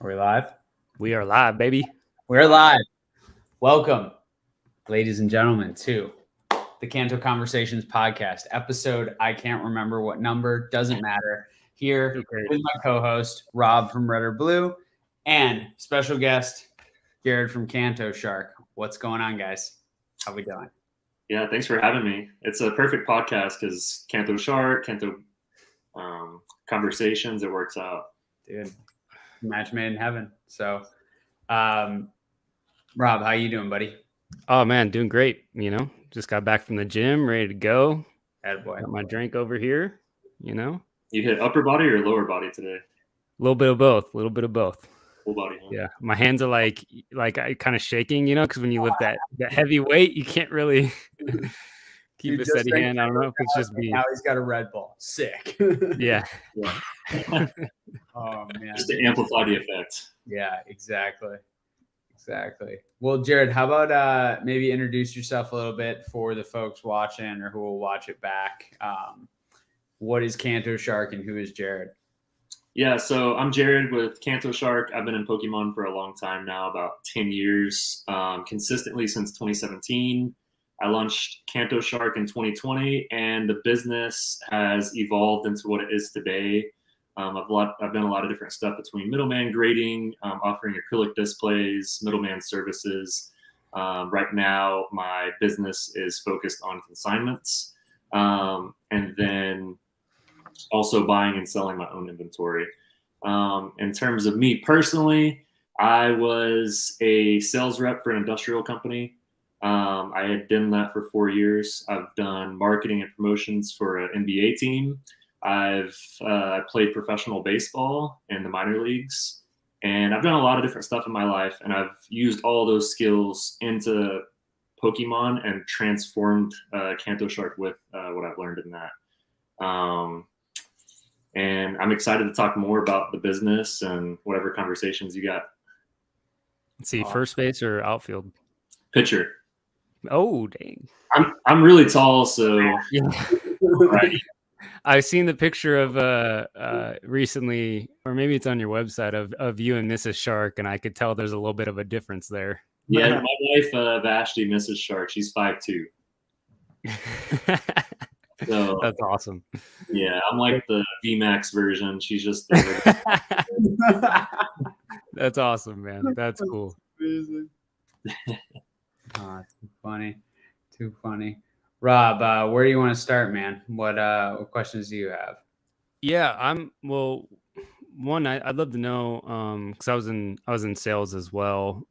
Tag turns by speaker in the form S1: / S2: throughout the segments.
S1: Are we live?
S2: We are live, baby.
S1: We're live. Welcome, ladies and gentlemen, to the Kanto Conversations Podcast. Episode, I can't remember what number, doesn't matter. Here with my co-host, Rob from Red or Blue, and special guest, Jarrod from Kanto Shark. What's going on, guys? How we doing?
S3: Yeah, thanks for having me. It's a perfect podcast because Kanto Shark, Kanto Conversations, it works out.
S1: Dude, match made in heaven. So, Rob, how you doing, buddy?
S2: Oh, man, doing great. Just got back from the gym, ready to go.
S1: Attaboy.
S2: Got my drink over here,
S3: You hit upper body or lower body today?
S2: A little bit of both.
S3: Full body, huh?
S2: Yeah, my hands are like kind of shaking, because when you lift that heavy weight, you can't really keep a steady hand. I don't know if it's just me.
S1: Now he's got a Red Bull. Sick.
S2: Yeah.
S1: Oh, man.
S3: Just to amplify the effect.
S1: Yeah, exactly. Well, Jarrod, how about maybe introduce yourself a little bit for the folks watching or who will watch it back. What is Kanto Shark and who is Jarrod?
S3: Yeah, so I'm Jarrod with Kanto Shark. I've been in Pokemon for a long time now, about 10 years, consistently since 2017. I launched Kanto Shark in 2020, and the business has evolved into what it is today. I've done a lot of different stuff between middleman grading, offering acrylic displays, middleman services. Right now, my business is focused on consignments, and then also buying and selling my own inventory. In terms of me personally, I was a sales rep for an industrial company. I had done that for 4 years. I've done marketing and promotions for an NBA team. I've played professional baseball in the minor leagues, and I've done a lot of different stuff in my life, and I've used all those skills into Pokemon and transformed Kanto Shark with what I've learned in that. And I'm excited to talk more about the business and whatever conversations you got.
S2: Let's see, first base or outfield?
S3: Pitcher.
S2: Oh, dang.
S3: I'm really tall, so
S2: yeah.
S3: Right.
S2: I've seen the picture of recently, or maybe it's on your website, of you and Mrs. Shark, and I could tell there's a little bit of a difference there.
S3: Yeah, my wife, Vashti, Mrs. Shark, she's 5'2". So
S2: that's awesome.
S3: Yeah, I'm like the VMAX version. She's just
S2: That's awesome, man. That's cool.
S1: Amazing. Too funny. Rob, where do you want to start, man? What questions do you have?
S2: Yeah, I'd love to know, because I was in sales as well.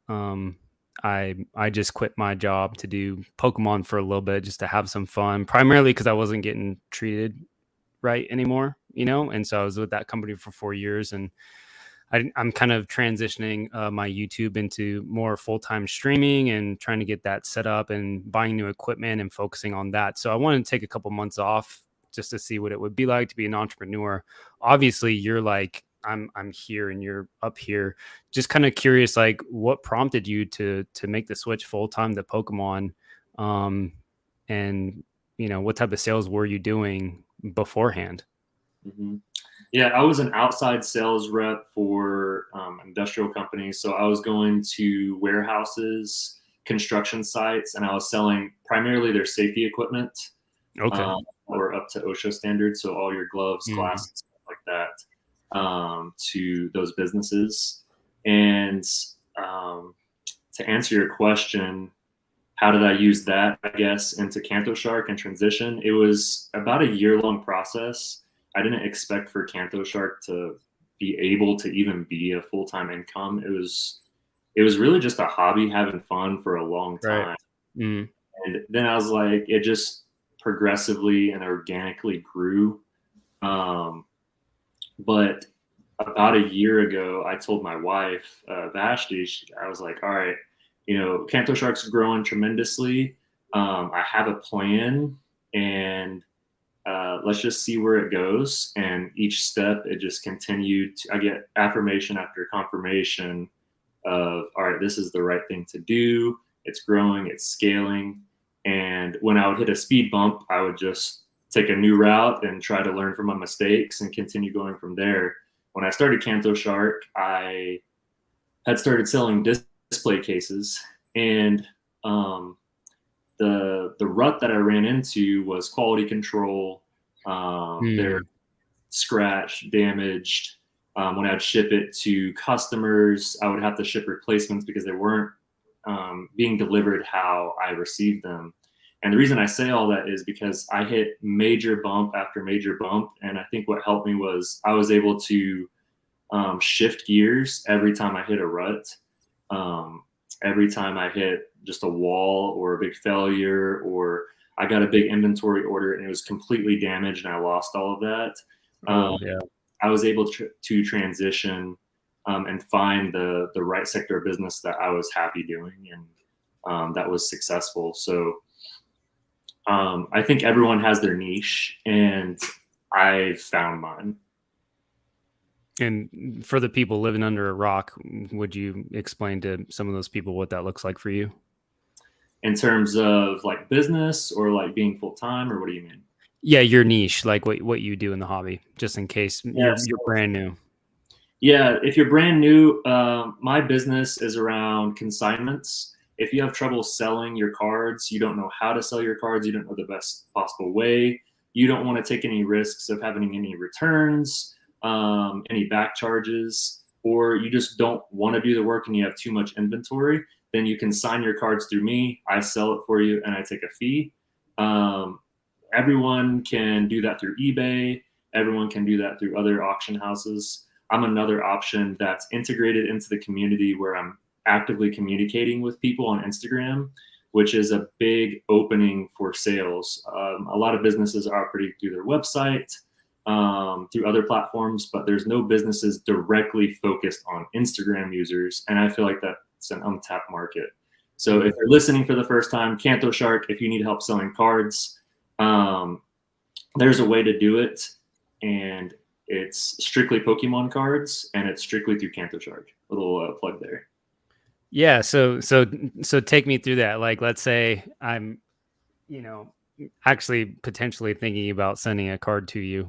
S2: I just quit my job to do Pokemon for a little bit just to have some fun, primarily because I wasn't getting treated right anymore, and so I was with that company for 4 years, and I'm kind of transitioning my YouTube into more full-time streaming and trying to get that set up and buying new equipment and focusing on that. So I wanted to take a couple months off just to see what it would be like to be an entrepreneur. Obviously, you're like, I'm here and you're up here. Just kind of curious, like, what prompted you to make the switch full-time to Pokemon? And, what type of sales were you doing beforehand?
S3: Mm-hmm. Yeah, I was an outside sales rep for industrial companies. So I was going to warehouses, construction sites, and I was selling primarily their safety equipment.
S2: Okay.
S3: Or up to OSHA standards. So all your gloves, glasses, stuff like that, to those businesses. And to answer your question, how did I use that, I guess, into Kanto Shark and transition? It was about a year-long process. I didn't expect for Kanto Shark to be able to even be a full-time income. It was really just a hobby, having fun for a long time.
S2: Right. Mm.
S3: And then I was like, it just progressively and organically grew. But about a year ago, I told my wife, Vashti, I was like, all right, Kanto Shark's growing tremendously. I have a plan, and let's just see where it goes. And each step, it just continued. I get affirmation after confirmation of, all right, this is the right thing to do. It's growing, it's scaling. And when I would hit a speed bump, I would just take a new route and try to learn from my mistakes and continue going from there. When I started Kanto Shark, I had started selling display cases, and the rut that I ran into was quality control. They're scratched, damaged. When I'd ship it to customers, I would have to ship replacements because they weren't being delivered how I received them. And the reason I say all that is because I hit major bump after major bump. And I think what helped me was I was able to shift gears every time I hit a rut. Every time I hit just a wall or a big failure, or I got a big inventory order and it was completely damaged and I lost all of that. I was able to transition and find the right sector of business that I was happy doing, and that was successful. So I think everyone has their niche, and I found mine.
S2: And for the people living under a rock, would you explain to some of those people what that looks like for you?
S3: In terms of like business or like being full-time, or what do you mean?
S2: Yeah, your niche, like what you do in the hobby, just in case you're brand new.
S3: Yeah, if you're brand new, my business is around consignments. If you have trouble selling your cards, you don't know how to sell your cards, you don't know the best possible way, you don't want to take any risks of having any returns, any back charges, or you just don't want to do the work and you have too much inventory, then you can sign your cards through me. I sell it for you and I take a fee. Everyone can do that through eBay. Everyone can do that through other auction houses. I'm another option that's integrated into the community where I'm actively communicating with people on Instagram, which is a big opening for sales. A lot of businesses are operating through their website, through other platforms, but there's no businesses directly focused on Instagram users. And I feel like that's an untapped market. So if you're listening for the first time, Kanto Shark, if you need help selling cards, there's a way to do it. And it's strictly Pokemon cards, and it's strictly through Kanto Shark. Little plug there.
S2: Yeah. So take me through that. Like, let's say I'm, actually potentially thinking about sending a card to you.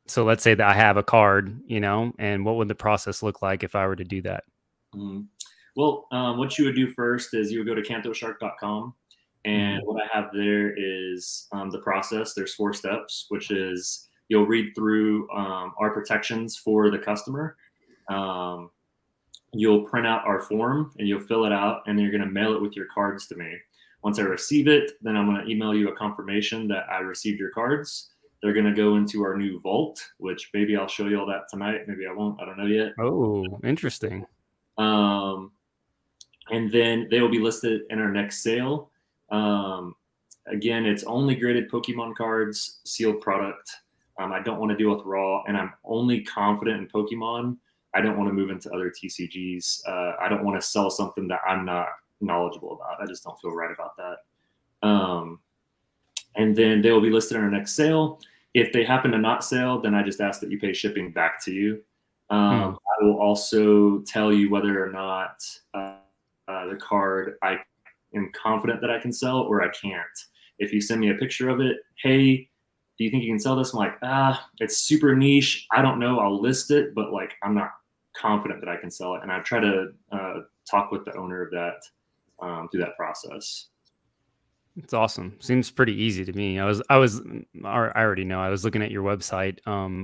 S2: So let's say that I have a card, and what would the process look like if I were to do that?
S3: Mm-hmm. Well, what you would do first is you would go to kantoshark.com. And what I have there is the process. There's 4 steps, which is you'll read through our protections for the customer. You'll print out our form and you'll fill it out, and you're going to mail it with your cards to me. Once I receive it, then I'm going to email you a confirmation that I received your cards. They're going to go into our new vault, which maybe I'll show you all that tonight. Maybe I won't. I don't know yet.
S2: Oh, interesting.
S3: And then they will be listed in our next sale. Again, it's only graded Pokemon cards, sealed product. I don't want to deal with raw, and I'm only confident in Pokemon. I don't want to move into other TCGs. I don't want to sell something that I'm not knowledgeable about. I just don't feel right about that. And then they will be listed in our next sale. If they happen to not sell, then I just ask that you pay shipping back to you. I will also tell you whether or not the card I am confident that I can sell or I can't. If you send me a picture of it, hey, do you think you can sell this? I'm like, it's super niche. I don't know. I'll list it, but like, I'm not confident that I can sell it. And I try to talk with the owner of that through that process.
S2: It's awesome. Seems pretty easy to me. I already know. I was looking at your website,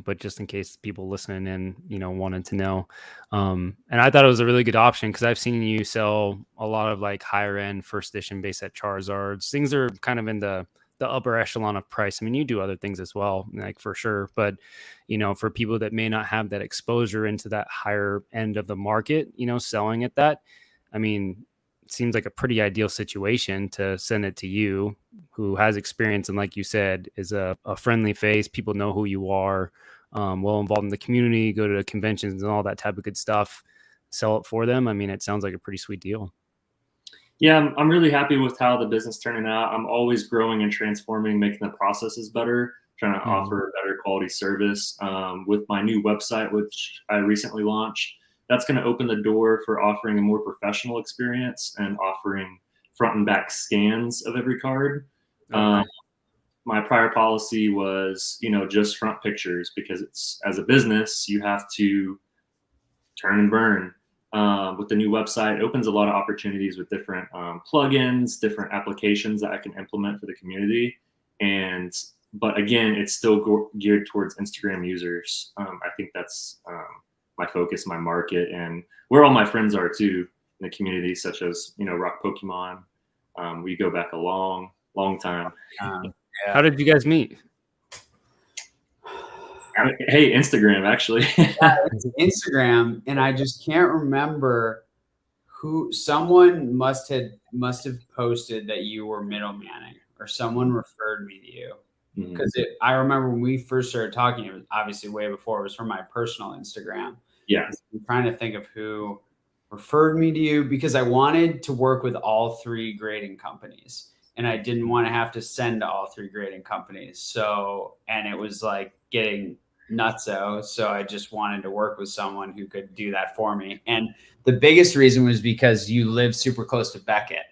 S2: but just in case people listening in, wanted to know. And I thought it was a really good option because I've seen you sell a lot of like higher end first edition base set Charizards. Things are kind of in the upper echelon of price. I mean, you do other things as well, like for sure. But, for people that may not have that exposure into that higher end of the market, selling at that, I mean, seems like a pretty ideal situation to send it to you, who has experience and, like you said, is a friendly face. People know who you are, well involved in the community, go to conventions and all that type of good stuff, sell it for them. I mean, it sounds like a pretty sweet deal.
S3: Yeah, I'm really happy with how the business turning out. I'm always growing and transforming, making the processes better, trying to offer better quality service. With my new website, which I recently launched, that's going to open the door for offering a more professional experience and offering front and back scans of every card. Okay. My prior policy was, just front pictures, because it's, as a business, you have to turn and burn. with the new website. It opens a lot of opportunities with different plugins, different applications that I can implement for the community. But again, it's still geared towards Instagram users. I think that's my focus, my market, and where all my friends are too in the community, such as, Rock Pokemon. We go back a long time.
S2: Yeah. How did you guys meet?
S3: Hey, Instagram, actually.
S1: Yeah, it's Instagram, and I just can't remember who. Someone must have posted that you were middlemaning, or someone referred me to you. Because I remember when we first started talking, it was obviously way before. It was from my personal Instagram.
S3: Yeah,
S1: I'm trying to think of who referred me to you, because I wanted to work with all 3 grading companies, and I didn't want to have to send to all 3 grading companies. So, and it was like getting nutso. So I just wanted to work with someone who could do that for me. And the biggest reason was because you live super close to Beckett,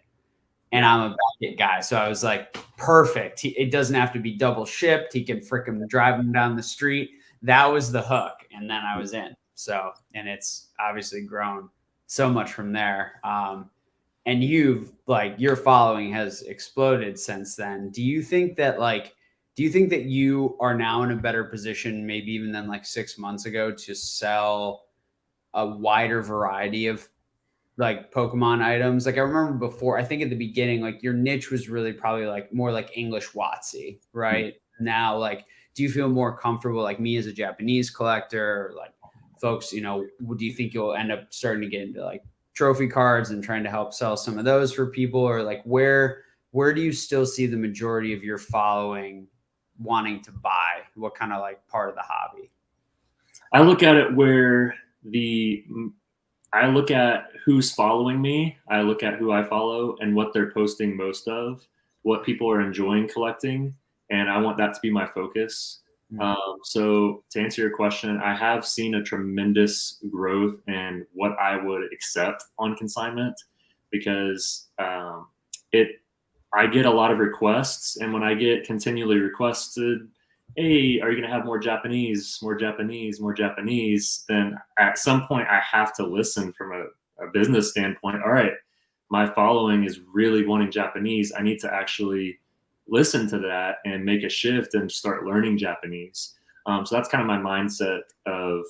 S1: and I'm a Beckett guy. So I was like, perfect. It doesn't have to be double shipped. He can frickin' drive him down the street. That was the hook. And then I was in. So, and it's obviously grown so much from there. And your following has exploded since then. Do you think that you are now in a better position, maybe even than like 6 months ago, to sell a wider variety of like Pokemon items? Like I remember before, I think at the beginning, like your niche was really probably like more like English WOTC, right? Mm-hmm. Now, like, do you feel more comfortable, like me as a Japanese collector, like folks, do you think you'll end up starting to get into like trophy cards and trying to help sell some of those for people? Or like where do you still see the majority of your following wanting to buy? What kind of like part of the hobby?
S3: I look at it I look at who's following me. I look at who I follow and what they're posting most of, what people are enjoying collecting. And I want that to be my focus. Mm-hmm. So to answer your question, I have seen a tremendous growth in what I would accept on consignment, because I get a lot of requests, and when I get continually requested, hey, are you going to have more Japanese, then at some point I have to listen from a business standpoint. All right, my following is really wanting Japanese. I need to actually listen to that and make a shift and start learning Japanese. So that's kind of my mindset of,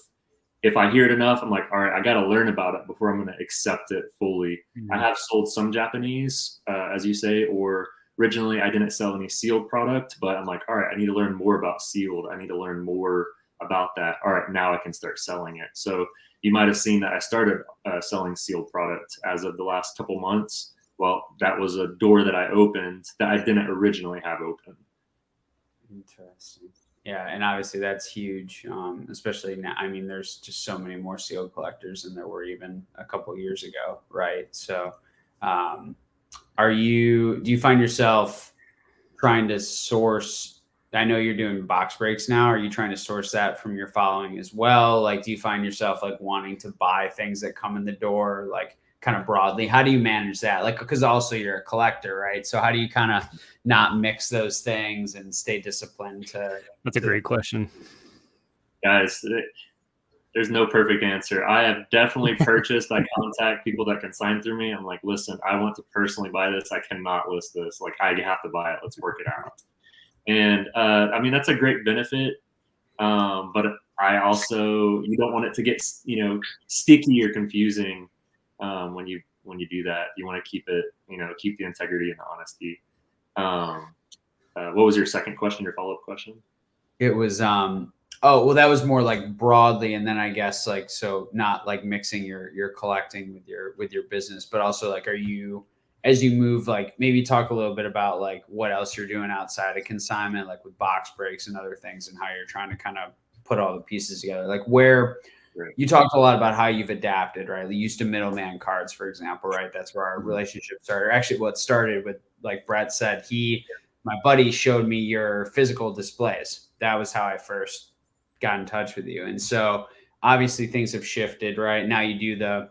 S3: if I hear it enough, I'm like, all right, I got to learn about it before I'm going to accept it fully. Mm-hmm. I have sold some Japanese, as you say, or originally I didn't sell any sealed product, but I'm like, all right, I need to learn more about sealed. I need to learn more about that. All right, now I can start selling it. So you might have seen that I started selling sealed product as of the last couple months. Well, that was a door that I opened that I didn't originally have open.
S1: Interesting. Yeah, and obviously that's huge, especially now. I mean, there's just so many more sealed collectors than there were even a couple of years ago, right? So do you find yourself trying to source? I know you're doing box breaks now. Are you trying to source that from your following as well? Like, do you find yourself like wanting to buy things that come in the door, like kind of broadly? How do you manage that? Like, because also you're a collector, right? So how do you kind of not mix those things and stay disciplined
S2: That's a great question.
S3: Guys, there's no perfect answer. I have definitely purchased. I contact people that can sign through me. I'm like, listen, I want to personally buy this. I cannot list this. Like, I have to buy it. Let's work it out. And I mean, that's a great benefit. But I also, you don't want it to get, sticky or confusing when you do that. You want to keep it, keep the integrity and the honesty. What was your second question, your follow-up question?
S1: It was, oh, well, that was more like broadly. And then I guess like, so not like mixing your collecting with your business, but also like, are you, as you move, like maybe talk a little bit about like what else you're doing outside of consignment, like with box breaks and other things, and how you're trying to kind of put all the pieces together. Like where you talked a lot about how you've adapted, right? You used to middleman cards, for example, right? That's where our relationship started. Actually, what started with, like Brett said, my buddy showed me your physical displays. That was how I first got in touch with you. And so obviously things have shifted, right? Now you do the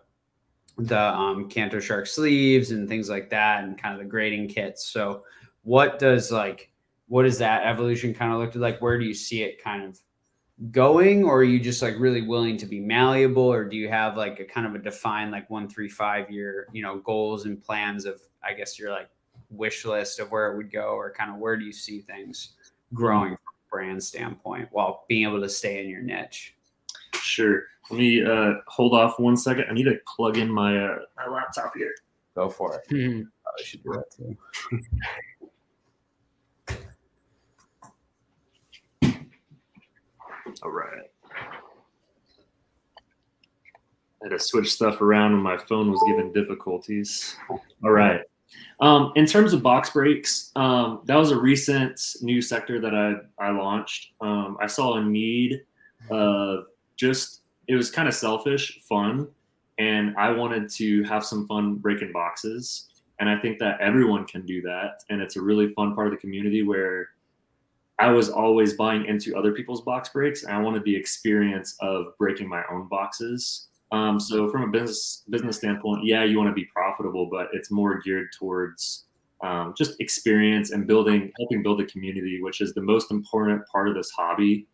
S1: Kanto Shark sleeves and things like that, and kind of the grading kits. So what does that evolution kind of look like? Where do you see it kind of going, or are you just like really willing to be malleable, or do you have like a kind of a defined like 1, 3, 5 year, goals and plans of, I guess, your like wish list of where it would go, or kind of where do you see things growing from a brand standpoint while being able to stay in your niche?
S3: Sure. Let me hold off 1 second. I need to plug in my laptop here.
S1: Go for it.
S2: Mm-hmm.
S1: Probably should do that too.
S3: All right. I had to switch stuff around when my phone was giving difficulties. All right. In terms of box breaks, that was a recent new sector that I launched. I saw a need of it was kind of selfish, fun, and I wanted to have some fun breaking boxes. And I think that everyone can do that. And it's a really fun part of the community where I was always buying into other people's box breaks, and I wanted the experience of breaking my own boxes. So from a business standpoint, yeah, you want to be profitable, but it's more geared towards just experience and helping build a community, which is the most important part of this hobby.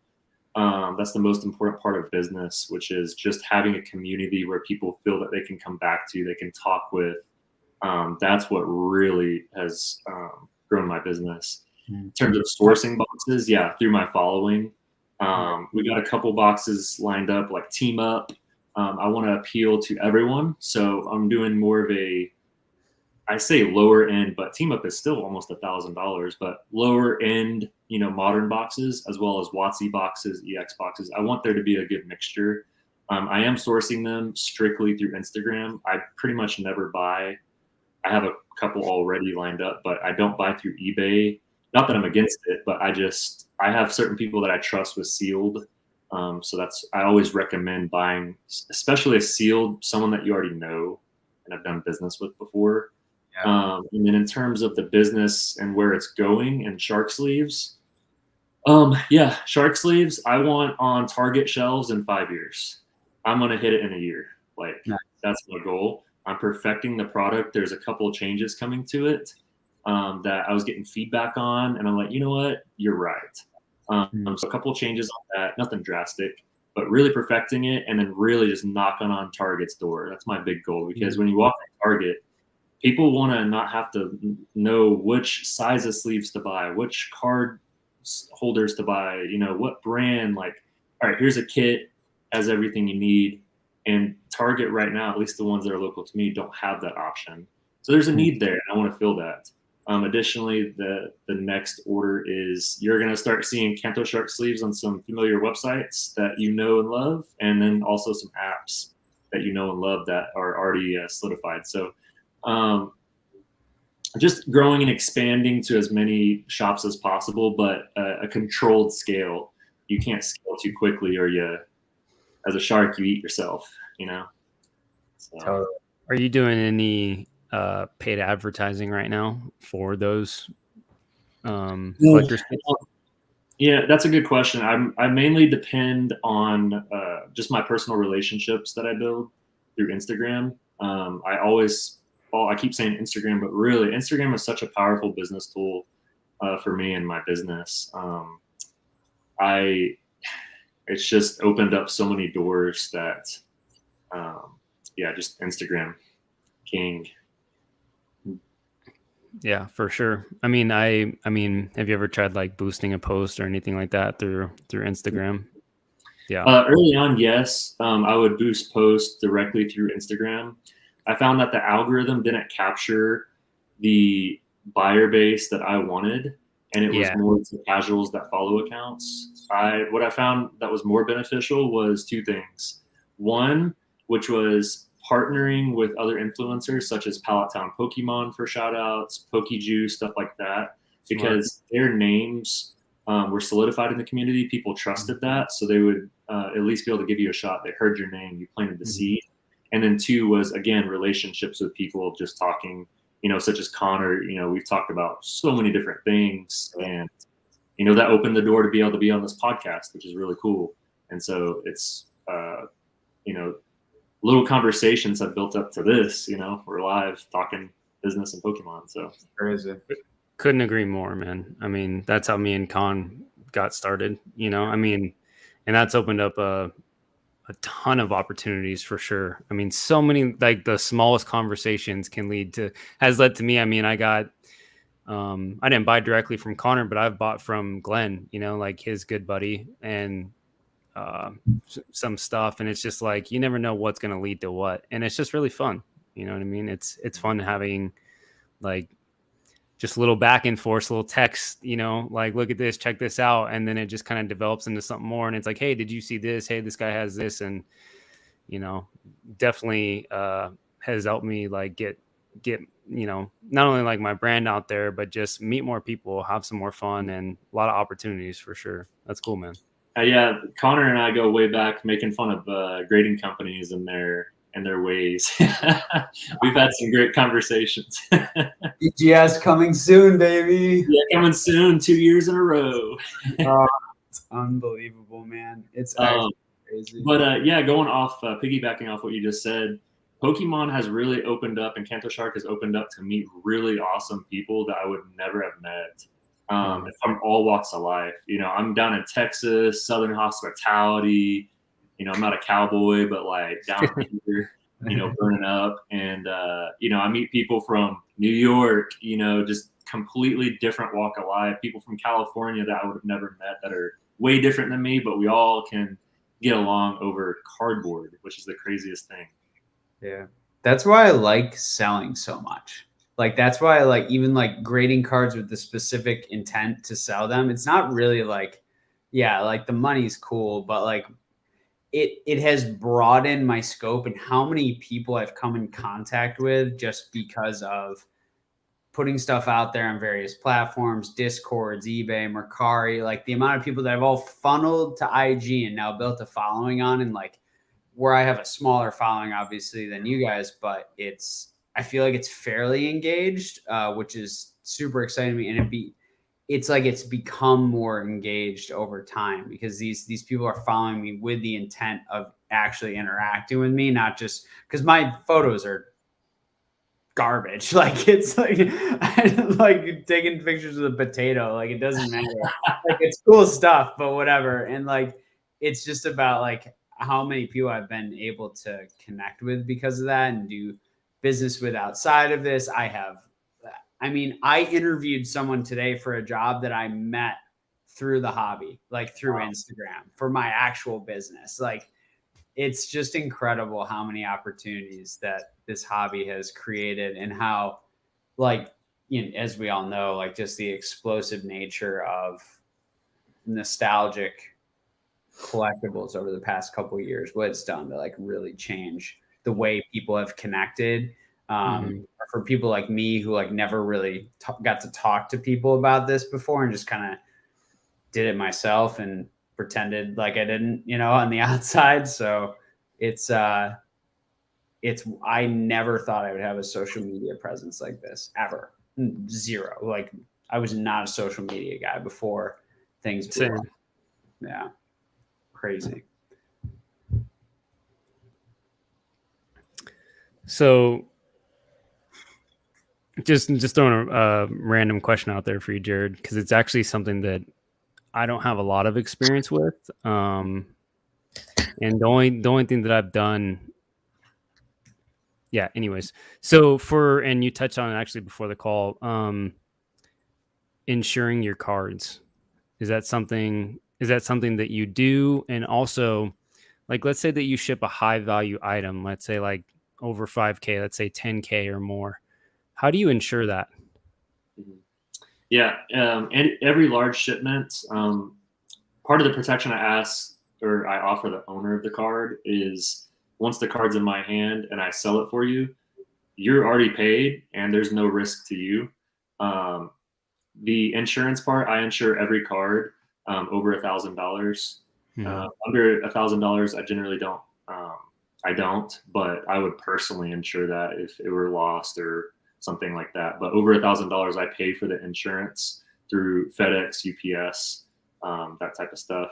S3: That's the most important part of business, which is just having a community where people feel that they can come back to, they can talk with. That's what really has grown my business. In terms of sourcing boxes, yeah, through my following. We got a couple boxes lined up, like Team Up. I want to appeal to everyone. So I'm doing more of I say lower end, but Team Up is still almost $1,000, but lower end, modern boxes, as well as WOTC boxes, EX boxes. I want there to be a good mixture. I am sourcing them strictly through Instagram. I pretty much never buy. I have a couple already lined up, but I don't buy through eBay. Not that I'm against it, but I have certain people that I trust with sealed. So I always recommend buying, especially a sealed, someone that you already know and have done business with before. Yeah. And then in terms of the business and where it's going and shark sleeves, shark sleeves, I want on Target shelves in 5 years. I'm going to hit it in a year. That's my goal. I'm perfecting the product. There's a couple of changes coming to it that I was getting feedback on, and I'm like, you know what? You're right. So a couple of changes on that, nothing drastic, but really perfecting it, and then really just knocking on Target's door. That's my big goal, because when you walk in Target, people want to not have to know which size of sleeves to buy, which card holders to buy, what brand. Like, all right, here's a kit, has everything you need. And Target right now, at least the ones that are local to me, don't have that option. So there's a need there, and I want to fill that. Additionally, the next order is you're going to start seeing Kanto Shark sleeves on some familiar websites that you know and love, and then also some apps that you know and love that are already solidified. So just growing and expanding to as many shops as possible, but a controlled scale. You can't scale too quickly, or as a shark, you eat yourself, So.
S2: Totally. Are you doing any paid advertising right now for those collectors?
S3: Yeah, that's a good question. I mainly depend on just my personal relationships that I build through Instagram. I keep saying Instagram, but really Instagram is such a powerful business tool for me and my business. It's just opened up so many doors that, just Instagram king.
S2: Yeah, for sure. I mean, have you ever tried like boosting a post or anything like that through Instagram? Yeah.
S3: Early on, yes. I would boost posts directly through Instagram. I found that the algorithm didn't capture the buyer base that I wanted, and it was more to casuals that follow accounts. What I found that was more beneficial was two things. One, which was partnering with other influencers such as Pallet Town Pokemon for shoutouts, PokeJuice, stuff like that, because their names were solidified in the community. People trusted that, so they would at least be able to give you a shot. They heard your name, you planted the seed. And then two was, again, relationships with people, just talking, such as Connor. We've talked about so many different things, and that opened the door to be able to be on this podcast, which is really cool. And so it's little conversations have built up to this. We're live talking business and Pokemon. So
S1: crazy.
S2: Couldn't agree more, man. I mean, that's how me and Con got started. I mean, And that's opened up a ton of opportunities for sure. I mean, so many, like the smallest conversations has led to me. I mean, I didn't buy directly from Connor, but I've bought from Glenn, like his good buddy, and some stuff. And it's just like, you never know what's going to lead to what. And it's just really fun. You know what I mean? It's fun having like just little back and forth, little text, like, look at this, check this out. And then it just kind of develops into something more. And it's like, hey, did you see this? Hey, this guy has this. And, definitely has helped me like get, not only like my brand out there, but just meet more people, have some more fun, and a lot of opportunities for sure. That's cool, man.
S3: Yeah. Connor and I go way back, making fun of grading companies and their ways. We've had some great conversations.
S1: BGS coming soon, baby.
S3: Yeah, coming soon, 2 years in a row.
S1: It's unbelievable, man. It's actually crazy.
S3: But going off, piggybacking off what you just said, Pokemon has really opened up, and Kanto Shark has opened up to meet really awesome people that I would never have met from all walks of life. I'm down in Texas, Southern hospitality. I'm not a cowboy, but like down here, burning up. And, I meet people from New York, just completely different walk of life, people from California that I would have never met that are way different than me, but we all can get along over cardboard, which is the craziest thing.
S1: Yeah. That's why I like selling so much. Like, that's why I like even like grading cards with the specific intent to sell them. It's not really like, yeah, like the money's cool, but like, it has broadened my scope and how many people I've come in contact with just because of putting stuff out there on various platforms, Discords, eBay, Mercari, like the amount of people that have all funneled to IG and now built a following on, and like where I have a smaller following obviously than you guys, but I feel like it's fairly engaged, which is super exciting to me. And it's like it's become more engaged over time because these people are following me with the intent of actually interacting with me, not just because my photos are garbage. Like, it's like I like taking pictures of the potato. Like, it doesn't matter. Like, it's cool stuff, but whatever. And like, it's just about like how many people I've been able to connect with because of that and do business with outside of this. I interviewed someone today for a job that I met through the hobby, like through Instagram for my actual business. Like, it's just incredible how many opportunities that this hobby has created and how, like, as we all know, like just the explosive nature of nostalgic collectibles over the past couple of years, what it's done to like really change the way people have connected. For people like me who like never really got to talk to people about this before and just kind of did it myself and pretended like I didn't, on the outside. So I never thought I would have a social media presence like this ever. Zero. Like, I was not a social media guy before things blew up. Yeah. Crazy.
S2: So just throwing a random question out there for you, Jarrod, because it's actually something that I don't have a lot of experience with. And the only thing that I've done, yeah, anyways. So and you touched on it actually before the call, insuring your cards. Is that something that you do? And also, like, let's say that you ship a high value item, let's say like over 5K, let's say 10K or more. How do you insure that?
S3: Yeah. And every large shipment, part of the protection I offer the owner of the card is once the card's in my hand and I sell it for you, you're already paid and there's no risk to you. The insurance part, I insure every card over $1,000. Under $1,000, I generally don't. I don't, but I would personally insure that if it were lost or something like that. But over $1,000, I pay for the insurance through FedEx, UPS, that type of stuff.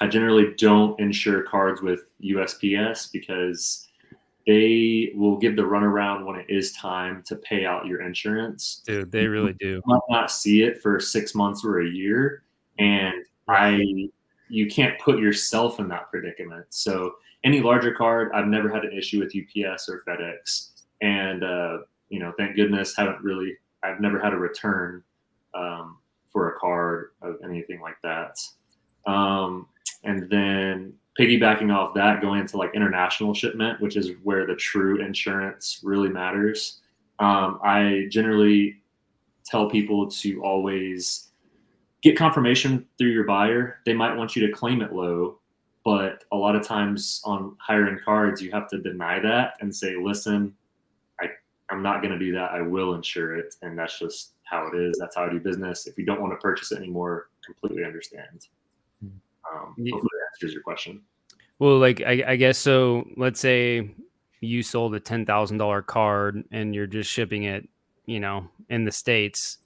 S3: I generally don't insure cards with USPS because they will give the runaround when it is time to pay out your insurance.
S2: Dude, they really do.
S3: You might not see it for 6 months or a year. And you can't put yourself in that predicament. So any larger card, I've never had an issue with UPS or FedEx, and thank goodness I've never had a return for a card of anything like that. And then piggybacking off that, going into like international shipment, which is where the true insurance really matters. I generally tell people to always get confirmation through your buyer. They might want you to claim it low, but a lot of times on higher end cards, you have to deny that and say, listen, I'm not going to do that. I will insure it. And that's just how it is. That's how I do business. If you don't want to purchase it anymore, completely understand. Hopefully that answers your question.
S2: Well, like, I guess so. Let's say you sold a $10,000 card and you're just shipping it, in the States.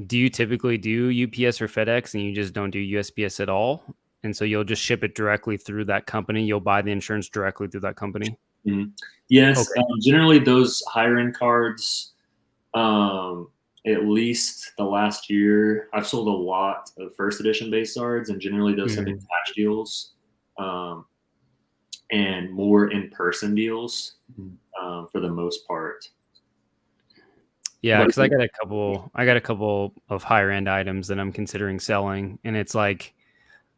S2: Do you typically do UPS or FedEx and you just don't do USPS at all? And so you'll just ship it directly through that company. You'll buy the insurance directly through that company.
S3: Mm-hmm. Yes.
S2: Okay.
S3: Generally those higher end cards, at least the last year, I've sold a lot of first edition base cards, and generally those have been cash deals, and more in-person deals, for the most part.
S2: Yeah, because I got a couple of higher end items that I'm considering selling, and it's like,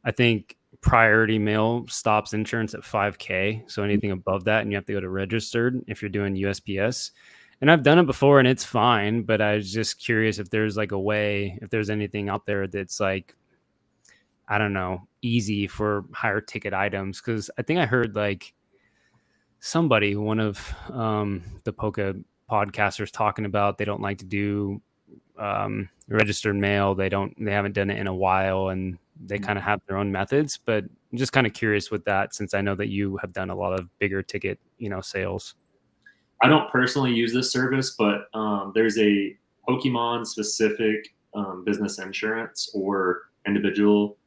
S2: I think priority mail stops insurance at $5,000. So anything above that, and you have to go to registered if you're doing USPS. And I've done it before, and it's fine. But I was just curious if there's like a way, if there's anything out there that's like, I don't know, easy for higher ticket items. Because I think I heard like somebody, one of the Poke podcasters, talking about they don't like to do registered mail. They haven't done it in a while, and they kind of have their own methods. But I'm just kind of curious with that, since I know that you have done a lot of bigger ticket, sales.
S3: I don't personally use this service, but there's a Pokemon specific business insurance or individual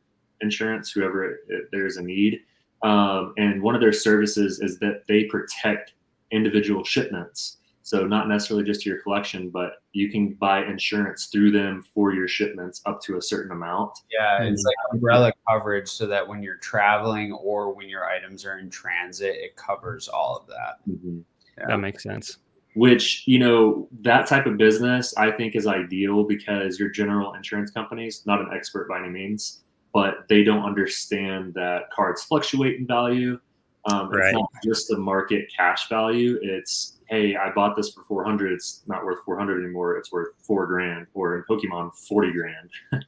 S3: insurance, whoever there's a need. And one of their services is that they protect individual shipments. So not necessarily just your collection, but you can buy insurance through them for your shipments up to a certain amount.
S1: Yeah, it's like umbrella coverage, so that when you're traveling or when your items are in transit, it covers all of that.
S3: Mm-hmm.
S2: Yeah. That makes sense.
S3: Which, that type of business I think is ideal, because your general insurance companies, not an expert by any means, but they don't understand that cards fluctuate in value. Right. It's not just the market cash value. It's, hey, I bought this for 400. It's not worth 400 anymore. It's worth $4,000, or in Pokemon, $40,000.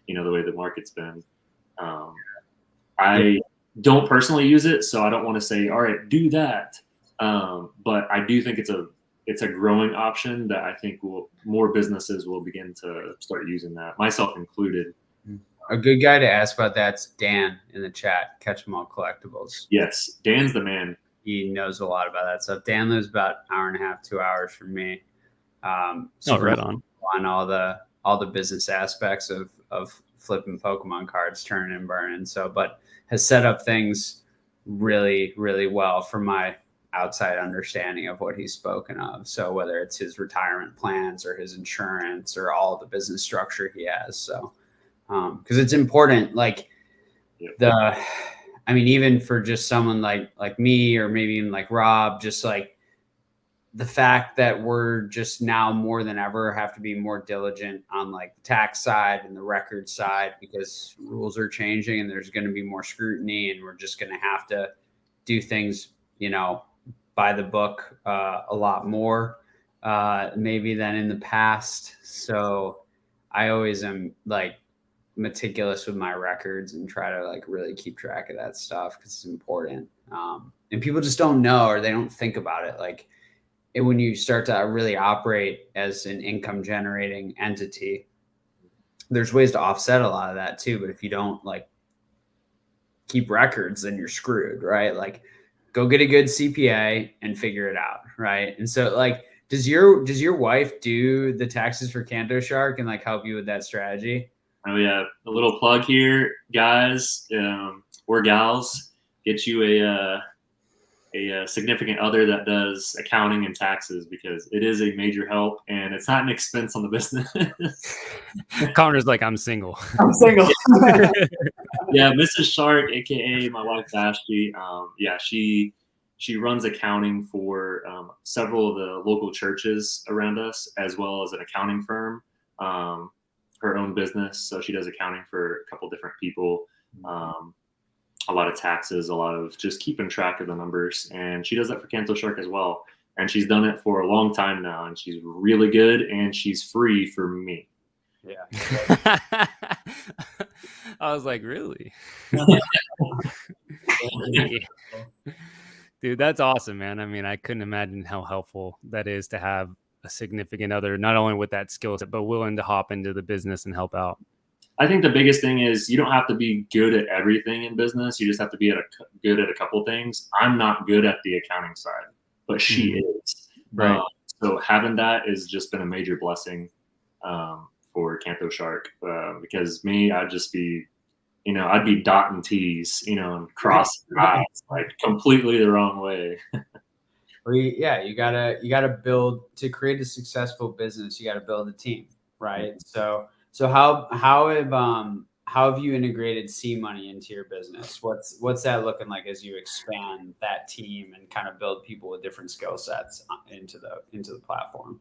S3: The way the market's been. I don't personally use it, so I don't want to say, all right, do that. But I do think it's a growing option that I think more businesses will begin to start using that, myself included.
S1: A good guy to ask about that's Dan in the chat. Ketchum All Collectibles.
S3: Yes, Dan's the man.
S1: He knows a lot about that stuff. Dan lives about an hour and a half, 2 hours from me.
S2: Right on
S1: all the business aspects of flipping Pokemon cards, turning and burning. So, but has set up things really, really well from my outside understanding of what he's spoken of. So whether it's his retirement plans or his insurance or all the business structure he has. So, because it's important, like even for just someone like me, or maybe even like Rob, just like the fact that we're just now more than ever have to be more diligent on like the tax side and the record side, because rules are changing and there's going to be more scrutiny, and we're just going to have to do things, by the book a lot more maybe than in the past. So I always am like meticulous with my records and try to like really keep track of that stuff, because it's important. And people just don't know, or they don't think about it. Like when you start to really operate as an income generating entity, there's ways to offset a lot of that too. But if you don't like keep records, then you're screwed, right? Like go get a good CPA and figure it out. Right. And so like, does your wife do the taxes for Kanto Shark and like help you with that strategy?
S3: Oh yeah, a little plug here, guys, or gals. Get you a significant other that does accounting and taxes, because it is a major help and it's not an expense on the business.
S2: Connor's like, I'm single.
S1: I'm single.
S3: Yeah, Mrs. Shark, aka my wife Vashti. She runs accounting for several of the local churches around us, as well as an accounting firm, her own business. So she does accounting for a couple different people. A lot of taxes, a lot of just keeping track of the numbers. And she does that for Kanto Shark as well. And she's done it for a long time now. And she's really good, and she's free for me.
S1: Yeah.
S2: I was like, really? Dude, that's awesome, man. I mean, I couldn't imagine how helpful that is to have a significant other, not only with that skill set, but willing to hop into the business and help out.
S3: I think the biggest thing is you don't have to be good at everything in business. You just have to be good at a couple things. I'm not good at the accounting side, but she is.
S2: Right.
S3: So having that has just been a major blessing for Kanto Shark, because me, I'd just be, I'd be dotting T's, and crossing I's like completely the wrong way.
S1: Well, you gotta build, to create a successful business. You got to build a team, right? So how have you integrated C Money into your business? What's that looking like as you expand that team and kind of build people with different skill sets into the platform?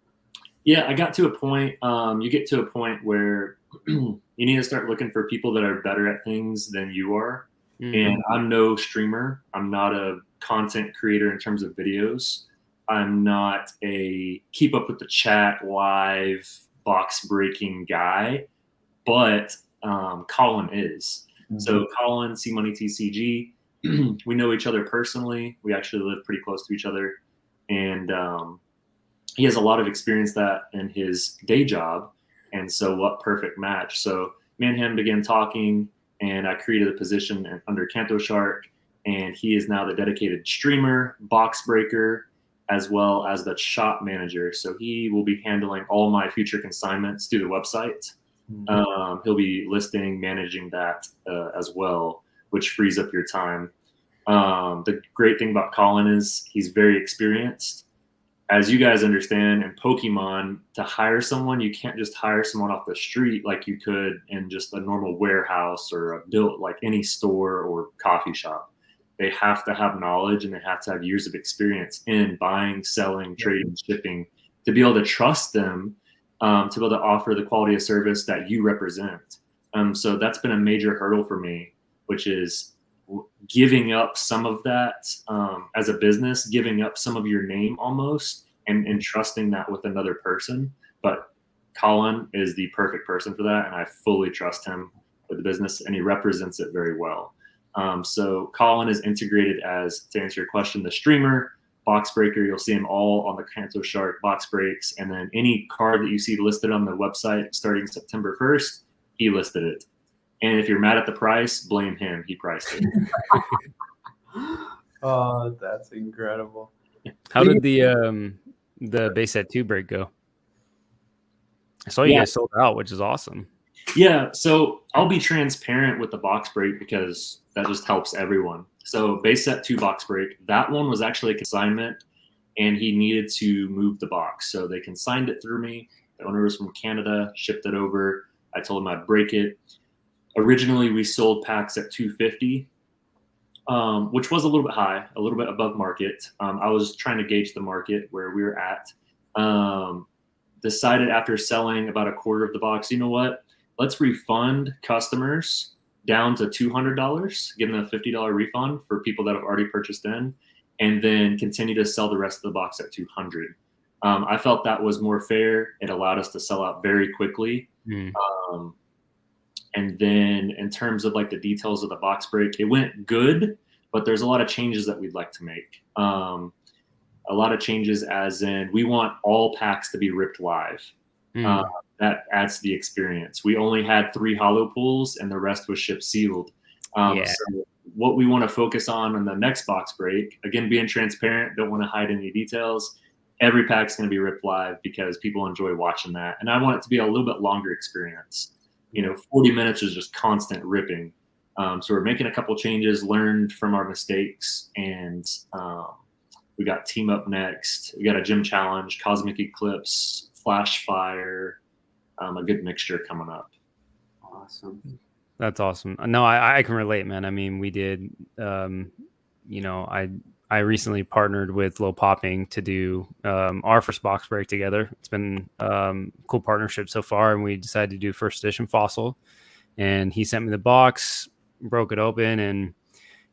S3: Yeah, I got to a point. You get to a point where you need to start looking for people that are better at things than you are. And I'm no streamer. I'm not a content creator in terms of videos. I'm not a keep up with the chat live box breaking guy, but Colin is. So Colin, C Money TCG, we know each other personally. We actually live pretty close to each other, and he has a lot of experience that in his day job. And so what perfect match. So me and him began talking, and I created a position under Kanto Shark, and he is now the dedicated streamer, box breaker, as well as the shop manager. So he will be handling all my future consignments through the website. He'll be listing, managing that as well, which frees up your time. The great thing about Colin is he's very experienced. As you guys understand, in Pokemon, to hire someone, you can't just hire someone off the street like you could in just a normal warehouse or a built like any store or coffee shop. They have to have knowledge, and they have to have years of experience in buying, selling, trading, shipping, to be able to trust them, to be able to offer the quality of service that you represent. So that's been a major hurdle for me, which is giving up some of that as a business, giving up some of your name almost, and trusting that with another person. But Colin is the perfect person for that, and I fully trust him with the business, and he represents it very well. So Colin is integrated as, to answer your question, the streamer, box breaker. You'll see him all on the Kanto Shark box breaks. And then any card that you see listed on the website starting September 1st, he listed it. And if you're mad at the price, blame him. He priced it.
S1: Oh, that's incredible.
S2: How did the base set 2 break go? I saw you guys sold out, which is awesome.
S3: Yeah, so I'll be transparent with the box break because that just helps everyone. So base set 2 box break, that one was actually a consignment, and he needed to move the box. So they consigned it through me. The owner was from Canada, shipped it over. I told him I'd break it. Originally, we sold packs at $250, which was a little bit high, a little bit above market. I was trying to gauge the market where we were at. Decided after selling about a quarter of the box, you know what? Let's refund customers down to $200, give them a $50 refund for people that have already purchased in, and then continue to sell the rest of the box at $200. I felt that was more fair. It allowed us to sell out very quickly. And then in terms of like the details of the box break, it went good, but there's a lot of changes that we'd like to make. A lot of changes as in we want all packs to be ripped live. That adds to the experience. We only had 3 holo pulls and the rest was shipped sealed. So what we want to focus on the next box break, again, being transparent, don't want to hide any details. Every pack's going to be ripped live because people enjoy watching that. And I want it to be a little bit longer experience. 40 minutes is just constant ripping. So we're making a couple changes, learned from our mistakes, and we got Team Up next. We got a gym challenge, Cosmic Eclipse, Flash Fire, a good mixture coming up.
S1: Awesome.
S2: That's awesome. No, I can relate, man. I mean, we did, I recently partnered with Low Popping to do our first box break together. It's been cool partnership so far, and we decided to do first edition Fossil. And he sent me the box, broke it open, and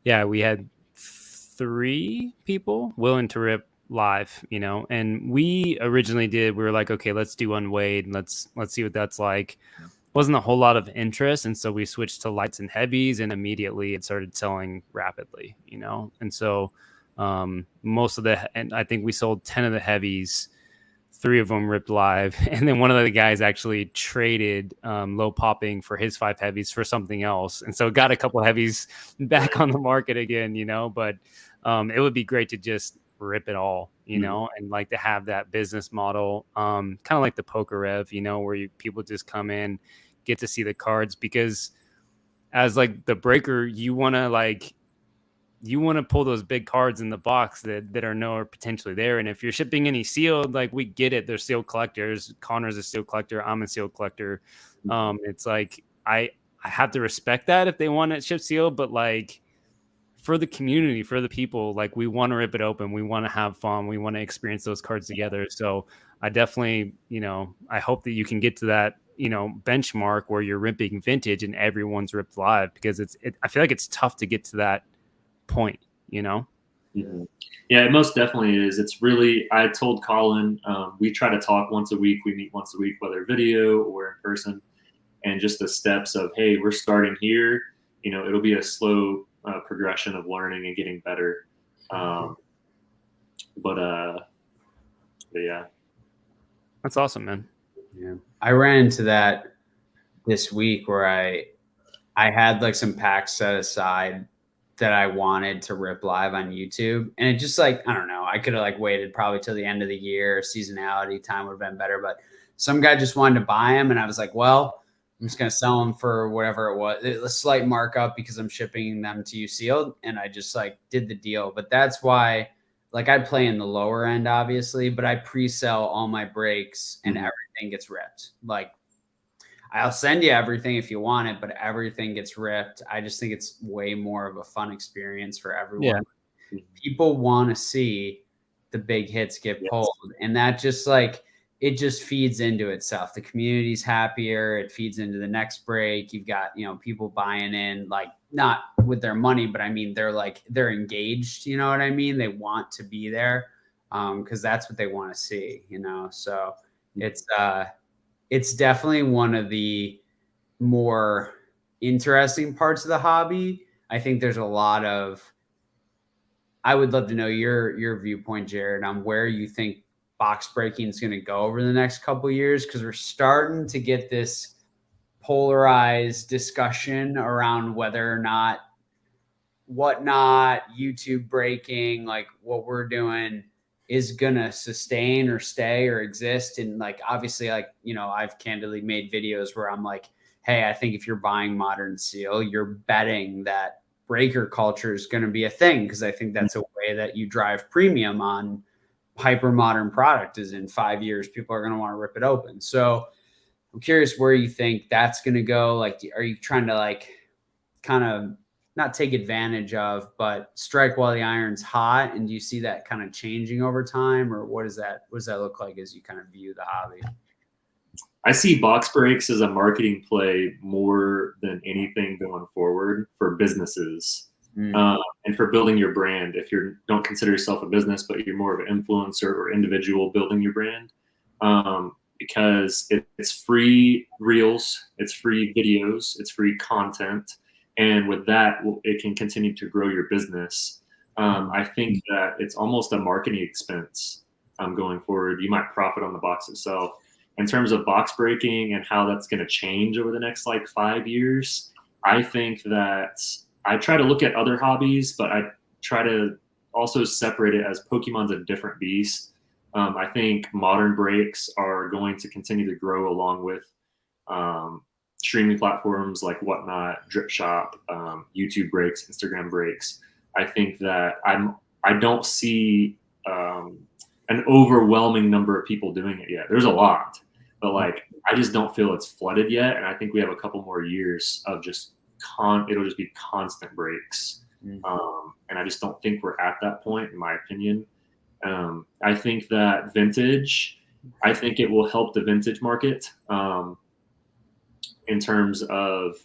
S2: yeah, we had 3 people willing to rip live, and we originally we were like, okay, let's do unweighed and let's see what that's like. Wasn't a whole lot of interest, and so we switched to lights and heavies, and immediately it started selling rapidly, and so and I think we sold 10 of the heavies, 3 of them ripped live, and then one of the guys actually traded Low Popping for his 5 heavies for something else, and so got a couple heavies back on the market again, but it would be great to just rip it all, and like to have that business model, kind of like the Poker Rev, where people just come in, get to see the cards, because as like the breaker, you want to pull those big cards in the box that are potentially there. And if you're shipping any sealed, like, we get it, they're sealed collectors. Connor's a sealed collector, I'm a sealed collector. It's like I have to respect that if they want it shipped sealed, but like, for the community, for the people, like, we want to rip it open. We want to have fun. We want to experience those cards together. So I definitely, I hope that you can get to that, benchmark where you're ripping vintage and everyone's ripped live, because I feel like it's tough to get to that point,
S3: Mm-hmm. Yeah, it most definitely is. It's really, I told Colin, we try to talk once a week. We meet once a week, whether video or in person, and just the steps of, hey, we're starting here. It'll be a slow progression of learning and getting better. But yeah,
S2: that's awesome, man.
S1: Yeah, I ran into that this week where I had like some packs set aside that I wanted to rip live on YouTube, and it just, like, I don't know, I could have like waited probably till the end of the year. Seasonality time would have been better, but some guy just wanted to buy them, and I was like, well, I'm just going to sell them for whatever it was, a slight markup, because I'm shipping them to you sealed. And I just like did the deal. But that's why, like, I play in the lower end, obviously, but I pre-sell all my breaks and everything gets ripped. Like, I'll send you everything if you want it, but everything gets ripped. I just think it's way more of a fun experience for everyone. Yeah. People want to see the big hits get pulled. And that just, like, it just feeds into itself. The community's happier. It feeds into the next break. You've got, people buying in, like, not with their money, but I mean, they're engaged. You know what I mean? They want to be there because that's what they want to see, So it's definitely one of the more interesting parts of the hobby. I think there's a lot of, I would love to know your viewpoint, Jarrod, on where you think box breaking is going to go over the next couple of years, because we're starting to get this polarized discussion around whether or not whatnot YouTube breaking, like what we're doing, is going to sustain or stay or exist. And like, obviously, like, I've candidly made videos where I'm like, hey, I think if you're buying Modern Seal, you're betting that breaker culture is going to be a thing, because I think that's a way that you drive premium on hyper modern product, is in 5 years, people are going to want to rip it open. So I'm curious where you think that's going to go. Like, are you trying to, like, kind of not take advantage of, but strike while the iron's hot? And do you see that kind of changing over time, or what does that look like as you kind of view the hobby?
S3: I see box breaks as a marketing play more than anything going forward for businesses. And for building your brand. If you don't consider yourself a business, but you're more of an influencer or individual building your brand, because it's free reels, it's free videos, it's free content. And with that, it can continue to grow your business. I think that it's almost a marketing expense going forward. You might profit on the box itself. In terms of box breaking and how that's going to change over the next, like, 5 years, I think that I try to look at other hobbies, but I try to also separate it as Pokemon's a different beast. I think modern breaks are going to continue to grow along with streaming platforms like Whatnot, Drip Shop, YouTube breaks, Instagram breaks. I think that I don't see an overwhelming number of people doing it yet. There's a lot, but like I just don't feel it's flooded yet, and I think we have a couple more years of just it'll just be constant breaks. And I just don't think we're at that point, in my opinion. I think that vintage, I think it will help the vintage market in terms of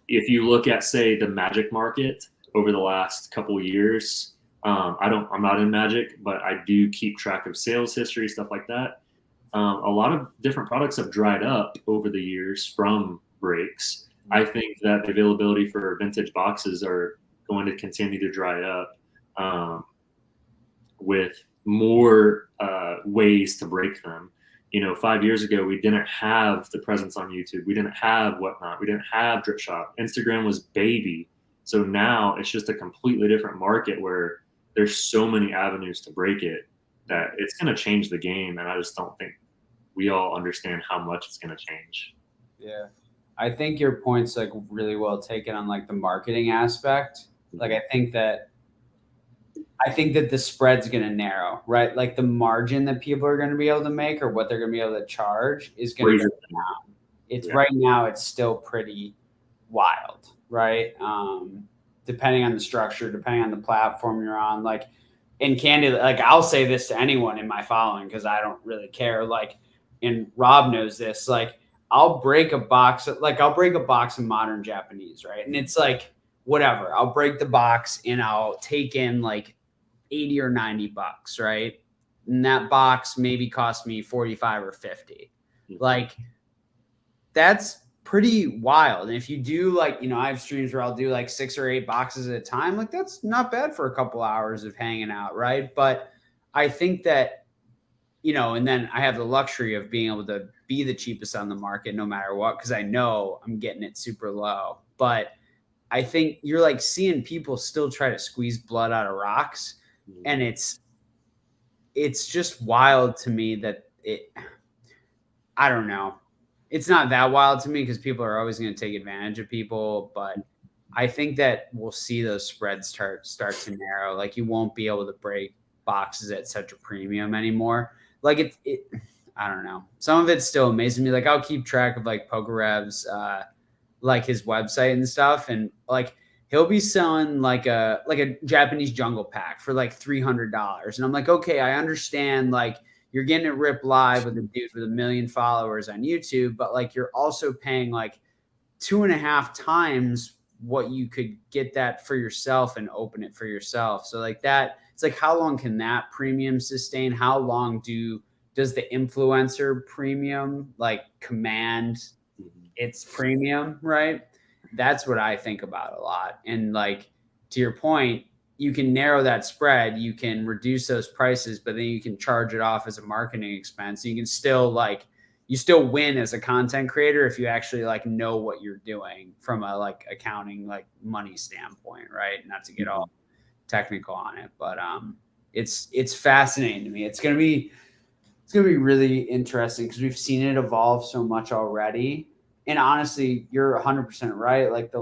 S3: if you look at, say, the Magic market over the last couple of years. I'm not in Magic, but I do keep track of sales history, stuff like that. A lot of different products have dried up over the years from breaks. I think that the availability for vintage boxes are going to continue to dry up with more ways to break them. 5 years ago, we didn't have the presence on YouTube. We didn't have Whatnot. We didn't have Drip Shop. Instagram was baby. So now it's just a completely different market where there's so many avenues to break it that it's going to change the game. And I just don't think we all understand how much it's going to change.
S1: Yeah. I think your point's like really well taken on like the marketing aspect. Like, I think that the spread's going to narrow, right? Like the margin that people are going to be able to make or what they're going to be able to charge is going to go down. It's right now, it's still pretty wild, right? Depending on the structure, depending on the platform you're on, like in candid, like I'll say this to anyone in my following, cause I don't really care. Like, and Rob knows this, like I'll break a box of modern Japanese, right? And it's like, whatever, I'll break the box and I'll take in like 80 or 90 bucks, right? And that box maybe cost me 45 or 50. Like that's pretty wild. And if you do like, I have streams where I'll do like 6 or 8 boxes at a time. Like that's not bad for a couple hours of hanging out, right? But I think that, and then I have the luxury of being able to be the cheapest on the market no matter what, because I know I'm getting it super low. But I think you're like seeing people still try to squeeze blood out of rocks. And it's just wild to me that I don't know. It's not that wild to me because people are always going to take advantage of people. But I think that we'll see those spreads start to narrow. Like you won't be able to break boxes at such a premium anymore. Like I don't know. Some of it still amazes me. Like I'll keep track of like Pokerev's, like his website and stuff. And like, he'll be selling like a Japanese jungle pack for like $300. And I'm like, okay, I understand. Like you're getting it ripped live with a dude with 1 million followers on YouTube, but like you're also paying like 2.5 times what you could get that for yourself and open it for yourself. So like that, it's like, how long can that premium sustain? How long does the influencer premium like command its premium, right? That's what I think about a lot. And like, to your point, you can narrow that spread, you can reduce those prices, but then you can charge it off as a marketing expense. You can still you still win as a content creator if you actually like know what you're doing from a like accounting, like money standpoint, right? Not to get all technical on it, but it's fascinating to me. It's going to be really interesting because we've seen it evolve so much already. And honestly, you're 100% right. Like the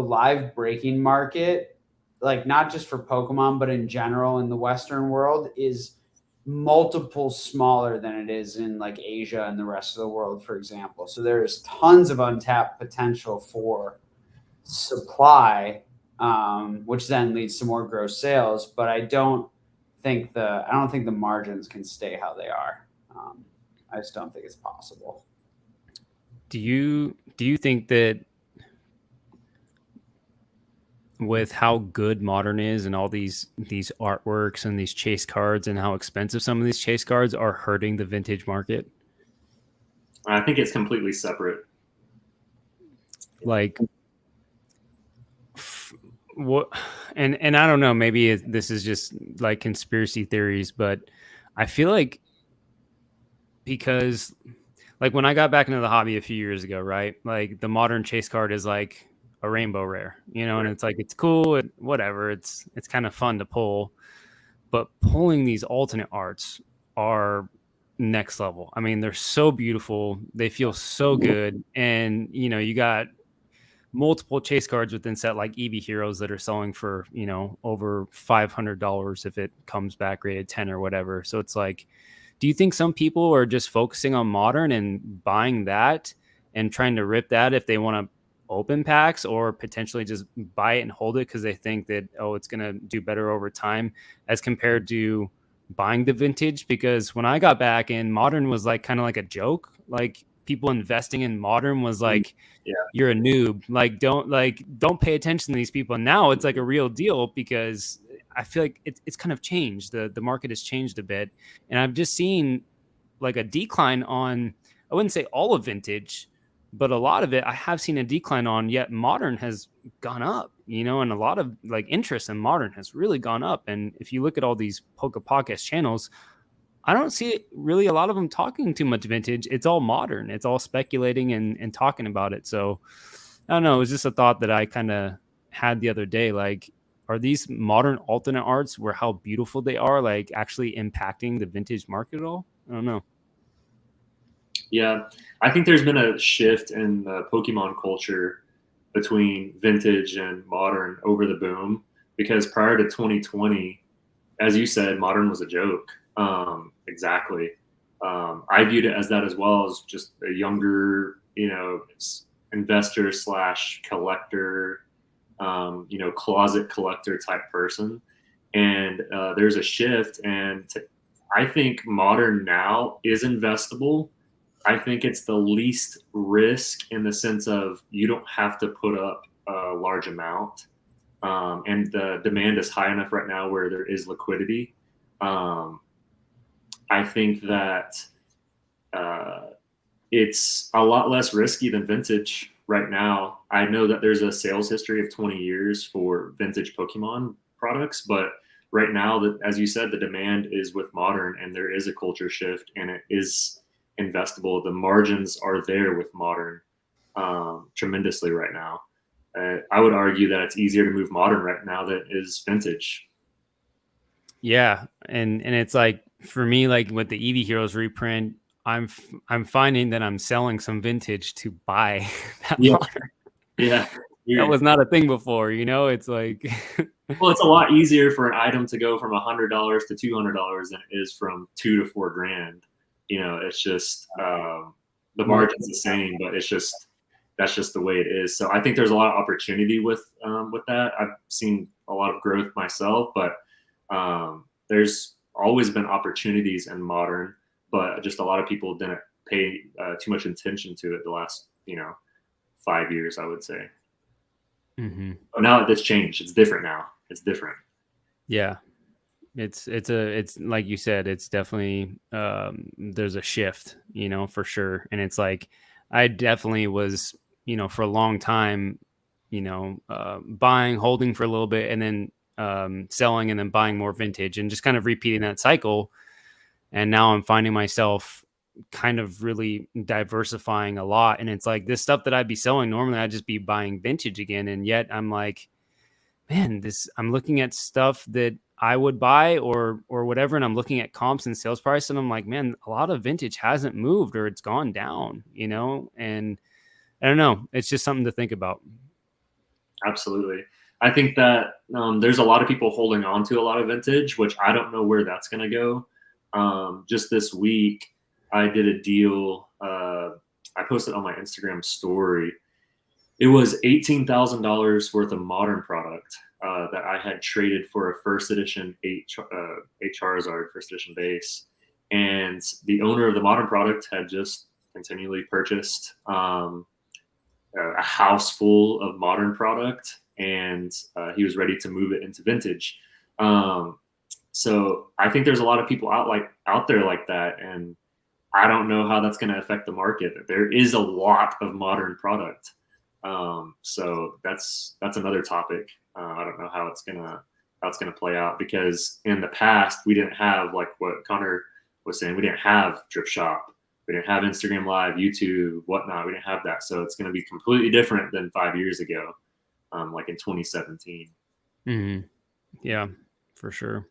S1: live breaking market, like not just for Pokemon, but in general in the Western world is multiples smaller than it is in like Asia and the rest of the world, for example. So there's tons of untapped potential for supply, which then leads to more gross sales. But I don't think the margins can stay how they are. I just don't think it's possible.
S2: Do you think that with how good Modern is and all these artworks and these chase cards and how expensive some of these chase cards are hurting the vintage market?
S3: I think it's completely separate.
S2: Like what? And I don't know, maybe this is just like conspiracy theories, but I feel like because like when I got back into the hobby a few years ago, right? Like the Modern chase card is like a rainbow rare, and it's like, it's cool, whatever. It's kind of fun to pull, but pulling these alternate arts are next level. I mean, they're so beautiful. They feel so good. And, you know, you got multiple chase cards within set like Eevee Heroes that are selling for, you know, over $500 if it comes back rated 10 or whatever. So it's like, do you think some people are just focusing on modern and buying that and trying to rip that if they want to open packs, or potentially just buy it and hold it because they think that, oh, it's going to do better over time as compared to buying the vintage? Because when I got back in, modern was like kind of like a joke. Like people investing in modern was like, you're a noob. Like don't pay attention to these people. And now it's like a real deal because I feel like it's kind of changed. The market has changed a bit, and I've just seen like a decline on, I wouldn't say all of vintage, but a lot of it I have seen a decline on, yet modern has gone up, you know, and a lot of like interest in modern has really gone up. And if you look at all these Poke Podcast channels, I don't see really a lot of them talking too much vintage. It's all modern. It's all speculating and talking about it. So I don't know. It was just a thought that I kind of had the other day. Like, are these modern alternate arts where how beautiful they are, like actually impacting the vintage market at all? I don't know.
S3: Yeah, I think there's been a shift in the Pokemon culture between vintage and modern over the boom, because prior to 2020, as you said, modern was a joke. Exactly. I viewed it as that as well, as just a younger, you know, investor slash collector, you know, closet collector type person. And there's a shift. And I think modern now is investable. I think it's the least risk in the sense of you don't have to put up a large amount. And the demand is high enough right now where there is liquidity. I think that it's a lot less risky than vintage right now. I know that there's a sales history of 20 years for vintage Pokemon products, but right now, as you said, the demand is with modern, and there is a culture shift, and it is investable. The margins are there with modern tremendously right now. I would argue that it's easier to move modern right now than it is vintage.
S2: Yeah, and it's like for me, like with the Eevee Heroes reprint, I'm finding that I'm selling some vintage to buy that modern.
S3: Yeah,
S2: that was not a thing before. You know, it's like
S3: well, it's a lot easier for an item to go from $100 to $200 than it is from $2,000 to $4,000. You know, it's just the margin's the same, but it's just that's just the way it is. So I think there's a lot of opportunity with that. I've seen a lot of growth myself, but there's always been opportunities in modern, but just a lot of people didn't pay too much attention to it the last 5 years, I would say.
S2: Mm-hmm.
S3: But now it's changed. It's different now. It's different.
S2: Yeah. It's like you said, it's definitely there's a shift, for sure. And it's like I definitely was, for a long time, buying, holding for a little bit, and then selling, and then buying more vintage, and just kind of repeating that cycle. And now I'm finding myself kind of really diversifying a lot. And it's like this stuff that I'd be selling normally, I'd just be buying vintage again. And yet I'm like, man, I'm looking at stuff that I would buy or whatever, and I'm looking at comps and sales price, and I'm like, man, a lot of vintage hasn't moved, or it's gone down, and I don't know. It's just something to think about.
S3: Absolutely. I think that there's a lot of people holding on to a lot of vintage, which I don't know where that's going to go. Just this week, I did a deal. I posted on my Instagram story. It was $18,000 worth of modern product that I had traded for a first edition Charizard first edition base. And the owner of the modern product had just continually purchased a house full of modern product, and he was ready to move it into vintage. So I think there's a lot of people out there like that, and I don't know how that's going to affect the market. There is a lot of modern product. So that's another topic. I don't know how it's gonna play out, because in the past we didn't have, like what Connor was saying, we didn't have Drip Shop, we didn't have Instagram Live, YouTube, whatnot. We didn't have that, so it's gonna be completely different than 5 years ago, like in 2017.
S2: Mm-hmm. Yeah, for sure.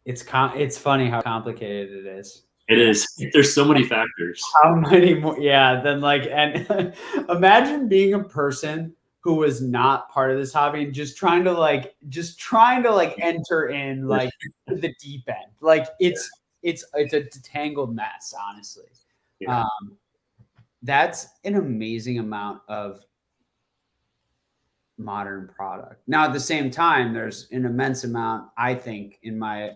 S1: It's funny how complicated it is.
S3: It is. There's so many factors.
S1: How many more? Yeah. Then and imagine being a person who was not part of this hobby and just trying to enter in like the deep end. Like it's a tangled mess, honestly.
S3: Yeah.
S1: That's an amazing amount of modern product. Now, at the same time, there's an immense amount, I think, in my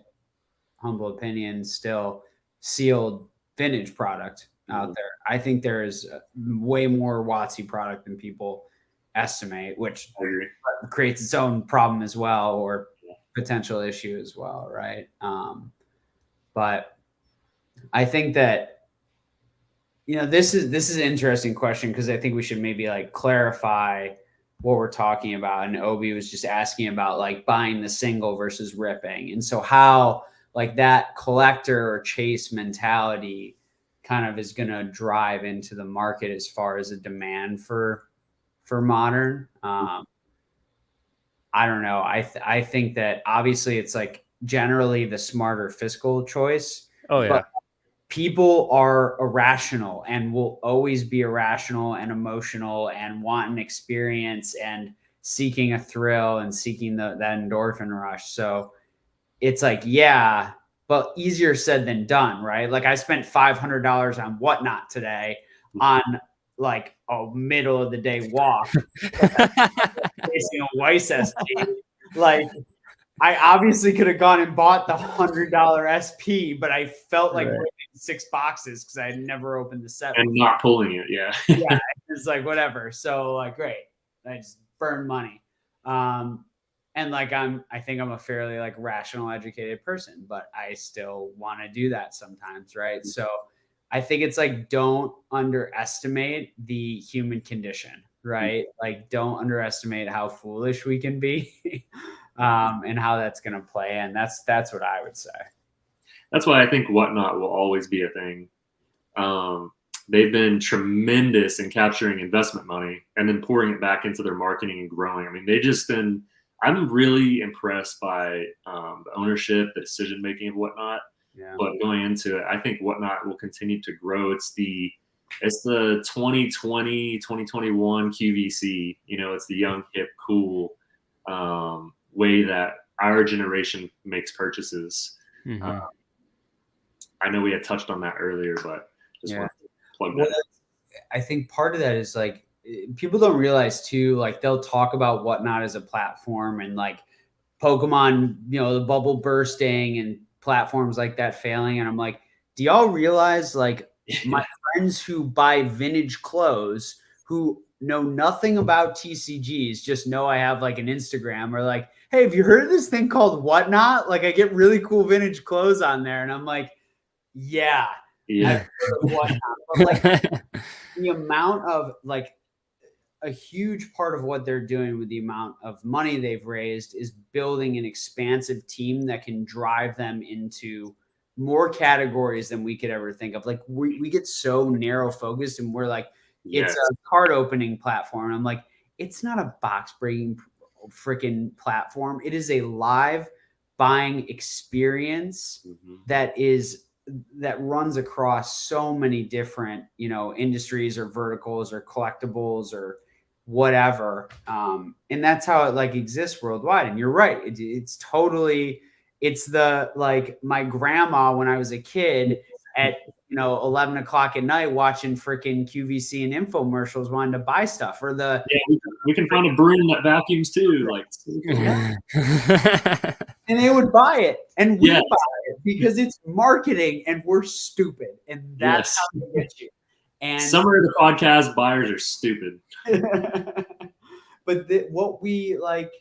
S1: humble opinion, still sealed vintage product out there. I think there is way more WOTC product than people estimate, which creates its own problem as well, or potential issue as well, right? But I think that this is an interesting question, because I think we should maybe like clarify what we're talking about. And Obi was just asking about like buying the single versus ripping, and so how like that collector or chase mentality kind of is going to drive into the market as far as a demand for modern. I don't know. I think that obviously it's like generally the smarter fiscal choice.
S2: Oh yeah.
S1: But people are irrational and will always be irrational and emotional and want an experience and seeking a thrill and seeking that endorphin rush. So it's like, yeah, but easier said than done, right? Like I spent $500 on Whatnot today on like a middle of the day walk facing a Weiss ST. Like I obviously could have gone and bought the $100 SP, but I felt like ripping 6 boxes because I had never opened the set
S3: and
S1: before.
S3: Not pulling it. Yeah.
S1: Yeah. It's like, whatever. So like, great. I just burned money. And like, I think I'm a fairly like rational, educated person, but I still want to do that sometimes. Right. So I think it's like, don't underestimate the human condition, right? Like don't underestimate how foolish we can be. And how that's going to play. And that's what I would say.
S3: That's why I think Whatnot will always be a thing. They've been tremendous in capturing investment money and then pouring it back into their marketing and growing. I mean, I'm really impressed by the ownership, the decision-making of Whatnot.
S1: Yeah.
S3: But going into it, I think Whatnot will continue to grow. It's the 2020, 2021 QVC. It's the young, hip, cool way that our generation makes purchases.
S2: Mm-hmm.
S3: I know we had touched on that earlier, but just want to plug that.
S1: I think part of that is like people don't realize too, like they'll talk about Whatnot as a platform and like Pokemon, the bubble bursting and platforms like that failing. And I'm like, do y'all realize like my friends who buy vintage clothes who know nothing about TCGs, just know I have like an Instagram, or like, hey, have you heard of this thing called Whatnot? Like I get really cool vintage clothes on there. And I'm like, yeah. I've heard of Whatnot. But like the amount of like a huge part of what they're doing with the amount of money they've raised is building an expansive team that can drive them into more categories than we could ever think of. Like we get so narrow focused, and we're like, it's a card opening platform. I'm like, it's not a box breaking freaking platform. It is a live buying experience that runs across so many different, industries or verticals or collectibles or whatever. And that's how it like exists worldwide. And you're right. It's the, like my grandma, when I was a kid at, 11 o'clock at night watching freaking QVC and infomercials, wanting to buy stuff, or
S3: we can find a broom that vacuums too. Like,
S1: and they would buy it, and we buy it because it's marketing, and we're stupid, and that's how they get you. And
S3: summary of the podcast: buyers are stupid.
S1: But what we like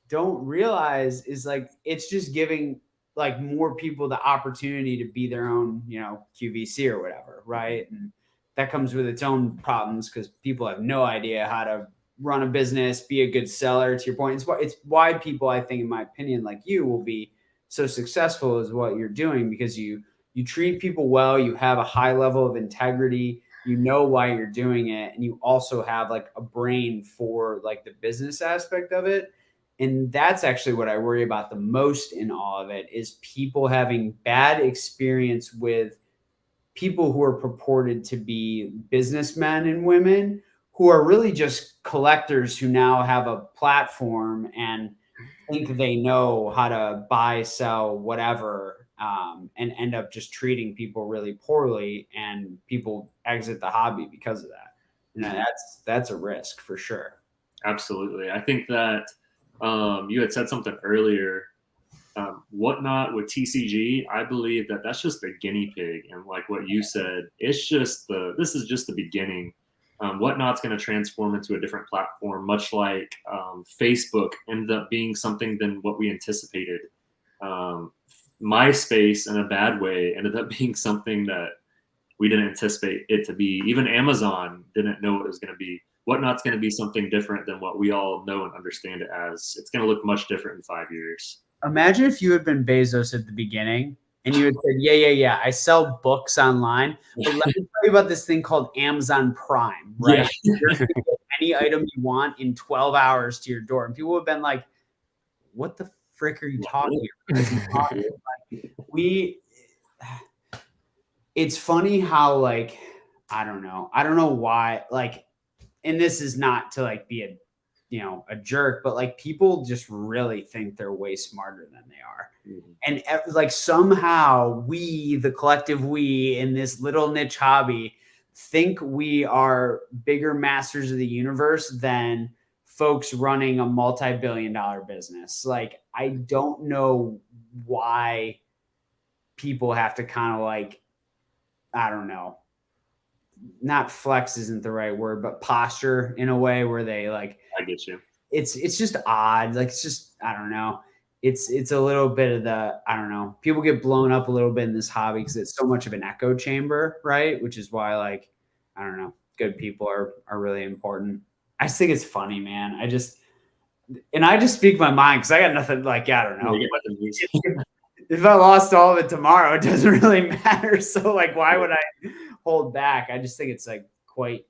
S1: don't realize is like it's just giving like more people the opportunity to be their own, QVC or whatever, right? And that comes with its own problems because people have no idea how to run a business, be a good seller. To your point, it's why people, I think, in my opinion, like you, will be so successful is what you're doing, because you treat people well, you have a high level of integrity, you know why you're doing it, and you also have like a brain for like the business aspect of it. And that's actually what I worry about the most in all of it, is people having bad experience with people who are purported to be businessmen and women who are really just collectors who now have a platform and think they know how to buy, sell, whatever, and end up just treating people really poorly, and people exit the hobby because of that. And that's a risk for sure.
S3: Absolutely. I think that you had said something earlier. Whatnot with TCG, I believe that that's just the guinea pig, and like what you said, this is just the beginning. Whatnot's going to transform into a different platform, much like Facebook ended up being something than what we anticipated. MySpace, in a bad way, ended up being something that we didn't anticipate it to be. Even Amazon didn't know what it was going to be. Whatnot's going to be something different than what we all know and understand it as. It's going to look much different in 5 years.
S1: Imagine if you had been Bezos at the beginning and you had said, yeah, I sell books online, but let me tell you about this thing called Amazon Prime, right? Yeah. You're going to get any item you want in 12 hours to your door. And people have been like, what the frick are you talking about? It's funny how, like, I don't know why, like, and this is not to like be a jerk, but like people just really think they're way smarter than they are. Mm-hmm. And like somehow we, the collective we in this little niche hobby, think we are bigger masters of the universe than folks running a multi-billion-dollar business. Like, I don't know why people have to kind of like, I don't know, not flex isn't the right word, but posture in a way where they like,
S3: I get you.
S1: It's just odd. Like, it's just, I don't know. It's a little bit of the, I don't know. People get blown up a little bit in this hobby because it's so much of an echo chamber, right? Which is why, like, I don't know, good people are really important. I just think it's funny, man. I just speak my mind because I got nothing, like, I don't know. If I lost all of it tomorrow, it doesn't really matter. So, like, why would I hold back? I just think it's like quite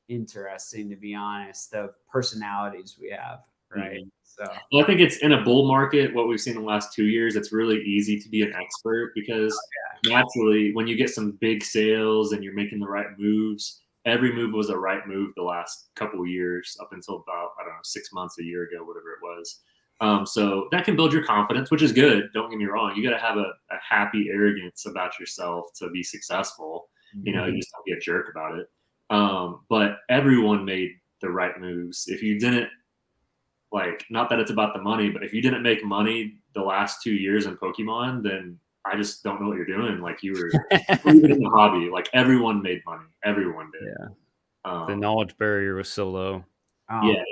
S1: interesting, to be honest, the personalities we have, right? Mm-hmm. So
S3: well, I think it's in a bull market, what we've seen in the last 2 years, it's really easy to be an expert because naturally when you get some big sales and you're making the right moves, every move was a right move the last couple of years up until about, I don't know, 6 months, a year ago, whatever it was. So that can build your confidence, which is good. Don't get me wrong. You got to have a happy arrogance about yourself to be successful. Mm-hmm. You just don't be a jerk about it. But everyone made the right moves. If you didn't, like, not that it's about the money, but if you didn't make money the last 2 years in Pokemon, then I just don't know what you're doing. Like, you were in the hobby. Like, everyone made money. Everyone did.
S2: Yeah. The knowledge barrier was so low.
S3: Yeah,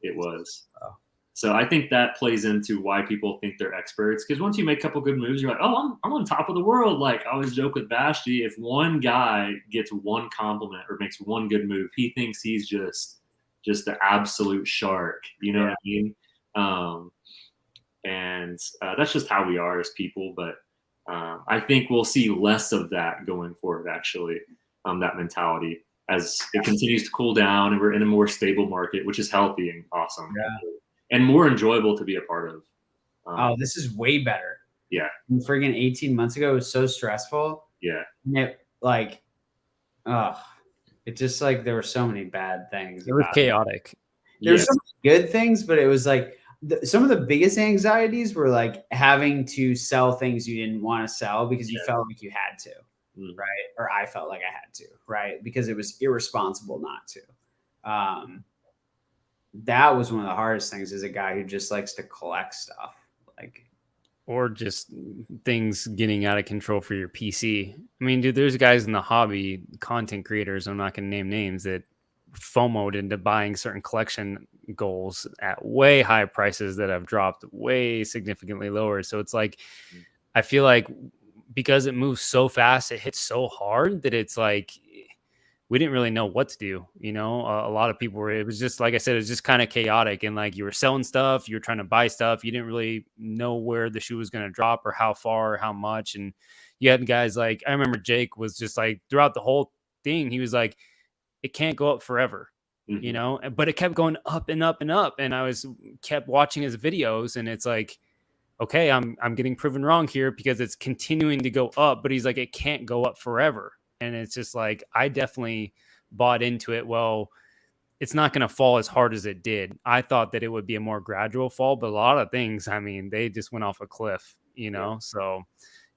S3: it was. Oh. So I think that plays into why people think they're experts. Because once you make a couple good moves, you're like, oh, I'm on top of the world. Like, I always joke with Vashti, if one guy gets one compliment or makes one good move, he thinks he's just the absolute shark. You know what I mean? And that's just how we are as people. But I think we'll see less of that going forward, actually, that mentality, as it continues to cool down and we're in a more stable market, which is healthy and awesome.
S1: Yeah.
S3: And more enjoyable to be a part of.
S1: This is way better.
S3: Yeah.
S1: Friggin' 18 months ago, it was so stressful.
S3: Yeah.
S1: And it, like, it just, like, there were so many bad things.
S2: It was chaotic.
S1: There were some good things, but it was like some of the biggest anxieties were like having to sell things you didn't want to sell because you felt like you had to, right? Or I felt like I had to, right? Because it was irresponsible not to. That was one of the hardest things as a guy who just likes to collect stuff, like,
S2: or just things getting out of control for your PC. I mean, dude, there's guys in the hobby, content creators, I'm not going to name names, that FOMO'd into buying certain collection goals at way high prices that have dropped way significantly lower. So it's like, I feel like because it moves so fast, it hits so hard that it's like, we didn't really know what to do. You know, a lot of people were, it was just, like I said, it was just kind of chaotic. And like, you were selling stuff, you were trying to buy stuff. You didn't really know where the shoe was going to drop or how far or how much. And you had guys like, I remember Jake was just like, throughout the whole thing, he was like, it can't go up forever. you know, but it kept going up and up and up. And I kept watching his videos, and it's like, okay, I'm getting proven wrong here because it's continuing to go up, but he's like, it can't go up forever. And it's just like, I definitely bought into it. Well, it's not going to fall as hard as it did. I thought that it would be a more gradual fall, but a lot of things, I mean, they just went off a cliff, you know? Yeah. So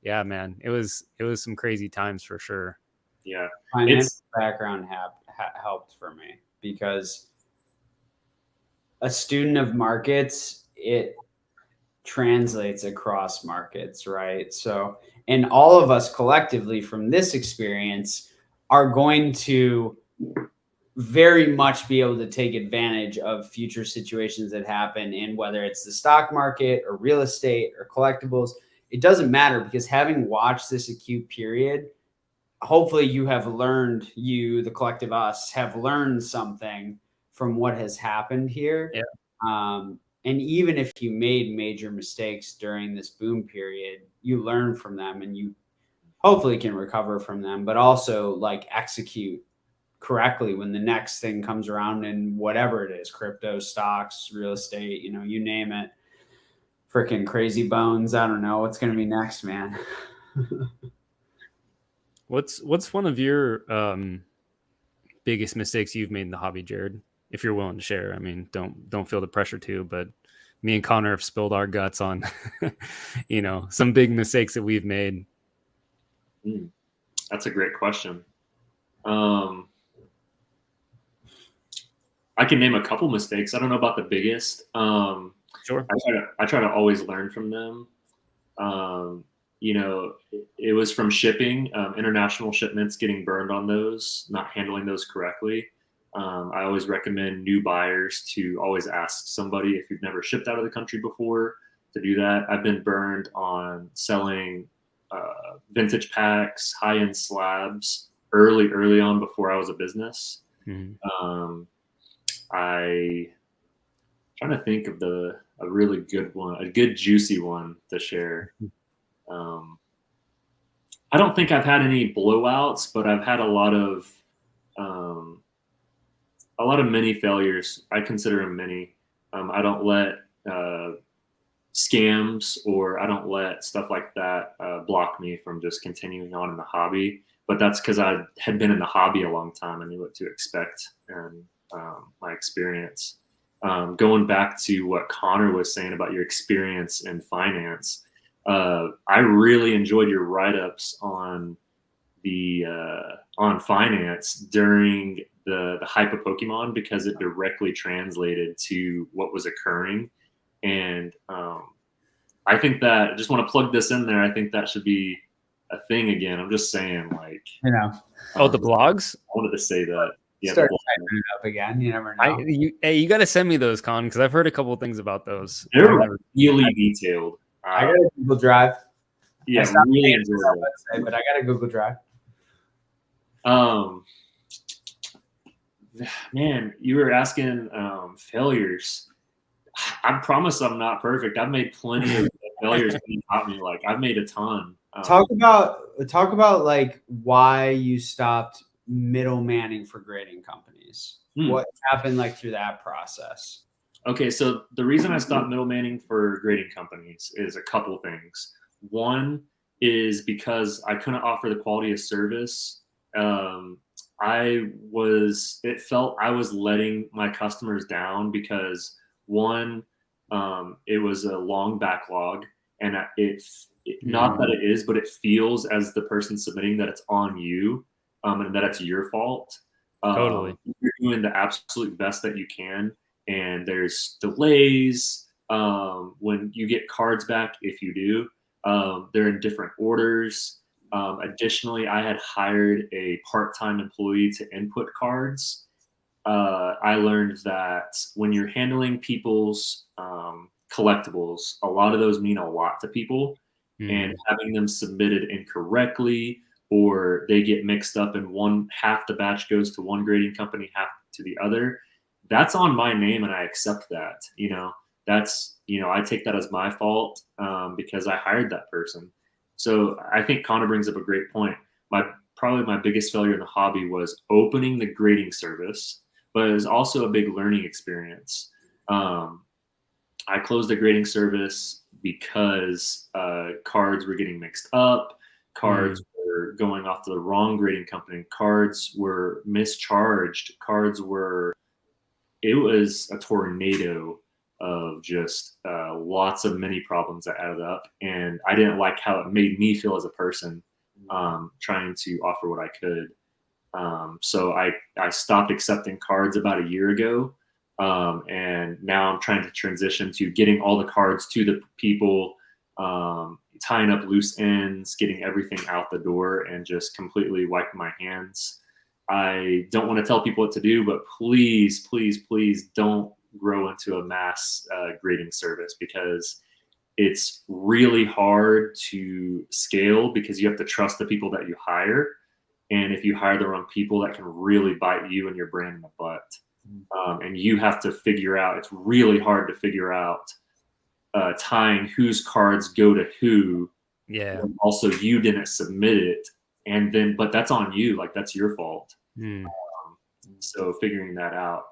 S2: yeah, man, it was some crazy times for sure.
S3: Yeah.
S1: Financial background helped for me because a student of markets, it translates across markets, right? So, and all of us collectively from this experience are going to very much be able to take advantage of future situations that happen in whether it's the stock market or real estate or collectibles. It doesn't matter, because having watched this acute period, hopefully you have learned, the collective us have learned something from what has happened here.
S2: Yeah.
S1: And even if you made major mistakes during this boom period, you learn from them and you hopefully can recover from them, but also like execute correctly when the next thing comes around, and whatever it is, crypto, stocks, real estate, you know, you name it, freaking crazy bones. I don't know what's going to be next, man.
S2: What's one of your biggest mistakes you've made in the hobby, Jarrod? If you're willing to share, I mean, don't feel the pressure to, but me and Connor have spilled our guts on, you know, some big mistakes that we've made.
S3: That's a great question. I can name a couple mistakes. I don't know about the biggest.
S2: Sure.
S3: I try to always learn from them. You know, it was from shipping, international shipments, getting burned on those, not handling those correctly. I always recommend new buyers to always ask somebody if you've never shipped out of the country before to do that. I've been burned on selling vintage packs, high-end slabs early on before I was a business. I'm trying to think of a really good one, a good juicy one to share. I don't think I've had any blowouts, but I've had a lot of mini failures. I consider them mini. I don't let scams, or I don't let stuff like that block me from just continuing on in the hobby. But that's because I had been in the hobby a long time and knew what to expect, and my experience. Going back to what Connor was saying about your experience in finance, I really enjoyed your write-ups on finance during the hype of Pokemon, because it directly translated to what was occurring. And I think that, I just want to plug this in there, I think that should be a thing again. I'm just saying, like,
S1: you know,
S2: the blogs.
S3: I wanted to say that. Yeah,
S1: start typing it up again. You never know.
S2: You got to send me those, Con, because I've heard a couple of things about those.
S3: They're really detailed.
S1: I got a Google Drive.
S3: Yeah, really enjoyable.
S1: But I got a Google Drive.
S3: Man, you were asking failures. I promise I'm not perfect. I've made plenty of failures that taught me. Like, I've made a ton.
S1: Talk about like why you stopped middlemanning for grading companies. What happened like through that process?
S3: Okay, so the reason I stopped middlemanning for grading companies is a couple things. One is because I couldn't offer the quality of service. It felt I was letting my customers down because, one, it was a long backlog, and not that it is, but it feels as the person submitting that it's on you, and that it's your fault.
S2: Totally.
S3: You're doing the absolute best that you can, and there's delays when you get cards back. If you do, they're in different orders. Additionally, I had hired a part-time employee to input cards. I learned that when you're handling people's collectibles, a lot of those mean a lot to people, and having them submitted incorrectly, or they get mixed up and half the batch goes to one grading company, half to the other, that's on my name, and I accept that. I take that as my fault because I hired that person. So I think Connor brings up a great point. Probably my biggest failure in the hobby was opening the grading service but it was also a big learning experience. I closed the grading service because cards were getting mixed up. Cards were going off to the wrong grading company. Cards were mischarged. It was a tornado of just lots of mini problems that added up. And I didn't like how it made me feel as a person trying to offer what I could. So I stopped accepting cards about a year ago. And now I'm trying to transition to getting all the cards to the people, tying up loose ends, getting everything out the door, and just completely wiping my hands. I don't want to tell people what to do, but please, please, please don't grow into a mass grading service, because it's really hard to scale, because you have to trust the people that you hire. And if you hire the wrong people, that can really bite you and your brand in the butt. And you have to figure out, it's really hard to figure out tying whose cards go to who.
S2: Yeah.
S3: Also, you didn't submit it. And then, but that's on you. Like, that's your fault. So figuring that out,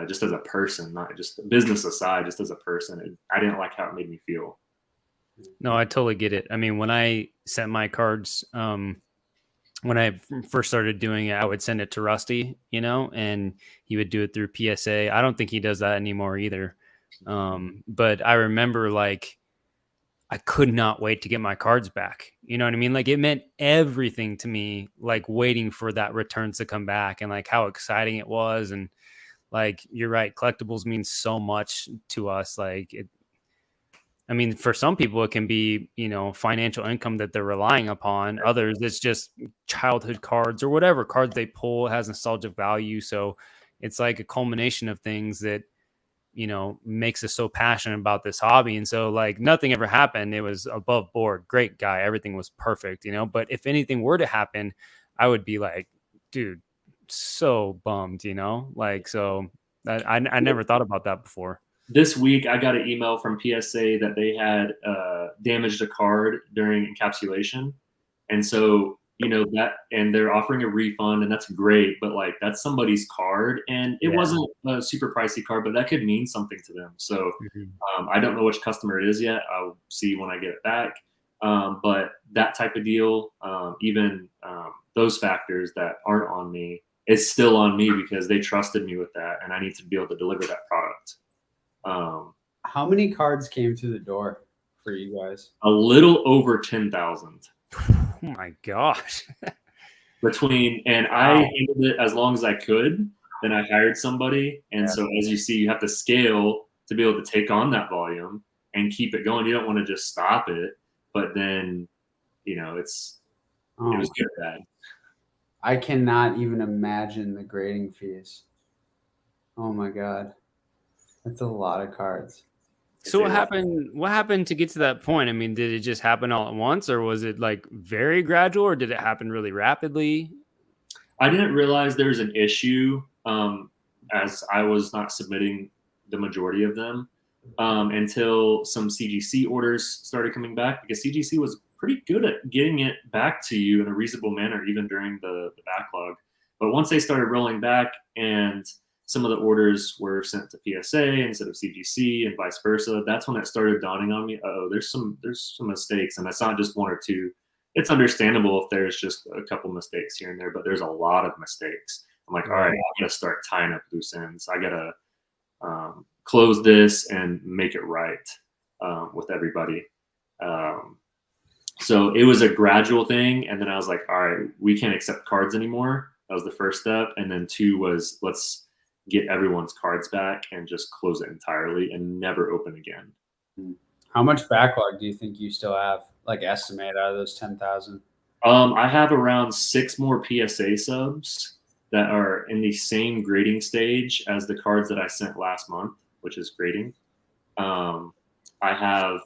S3: just as a person, not just business aside, just as a person, I didn't like how it made me feel.
S2: No, I totally get it. I mean, when I sent my cards, when I first started doing it, I would send it to Rusty, and he would do it through PSA. I don't think he does that anymore either. But I remember, like, I could not wait to get my cards back. You know what I mean? Like, it meant everything to me, like waiting for that returns to come back, and like how exciting it was. And like, you're right, collectibles mean so much to us. Like, I mean, for some people, it can be, financial income that they're relying upon. Others, it's just childhood cards or whatever cards they pull. It has nostalgic value. So it's like a culmination of things that, makes us so passionate about this hobby. And so, like, nothing ever happened. It was above board. Great guy. Everything was perfect, But if anything were to happen, I would be like, dude, so bummed, Like, so I never thought about that before.
S3: This week, I got an email from PSA that they had damaged a card during encapsulation. And so, and they're offering a refund, and that's great, but like, that's somebody's card, and it wasn't a super pricey card, but that could mean something to them. So I don't know which customer it is yet. I'll see when I get it back. But that type of deal, even those factors that aren't on me, it's still on me, because they trusted me with that, and I need to be able to deliver that product.
S1: How many cards came through the door for you guys?
S3: A little over 10,000.
S2: Oh my gosh.
S3: I handled it as long as I could. Then I hired somebody. And so, as you see, you have to scale to be able to take on that volume and keep it going. You don't want to just stop it, but then, it was good or bad.
S1: I cannot even imagine the grading fees. Oh my God. That's a lot of cards.
S2: So what happened to get to that point? I mean, did it just happen all at once, or was it like very gradual, or did it happen really rapidly?
S3: I didn't realize there was an issue as I was not submitting the majority of them until some CGC orders started coming back, because CGC was pretty good at getting it back to you in a reasonable manner, even during the backlog. But once they started rolling back and some of the orders were sent to PSA instead of CGC and vice versa, that's when it started dawning on me, there's some mistakes. And that's not just one or two. It's understandable if there's just a couple mistakes here and there, but there's a lot of mistakes. I'm like, all right, I got to start tying up loose ends. I got to close this and make it right with everybody. So it was a gradual thing. And then I was like, all right, we can't accept cards anymore. That was the first step. And then 2 was, let's get everyone's cards back and just close it entirely and never open again.
S1: How much backlog do you think you still have, like, estimate out of those 10,000?
S3: I have around 6 more PSA subs that are in the same grading stage as the cards that I sent last month, which is grading. I have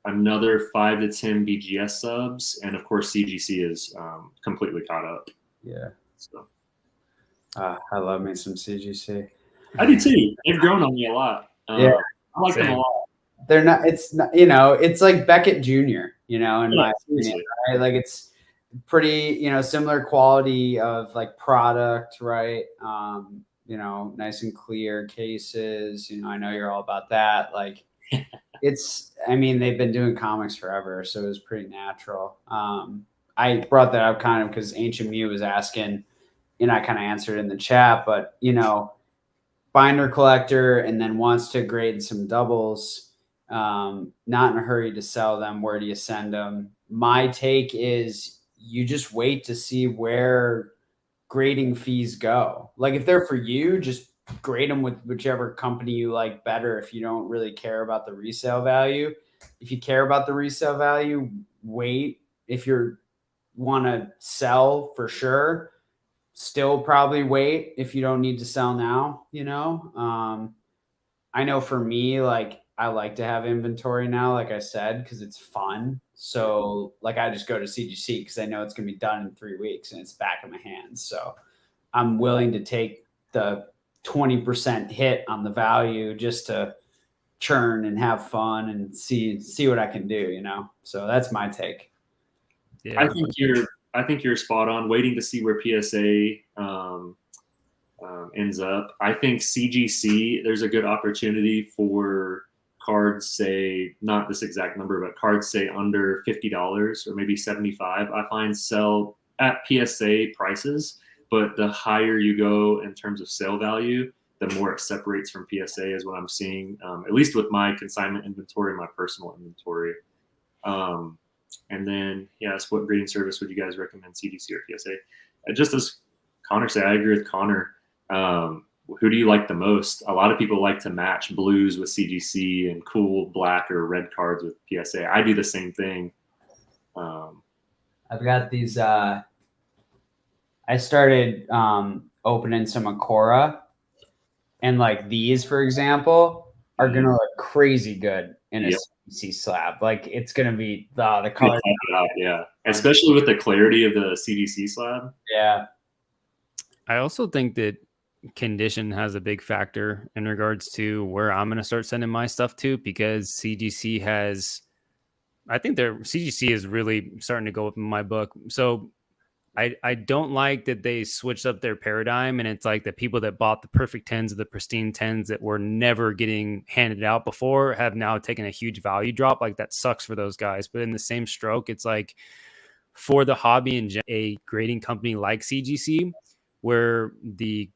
S3: another 5 to 10 BGS subs, and of course CGC is completely caught up.
S1: Yeah.
S3: So
S1: I love me some CGC.
S3: I do too. They've grown on me a lot. I like them a lot.
S1: They're not. It's not. It's like Beckett Jr. In my opinion, right? Like, it's pretty. Similar quality of like product, right? you know, nice and clear cases. You know, I know you're all about that. Like I mean, they've been doing comics forever, so it was pretty natural. I brought that up kind of because Ancient Mew was asking, and I kind of answered in the chat, but you know, binder collector and then wants to grade some doubles, not in a hurry to sell them. Where do you send them? My take is you just wait to see where grading fees go. Like if they're for you, just grade them with whichever company you like better if you don't really care about the resale value. If you care about the resale value, wait. If you want to sell for sure, still probably wait if you don't need to sell now, you know. I know for me, like I like to have inventory now, like I said, because it's fun. So like I just go to CGC because I know it's going to be done in 3 weeks and it's back in my hands. So I'm willing to take the 20% hit on the value just to churn and have fun and see what I can do, you know. So that's my take.
S3: Yeah, I think you're spot on. Waiting to see where PSA ends up. I think CGC, there's a good opportunity for cards, say not this exact number, but cards say under $50 or maybe $75. I find sell at PSA prices, but the higher you go in terms of sale value, the more it separates from PSA is what I'm seeing, at least with my consignment inventory and my personal inventory. And then, yes, what grading service would you guys recommend, CGC or PSA? Just as Connor said, I agree with Connor. Who do you like the most? A lot of people like to match blues with CGC and cool black or red cards with PSA. I do the same thing.
S1: I've got these. I started opening some Akora, and like these, for example, are gonna look crazy good in a CGC slab. Like it's gonna be the color.
S3: Yeah, especially with the clarity of the CGC slab.
S1: Yeah.
S2: I also think that condition has a big factor in regards to where I'm going to start sending my stuff to, because CGC is really starting to go up in my book. So I don't like that they switched up their paradigm, and it's like the people that bought the perfect 10s or the pristine 10s that were never getting handed out before have now taken a huge value drop. Like that sucks for those guys. But in the same stroke, it's like for the hobby and a grading company like CGC, where the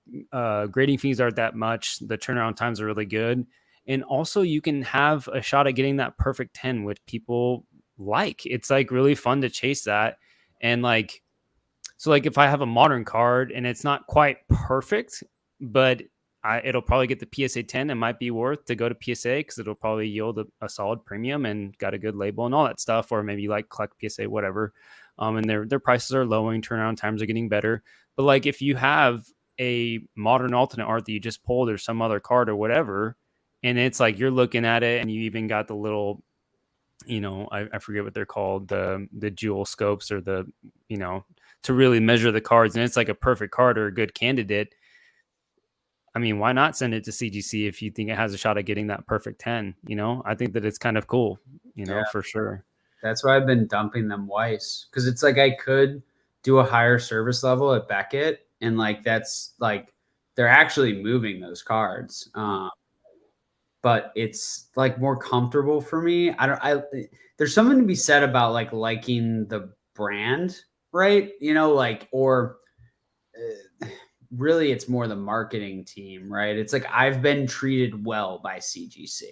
S2: grading fees aren't that much, the turnaround times are really good, and also you can have a shot at getting that perfect 10, which people like. It's like really fun to chase that. And like, so like if I have a modern card and it's not quite perfect, but it'll probably get the PSA 10, it might be worth to go to PSA because it'll probably yield a solid premium and got a good label and all that stuff. Or maybe like collect PSA, whatever. And their prices are lowering, turnaround times are getting better. But like if you have a modern alternate art that you just pulled or some other card or whatever, and it's like you're looking at it and you even got the little, you know, I forget what they're called, the jewel scopes or the, you know, to really measure the cards, and it's like a perfect card or a good candidate. I mean, why not send it to CGC if you think it has a shot at getting that perfect 10? You know, I think that it's kind of cool, you know, for sure.
S1: That's why I've been dumping them Weiss, because it's like I could do a higher service level at Beckett, and like that's like they're actually moving those cards. But it's like more comfortable for me. There's something to be said about like liking the brand, right? You know, like, or really it's more the marketing team, right? It's like I've been treated well by CGC,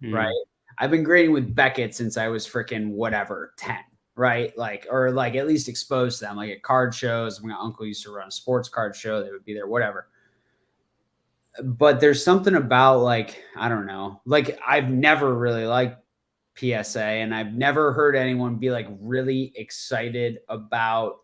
S1: right? I've been grading with Beckett since I was freaking whatever 10, right? Like, or like at least exposed to them, like at card shows. My uncle used to run a sports card show. They would be there, whatever. But there's something about like, I don't know, like I've never really liked PSA, and I've never heard anyone be like really excited about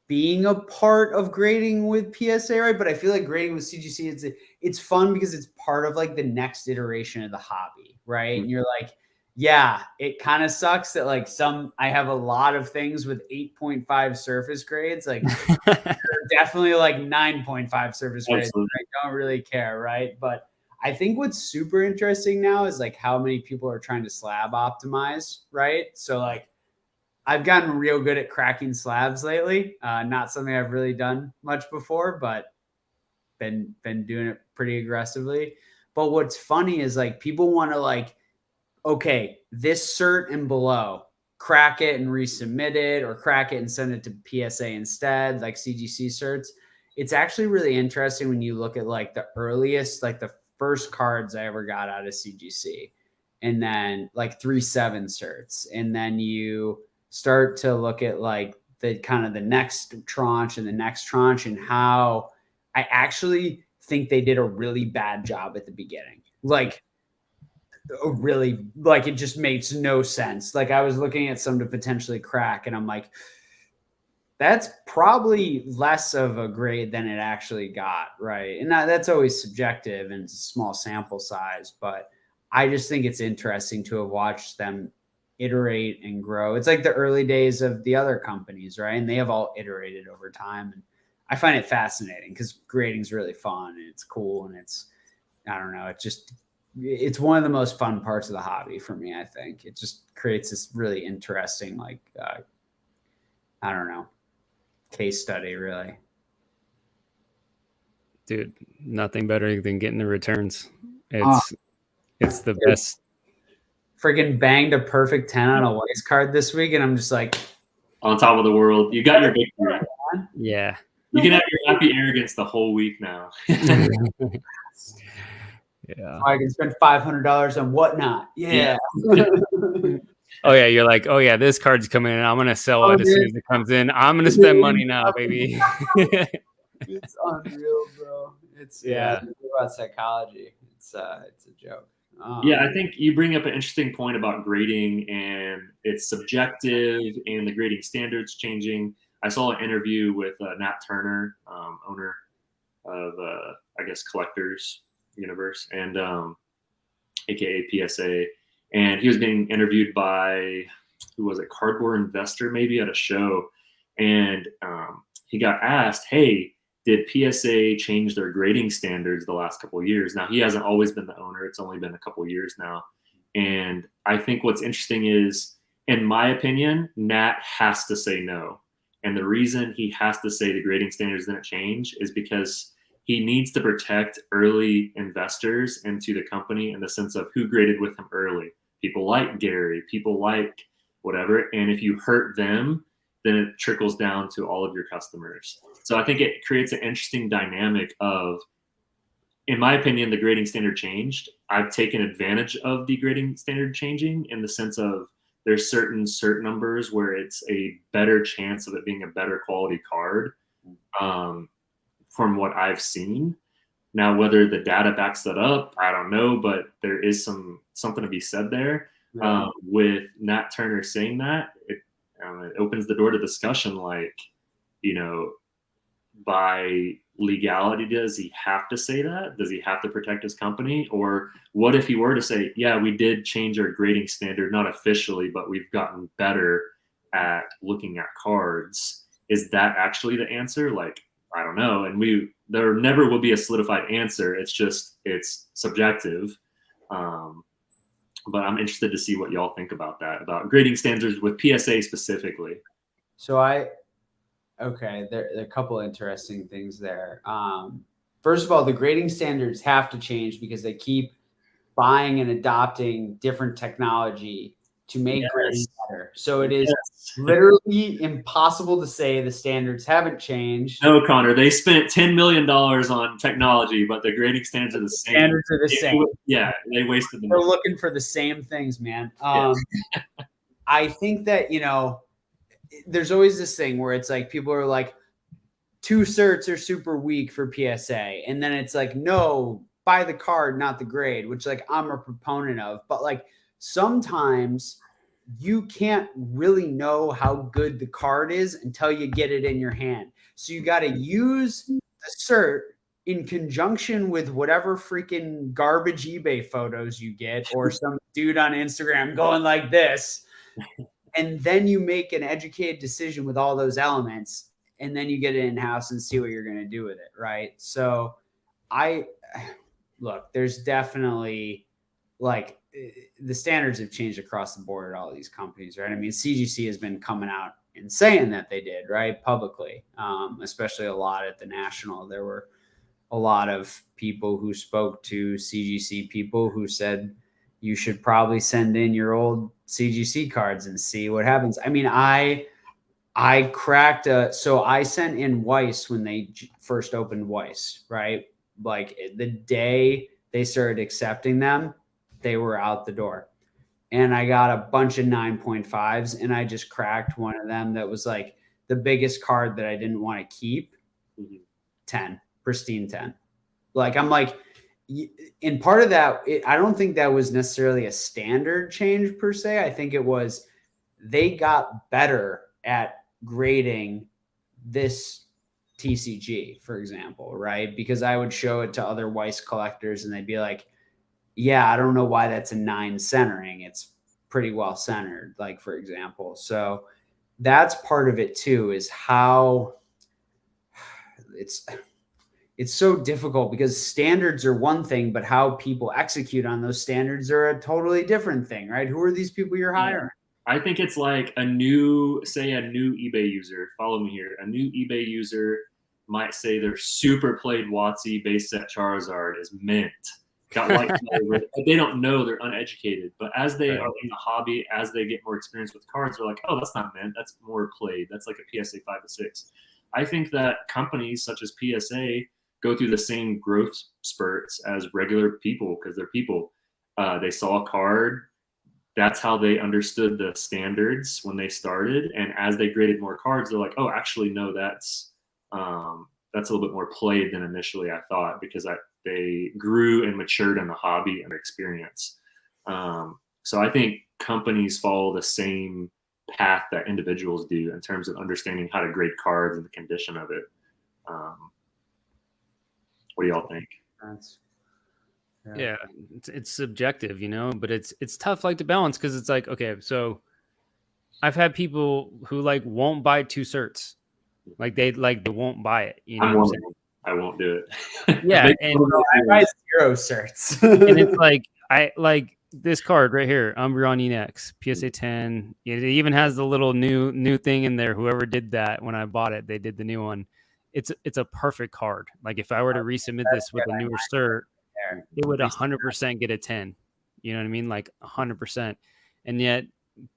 S1: being a part of grading with PSA, right? But I feel like grading with CGC, it's fun because it's part of like the next iteration of the hobby, right? And you're like, yeah, it kind of sucks that like I have a lot of things with 8.5 surface grades, like definitely like 9.5 surface grades. I don't really care, right? But I think what's super interesting now is like how many people are trying to slab optimize, right? So like I've gotten real good at cracking slabs lately. Not something I've really done much before, but been doing it pretty aggressively. But what's funny is like people want to like, okay, this cert and below, crack it and resubmit it, or crack it and send it to PSA instead, like CGC certs. It's actually really interesting when you look at like the earliest, like the first cards I ever got out of CGC, and then like 3-7 certs. And then you start to look at like the kind of the next tranche and the next tranche, and how I actually think they did a really bad job at the beginning. Like really, like it just makes no sense. Like I was looking at some to potentially crack, and I'm like, that's probably less of a grade than it actually got, right? And that's always subjective and it's a small sample size, but I just think it's interesting to have watched them iterate and grow. It's like the early days of the other companies, right? And they have all iterated over time. And I find it fascinating because grading is really fun and it's cool. And it's, I don't know, it's one of the most fun parts of the hobby for me, I think. It just creates this really interesting, like, I don't know, case study, really.
S2: Dude, nothing better than getting the returns. It's the best.
S1: Freaking banged a perfect 10 on a Weiss card this week, and I'm just like,
S3: on top of the world. You got your victory.
S2: Yeah.
S3: You can have your happy arrogance the whole week now.
S2: Yeah.
S1: So I can spend $500 on whatnot. Yeah.
S2: Oh yeah, you're like, oh yeah, this card's coming in. I'm gonna sell it as soon as it comes in. I'm gonna spend money now, baby.
S1: It's unreal, bro. It's about psychology. It's a joke.
S3: Yeah, I think you bring up an interesting point about grading, and it's subjective, and the grading standards changing. I saw an interview with Nat Turner, owner of I guess Collectors Universe, and aka PSA. And he was being interviewed by, who was it, Cardboard Investor, maybe at a show. And he got asked, hey, did PSA change their grading standards the last couple of years? Now, he hasn't always been the owner. It's only been a couple of years now. And I think what's interesting is, in my opinion, Nat has to say no. And the reason he has to say the grading standards didn't change is because he needs to protect early investors into the company in the sense of who graded with him early. People like Gary, people like whatever. And if you hurt them, then it trickles down to all of your customers. So I think it creates an interesting dynamic of, in my opinion, the grading standard changed. I've taken advantage of the grading standard changing in the sense of there's certain cert numbers where it's a better chance of it being a better quality card from what I've seen. Now, whether the data backs that up, I don't know, but there is something to be said there. With Nat Turner saying that, it opens the door to discussion, like, by legality, does he have to say that? Does he have to protect his company? Or what if he were to say, yeah, we did change our grading standard, not officially, but we've gotten better at looking at cards. Is that actually the answer? Like, I don't know. And there never will be a solidified answer. It's subjective. But I'm interested to see what y'all think about that, about grading standards with PSA specifically.
S1: So there are a couple interesting things there. First of all, the grading standards have to change because they keep buying and adopting different technology to make grading better. So it is literally impossible to say the standards haven't changed.
S3: No, Connor, they spent $10 million on technology, but the grading standards are the same.
S1: Standards are the same.
S3: Yeah, they wasted the
S1: money.
S3: They're
S1: looking for the same things, man. I think that, there's always this thing where it's like people are like, 2 certs are super weak for PSA. And then it's like, no, buy the card, not the grade, which like I'm a proponent of. But like sometimes you can't really know how good the card is until you get it in your hand. So you got to use the cert in conjunction with whatever freaking garbage eBay photos you get, or some dude on Instagram going like this. And then you make an educated decision with all those elements, and then you get it in-house and see what you're going to do with it, right? So there's definitely like the standards have changed across the board at all these companies, right? I mean, CGC has been coming out and saying that they did, right, publicly, especially a lot at the national. There were a lot of people who spoke to CGC people who said you should probably send in your old CGC cards and see what happens. I mean, I cracked so I sent in Weiss when they first opened Weiss, right? Like the day they started accepting them, they were out the door. And I got a bunch of 9.5s, and I just cracked one of them that was like the biggest card that I didn't want to keep. 10, pristine 10. Like, I'm like, and part of that, I don't think that was necessarily a standard change per se. I think it was they got better at grading this TCG, for example, right? Because I would show it to other Weiss collectors and they'd be like, yeah, I don't know why that's a 9 centering. It's pretty well centered, like, for example. So that's part of it too, is how it's so difficult because standards are one thing, but how people execute on those standards are a totally different thing, right? Who are these people you're hiring?
S3: I think it's like a new eBay user. Follow me here. A new eBay user might say their super played WOTC base set Charizard is mint. Got light color, but they don't know, they're uneducated. But as they are in the hobby, as they get more experience with cards, they're like, oh, that's not mint. That's more played. That's like a PSA 5 to 6. I think that companies such as PSA go through the same growth spurts as regular people because they're people. They saw a card. That's how they understood the standards when they started. And as they graded more cards, they're like, oh, actually, no, that's a little bit more played than initially I thought, because they grew and matured in the hobby and their experience. So I think companies follow the same path that individuals do in terms of understanding how to grade cards and the condition of it. What do y'all think?
S2: Yeah, it's subjective, but it's tough, like, to balance, because it's like, okay, so I've had people who like won't buy 2 certs, like they won't buy it.
S3: I won't do it.
S2: Yeah, and
S1: I buy 0 certs,
S2: and it's like I like this card right here, Umbreon EX PSA 10. It even has the little new thing in there. Whoever did that when I bought it, they did the new one. It's a perfect card. Like, if I were to resubmit this with a newer cert, it would 100% get a 10. You know what I mean? Like 100%. And yet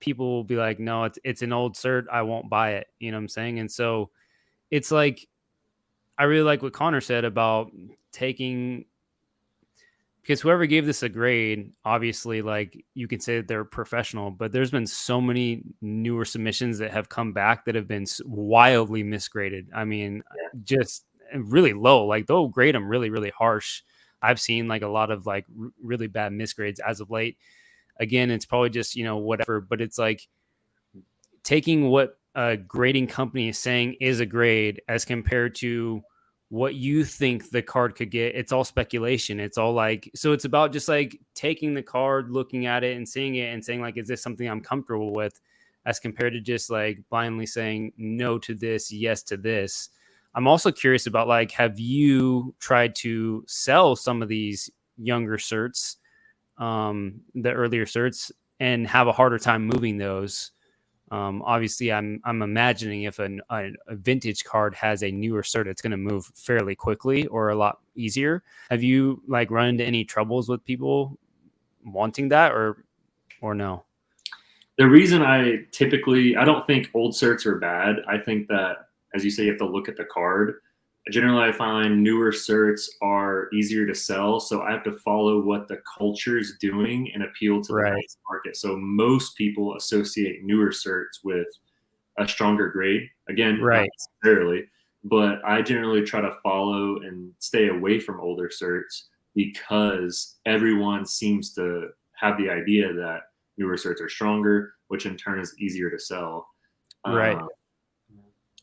S2: people will be like, no, it's an old cert, I won't buy it. You know what I'm saying? And so it's like, I really like what Connor said about taking, because whoever gave this a grade, obviously, like, you can say that they're professional, but there's been so many newer submissions that have come back that have been wildly misgraded. I mean, just really low. Like, they'll grade them really, really harsh. I've seen like a lot of like really bad misgrades as of late. Again, it's probably just, whatever, but it's like taking what a grading company is saying is a grade as compared to what you think the card could get. It's all speculation. It's all like, so it's about just like taking the card, looking at it and seeing it and saying like, is this something I'm comfortable with, as compared to just like blindly saying no to this, yes to this. I'm also curious about, like, have you tried to sell some of these younger certs, the earlier certs, and have a harder time moving those? Obviously, I'm imagining if a vintage card has a newer cert, it's going to move fairly quickly or a lot easier. Have you like run into any troubles with people wanting that, or no?
S3: The reason I don't think old certs are bad. I think that, as you say, you have to look at the card. Generally, I find newer certs are easier to sell, so I have to follow what the culture is doing and appeal to the mass market. So most people associate newer certs with a stronger grade. Again, not necessarily, but I generally try to follow and stay away from older certs because everyone seems to have the idea that newer certs are stronger, which in turn is easier to sell.
S2: Right.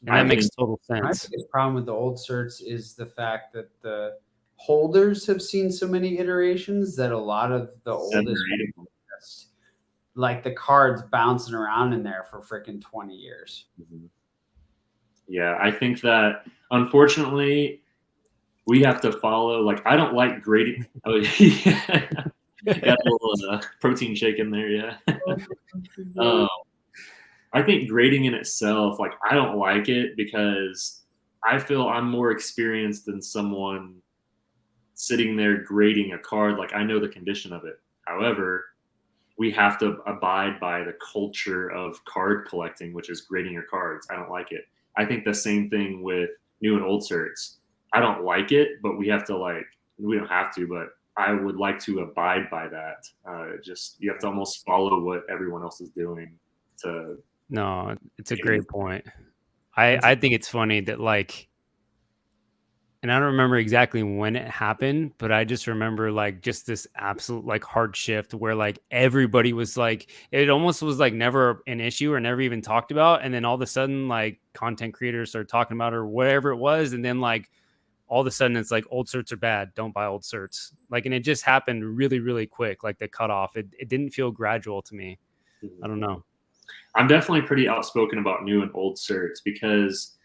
S2: And that makes total sense.
S1: My biggest problem with the old certs is the fact that the holders have seen so many iterations that a lot of the oldest, just, like, the cards bouncing around in there for freaking 20 years.
S3: Mm-hmm. Yeah, I think that, unfortunately, we have to follow, like, I don't like grading. Oh, yeah. Got a little protein shake in there, yeah. I think grading in itself, like, I don't like it because I feel I'm more experienced than someone sitting there grading a card. Like, I know the condition of it. However, we have to abide by the culture of card collecting, which is grading your cards. I don't like it. I think the same thing with new and old certs. I don't like it, but we have to we don't have to, but I would like to abide by that. You have to almost follow what everyone else is doing
S2: No, it's a great point. I think it's funny that and I don't remember exactly when it happened, but I just remember just this absolute hard shift where everybody was it almost was never an issue or never even talked about. And then all of a sudden content creators started talking about it or whatever it was. And then all of a sudden it's old certs are bad. Don't buy old certs. And it just happened really, really quick. The cutoff, it didn't feel gradual to me. I don't know.
S3: I'm definitely pretty outspoken about new and old certs because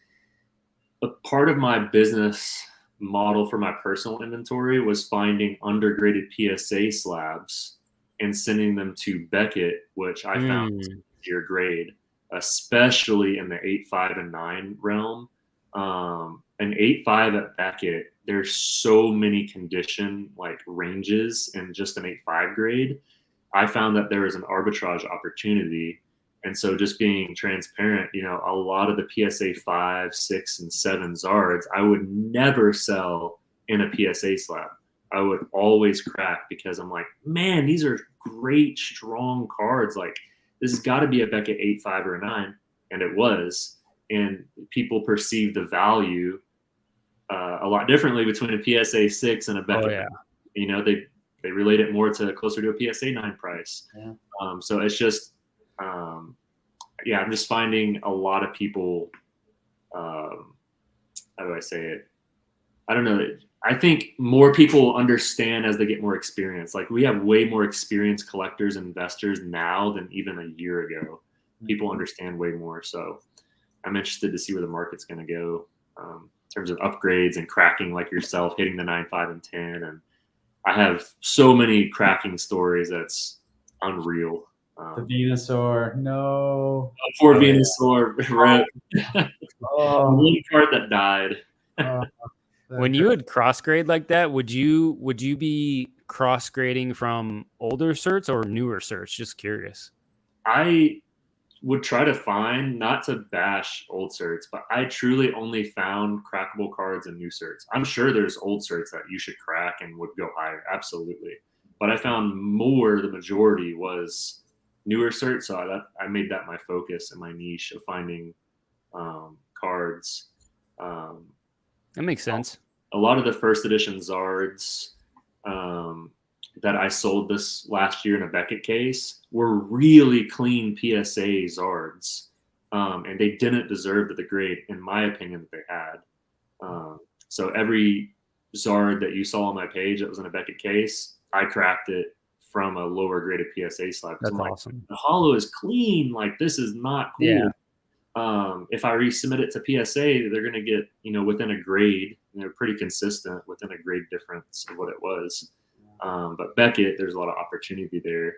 S3: a part of my business model for my personal inventory was finding undergraded PSA slabs and sending them to Beckett, which I found was easier grade, especially in the 8.5 and 9 realm. An 8.5 at Beckett, there's so many condition ranges in just an 8.5 grade. I found that there was an arbitrage opportunity. And so just being transparent, a lot of the PSA 5, 6, and 7 Zards, I would never sell in a PSA slab. I would always crack because I'm like, man, these are great, strong cards. This has got to be a Beckett 8.5 or a 9. And it was. And people perceive the value a lot differently between a PSA 6 and a Beckett. Oh, yeah. They relate it more to closer to a PSA 9 price. Yeah. So it's just... I'm just finding a lot of people, how do I say it? I don't know. I think more people understand as they get more experience. We have way more experienced collectors and investors now than even a year ago. People understand way more. So I'm interested to see where the market's going to go in terms of upgrades and cracking like yourself, hitting the 9, 5, and 10. And I have so many cracking stories that's unreal.
S1: The Venusaur, no.
S3: Poor Venusaur, one card that died.
S2: When you would cross grade like that, would you be cross grading from older certs or newer certs? Just curious.
S3: I would try to find, not to bash old certs, but I truly only found crackable cards in new certs. I'm sure there's old certs that you should crack and would go higher, absolutely. But I found the majority was newer certs, so I made that my focus and my niche of finding cards.
S2: That makes sense.
S3: A lot of the first edition Zards that I sold this last year in a Beckett case were really clean PSA Zards, and they didn't deserve the grade, in my opinion, that they had. So every Zard that you saw on my page that was in a Beckett case, I cracked it from a lower graded PSA slab.
S2: That's awesome.
S3: The hollow is clean. This is not cool. Yeah. If I resubmit it to PSA, they're going to get, within a grade. And they're pretty consistent within a grade difference of what it was. But Beckett, there's a lot of opportunity there.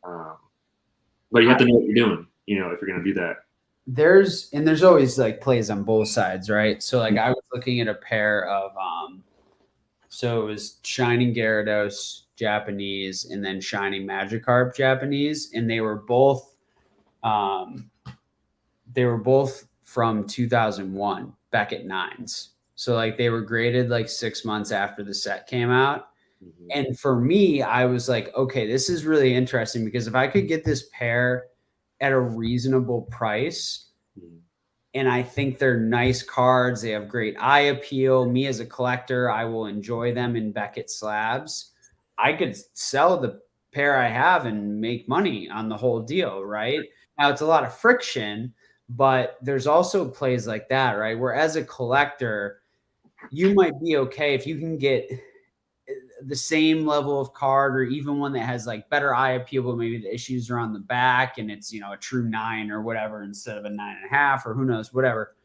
S3: But you have to know what you're doing, if you're going to do that.
S1: There's always plays on both sides, right? So I was looking at a pair of, so it was Shining Gyarados Japanese and then Shining Magikarp Japanese, and they were both from 2001 Beckett 9s. So they were graded 6 months after the set came out. Mm-hmm. And for me, I was like, okay, this is really interesting because if I could get this pair at a reasonable price, and I think they're nice cards, they have great eye appeal. Me as a collector, I will enjoy them in Beckett slabs. I could sell the pair I have and make money on the whole deal, right? Now, it's a lot of friction, but there's also plays like that, right? Where as a collector, you might be okay if you can get the same level of card or even one that has better eye appeal, but maybe the issues are on the back and it's, a true 9 or whatever instead of a 9.5 or who knows, whatever.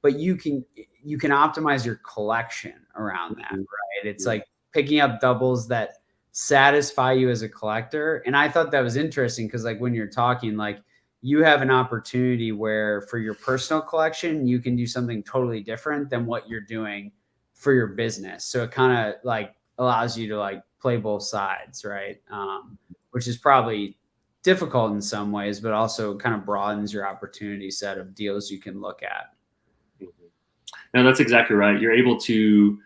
S1: But you can optimize your collection around that, right? It's picking up doubles that satisfy you as a collector. And I thought that was interesting because when you're talking, you have an opportunity where for your personal collection, you can do something totally different than what you're doing for your business. So it kind of allows you to like play both sides, right? Which is probably difficult in some ways, but also kind of broadens your opportunity set of deals you can look at.
S3: No, that's exactly right. You're able to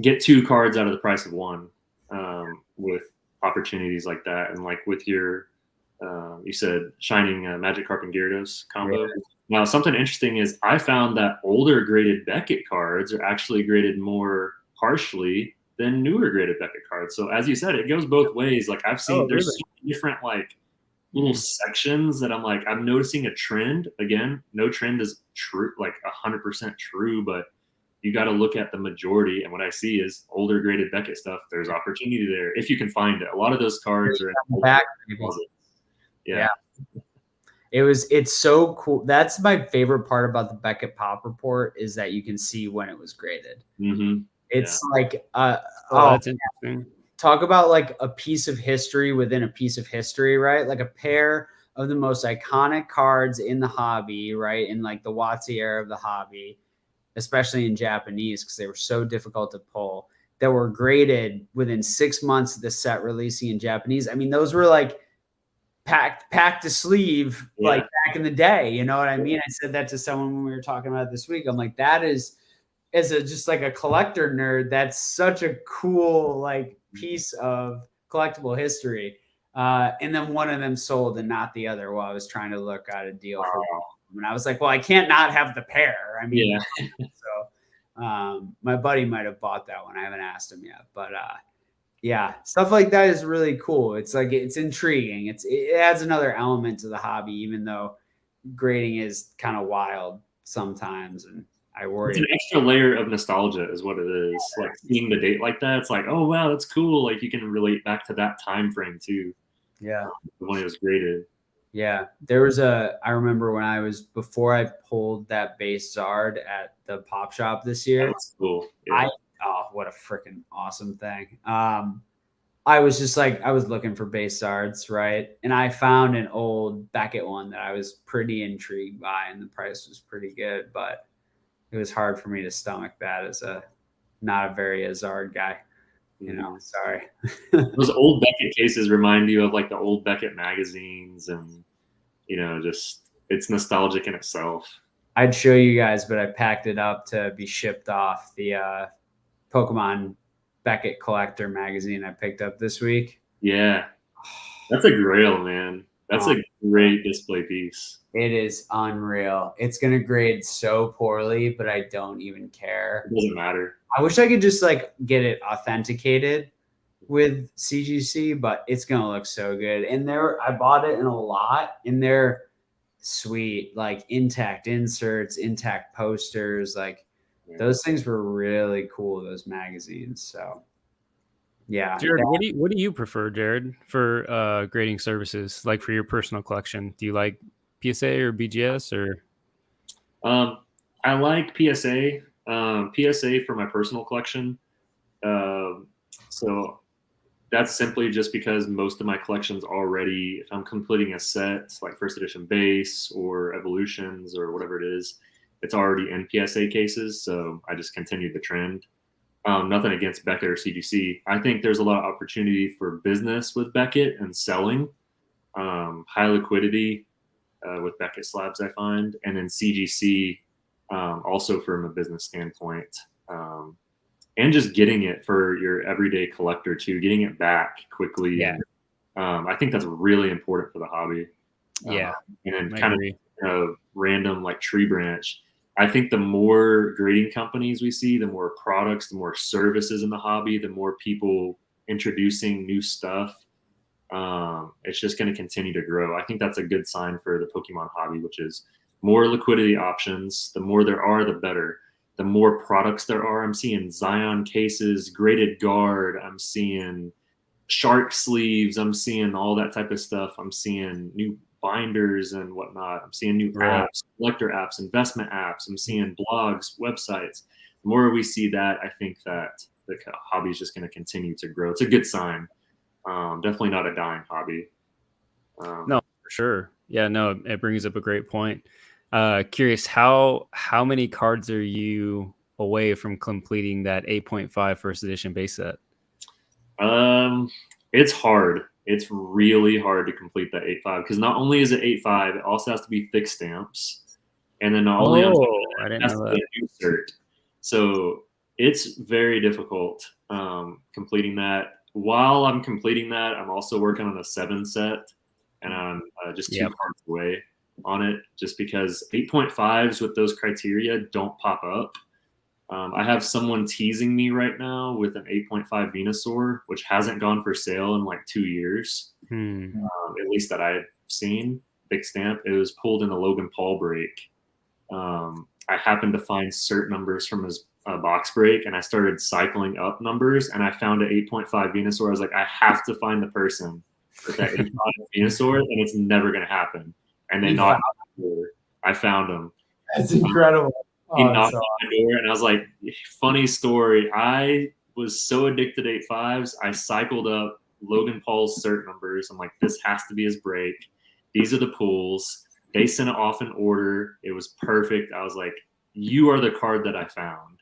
S3: get 2 cards out of the price of 1 with opportunities like that. And like with your, you said Shining Magikarp and Gyarados combo. Yeah. Now, something interesting is I found that older graded Beckett cards are actually graded more harshly than newer graded Beckett cards. So as you said, it goes both ways. Like I've seen there's so many different like little sections that I'm like, I'm noticing a trend. Again, no trend is true, like 100% true, but you got to look at the majority. And what I see is older graded Beckett stuff. There's opportunity there if you can find it. A lot of those cards are in the back. Yeah.
S1: It's so cool. That's my favorite part about the Beckett Pop Report is that you can see when it was graded.
S3: Mm-hmm.
S1: It's like,
S2: that's interesting.
S1: Talk about like a piece of history within a piece of history, right? Like a pair of the most iconic cards in the hobby, right? In like the WOTC era of the hobby, especially in Japanese, because they were so difficult to pull, that were graded within 6 months of the set releasing in Japanese. I mean, those were like packed to sleeve, like back in the day. You know what I mean? I said that to someone when we were talking about it this week. I'm like, that is, as a just like a collector nerd, that's such a cool like piece of collectible history. And then one of them sold and not the other while I was trying to look at a deal for them. And I was like, well, I can't not have the pair. I mean, so my buddy might have bought that one. I haven't asked him yet, but yeah, stuff like that is really cool. It's like, it's intriguing. It adds another element to the hobby, even though grading is kind of wild sometimes. And I worry.
S3: It's an extra layer of nostalgia is what it is. Like seeing the date like that, it's like, oh wow, that's cool. Like you can relate back to that time frame too.
S1: Yeah.
S3: When it was graded.
S1: Yeah. There was I remember when before I pulled that base Zard at the pop shop this year.
S3: That's cool. Yeah.
S1: What a freaking awesome thing. I was just like, I was looking for base Zards, right? And I found an old Beckett one that I was pretty intrigued by, and the price was pretty good, but it was hard for me to stomach that as not a very Zard guy. You know, sorry.
S3: Those old Beckett cases remind you of like the old Beckett magazines, and you know, just it's nostalgic in itself.
S1: I'd show you guys, but I packed it up to be shipped off. The Pokemon Beckett Collector magazine I picked up this week.
S3: Yeah, that's a grail, man. That's a great display piece.
S1: It is unreal. It's going to grade so poorly, but I don't even care.
S3: It doesn't matter.
S1: I wish I could just like get it authenticated with CGC, but it's going to look so good. And I bought it in a lot, and they're sweet, like intact inserts, intact posters. Like those things were really cool, those magazines. So yeah.
S2: Jarrod, what do you prefer, Jarrod, for grading services, like for your personal collection? Do you like PSA or BGS or?
S3: I like PSA. PSA for my personal collection. So that's simply just because most of my collections already, if I'm completing a set like first edition base or evolutions or whatever it is, it's already in PSA cases. So I just continued the trend. Nothing against Beckett or CGC. I think there's a lot of opportunity for business with Beckett and selling. High liquidity with Beckett slabs, I find. And then CGC also from a business standpoint. And just getting it for your everyday collector too, getting it back quickly.
S2: Yeah.
S3: I think that's really important for the hobby.
S2: Yeah.
S3: And then kind of random like tree branch. I think the more grading companies we see, the more products, the more services in the hobby, the more people introducing new stuff. It's just going to continue to grow. I think that's a good sign for the Pokemon hobby, which is more liquidity options. The more there are, the better. The more products there are. I'm seeing Zion cases, graded guard. I'm seeing shark sleeves. I'm seeing all that type of stuff. I'm seeing new binders and whatnot. I'm seeing new apps, collector apps, investment apps. I'm seeing blogs, websites. The more we see that, I think that the hobby is just going to continue to grow. It's a good sign. Definitely not a dying hobby.
S2: No, for sure. Yeah, no, it brings up a great point. Curious, how many cards are you away from completing that 8.5 first edition base set?
S3: It's hard. It's really hard to complete that 8.5 because not only is it 8.5, it also has to be thick stamps, and then not only
S2: I didn't know that.
S3: Insert. So it's very difficult completing that. While I'm completing that, I'm also working on a 7 set, and I'm just 2 cards away on it, just because 8.5s with those criteria don't pop up. I have someone teasing me right now with an 8.5 Venusaur, which hasn't gone for sale in like 2 years, at least that I've seen. Big stamp. It was pulled in a Logan Paul break. I happened to find cert numbers from his box break, and I started cycling up numbers, and I found an 8.5 Venusaur. I was like, I have to find the person with that 8.5 Venusaur, and it's never going to happen. And then I found him.
S1: That's incredible.
S3: He knocked on my door, and I was like, funny story. I was so addicted to 8.5s, I cycled up Logan Paul's cert numbers. I'm like, this has to be his break. These are the pools. They sent it off in order. It was perfect. I was like, you are the card that I found.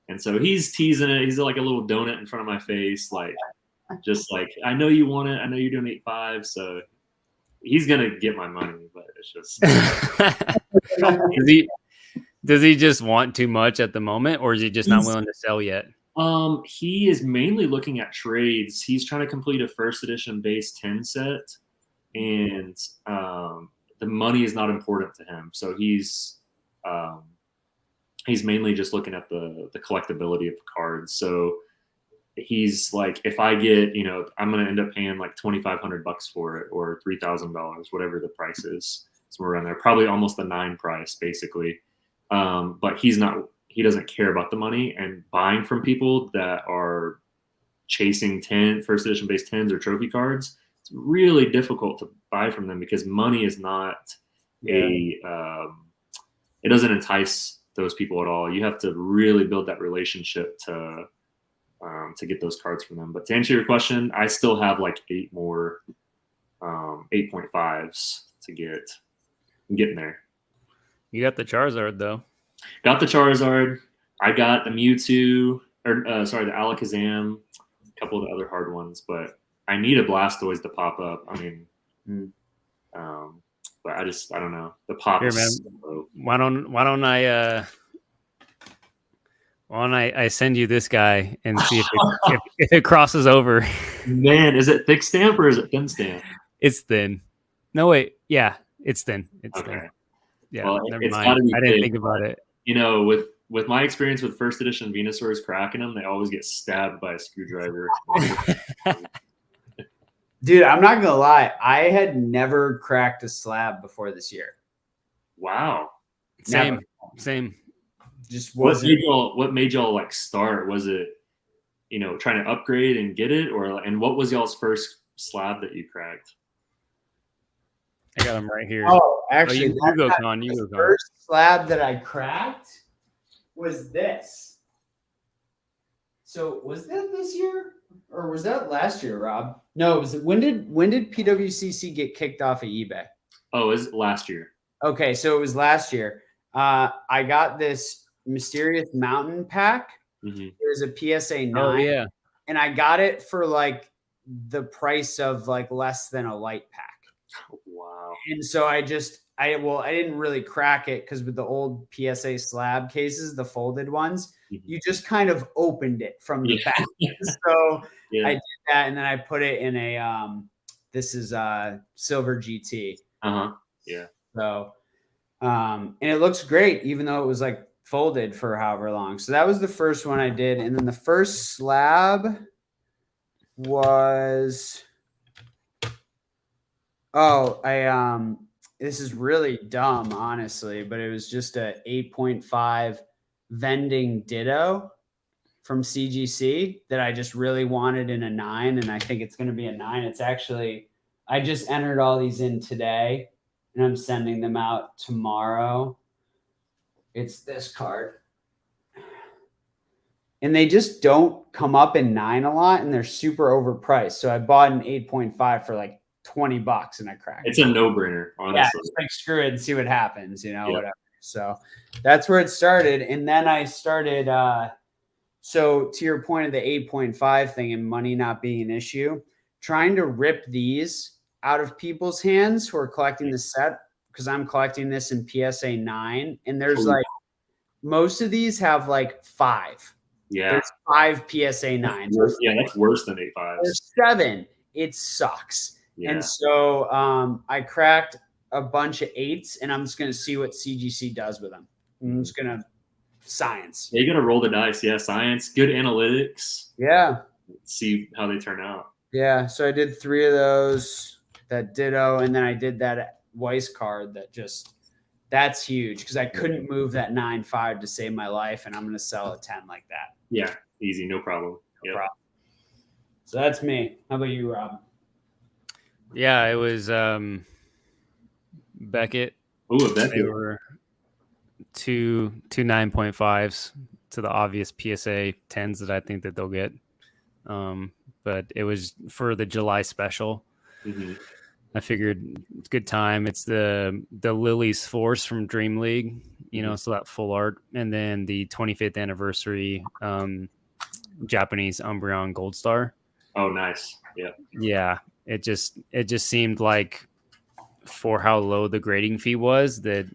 S3: And so he's teasing it. He's like a little donut in front of my face, like, just like, I know you want it. I know you're doing 8.5, so he's going to get my money, but it's just.
S2: Does he just want too much at the moment, or is he just not willing to sell yet?
S3: He is mainly looking at trades. He's trying to complete a first edition base 10 set, and the money is not important to him. So he's mainly just looking at the collectability of the cards. So he's like, if I get, I'm going to end up paying like $2,500 for it, or $3,000, whatever the price is. So we're around there, probably almost the 9 price, basically. But he doesn't care about the money, and buying from people that are chasing first edition base 10s or trophy cards, it's really difficult to buy from them because money is not it doesn't entice those people at all. You have to really build that relationship to get those cards from them. But to answer your question, I still have like 8 more 8.5s to get. I'm getting there.
S2: You got the Charizard, though.
S3: Got the Charizard. I got the Mewtwo, the Alakazam, a couple of the other hard ones, but I need a Blastoise to pop up. I mean, but I don't know. The pop
S2: Here,
S3: is
S2: man.
S3: so
S2: Why don't I send you this guy and see if it crosses over?
S3: Man, is it thick stamp or is it thin stamp?
S2: It's thin. No, wait. Yeah, it's thin. It's thin. Yeah,
S3: well,
S2: never mind. I didn't think about it.
S3: With my experience with first edition Venusaurs cracking them, they always get stabbed by a screwdriver.
S1: Dude, I'm not gonna lie. I had never cracked a slab before this year.
S3: Wow.
S2: Same.
S1: Just
S3: wasn't. What made y'all like start? Was it, trying to upgrade and get it, and what was y'all's first slab that you cracked?
S2: I got them right here.
S1: Oh, actually,
S2: you go, Con.
S1: The first slab that I cracked was this. So was that this year, or was that last year, Rob? No, it was. When did PWCC get kicked off of eBay?
S3: Oh, it was last year.
S1: Okay, so it was last year. I got this Mysterious Mountain pack.
S3: Mm-hmm.
S1: It was a PSA 9.
S2: Oh yeah,
S1: and I got it for like the price of like less than a light pack.
S3: Wow.
S1: And so I didn't really crack it because with the old PSA slab cases, the folded ones, you just kind of opened it from the back. So I did that, and then I put it in a this is Silver GT.
S3: Yeah.
S1: So and it looks great, even though it was like folded for however long. So that was the first one I did, and then the first slab was. Oh, this is really dumb, honestly, but it was just a 8.5 vending Ditto from CGC that I just really wanted in a 9, and I think it's going to be a 9. It's actually, I just entered all these in today, and I'm sending them out tomorrow. It's this card. And they just don't come up in 9 a lot, and they're super overpriced. So I bought an 8.5 for like $20 and I cracked.
S3: It's a no-brainer, honestly.
S1: Yeah, just like screw it and see what happens, whatever. So that's where it started. And then I started, so to your point of the 8.5 thing and money not being an issue, trying to rip these out of people's hands who are collecting the set, because I'm collecting this in PSA 9, and there's like, most of these have like 5.
S3: Yeah.
S1: There's 5 PSA 9s.
S3: That's worse than 8.5s.
S1: There's 7. It sucks. Yeah. And so I cracked a bunch of 8s, and I'm just going to see what CGC does with them. I'm just going to science.
S3: Yeah, you got to roll the dice. Yeah, science, good analytics.
S1: Yeah.
S3: See how they turn out.
S1: Yeah, so I did 3 of those, that Ditto, and then I did that Weiss card that just, that's huge because I couldn't move that 9.5 to save my life, and I'm going to sell a 10 like that.
S3: Yeah, easy, no problem.
S1: No problem. So that's me. How about you, Rob?
S2: Yeah, it was Beckett.
S3: Oh, Beckett.
S2: They were two 9.5s to the obvious PSA 10s that I think that they'll get. But it was for the July special.
S3: Mm-hmm.
S2: I figured it's a good time. It's the Lily's Force from Dream League, so that full art, and then the 25th anniversary Japanese Umbreon Gold Star.
S3: Oh, nice. Yeah.
S2: Yeah. It just seemed like for how low the grading fee was that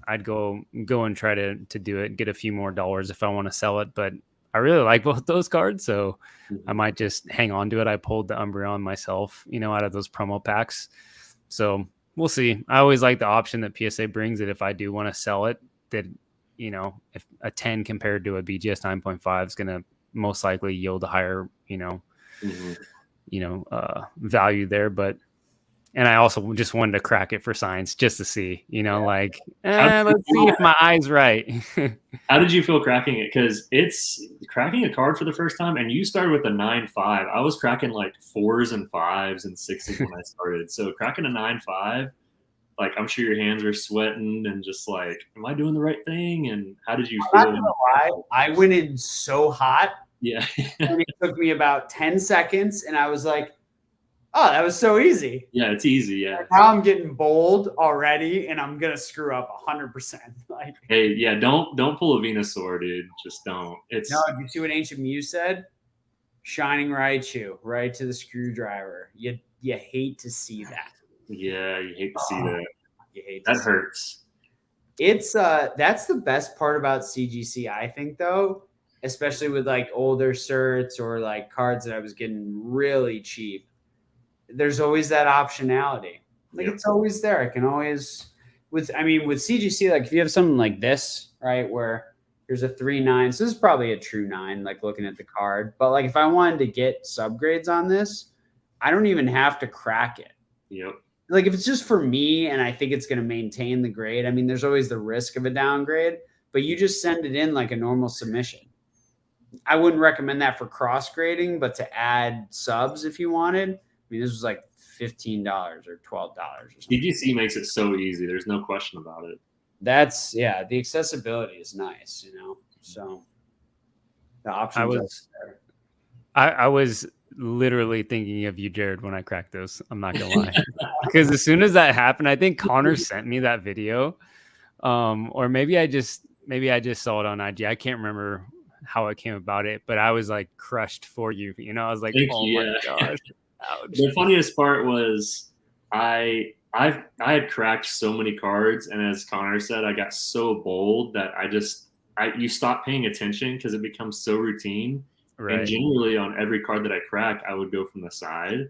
S2: I'd go and try to do it, get a few more dollars if I want to sell it. But I really like both those cards, so I might just hang on to it. I pulled the Umbreon myself, out of those promo packs. So we'll see. I always like the option that PSA brings, that if I do want to sell it, that, if a 10 compared to a BGS 9.5 is going to most likely yield a higher, value there. But, and I also just wanted to crack it for science just to see, let's see if my eye's right.
S3: How did you feel cracking it? Because it's cracking a card for the first time, and you started with a 9.5. I was cracking like 4s and 5s and 6s when I started. So cracking a 9.5, like, I'm sure your hands were sweating and just like, am I doing the right thing? And how did you feel?
S1: I'm not gonna lie, I went in so hot.
S3: Yeah.
S1: And it took me about 10 seconds, and I was like, oh, that was so easy.
S3: Yeah, it's easy. Yeah.
S1: Now I'm getting bold already, and I'm gonna screw up 100%. Like,
S3: hey, yeah, don't pull a Venusaur, dude. Just don't. It's
S1: no. You see what Ancient Mew said? Shining Raichu right to the screwdriver. You hate to see that.
S3: Yeah, you hate to see that.
S1: You hate
S3: that hurts.
S1: It's that's the best part about CGC, I think, though, especially with like older certs or like cards that I was getting really cheap. There's always that optionality. Like, it's always there. I can always with CGC, like if you have something like this, right, where there's a 3.9, so this is probably a true 9, like looking at the card. But like if I wanted to get subgrades on this, I don't even have to crack it.
S3: Yep.
S1: Like if it's just for me and I think it's going to maintain the grade, I mean, there's always the risk of a downgrade, but you just send it in like a normal submission. I wouldn't recommend that for cross grading, but to add subs if you wanted. I mean, this was like $15 or $12 or something.
S3: CGC makes it so easy. There's no question about it.
S1: That's, the accessibility is nice, so the options
S2: I was literally thinking of you, Jarrod, when I cracked those. I'm not gonna lie, because as soon as that happened, I think Connor sent me that video, or maybe I just saw it on IG. I can't remember how it came about it, but I was like crushed for you. I was like, my gosh. Ouch.
S3: The funniest part was I had cracked so many cards, and as Connor said, I got so bold that you stop paying attention because it becomes so routine. Right. And generally on every card that I crack, I would go from the side.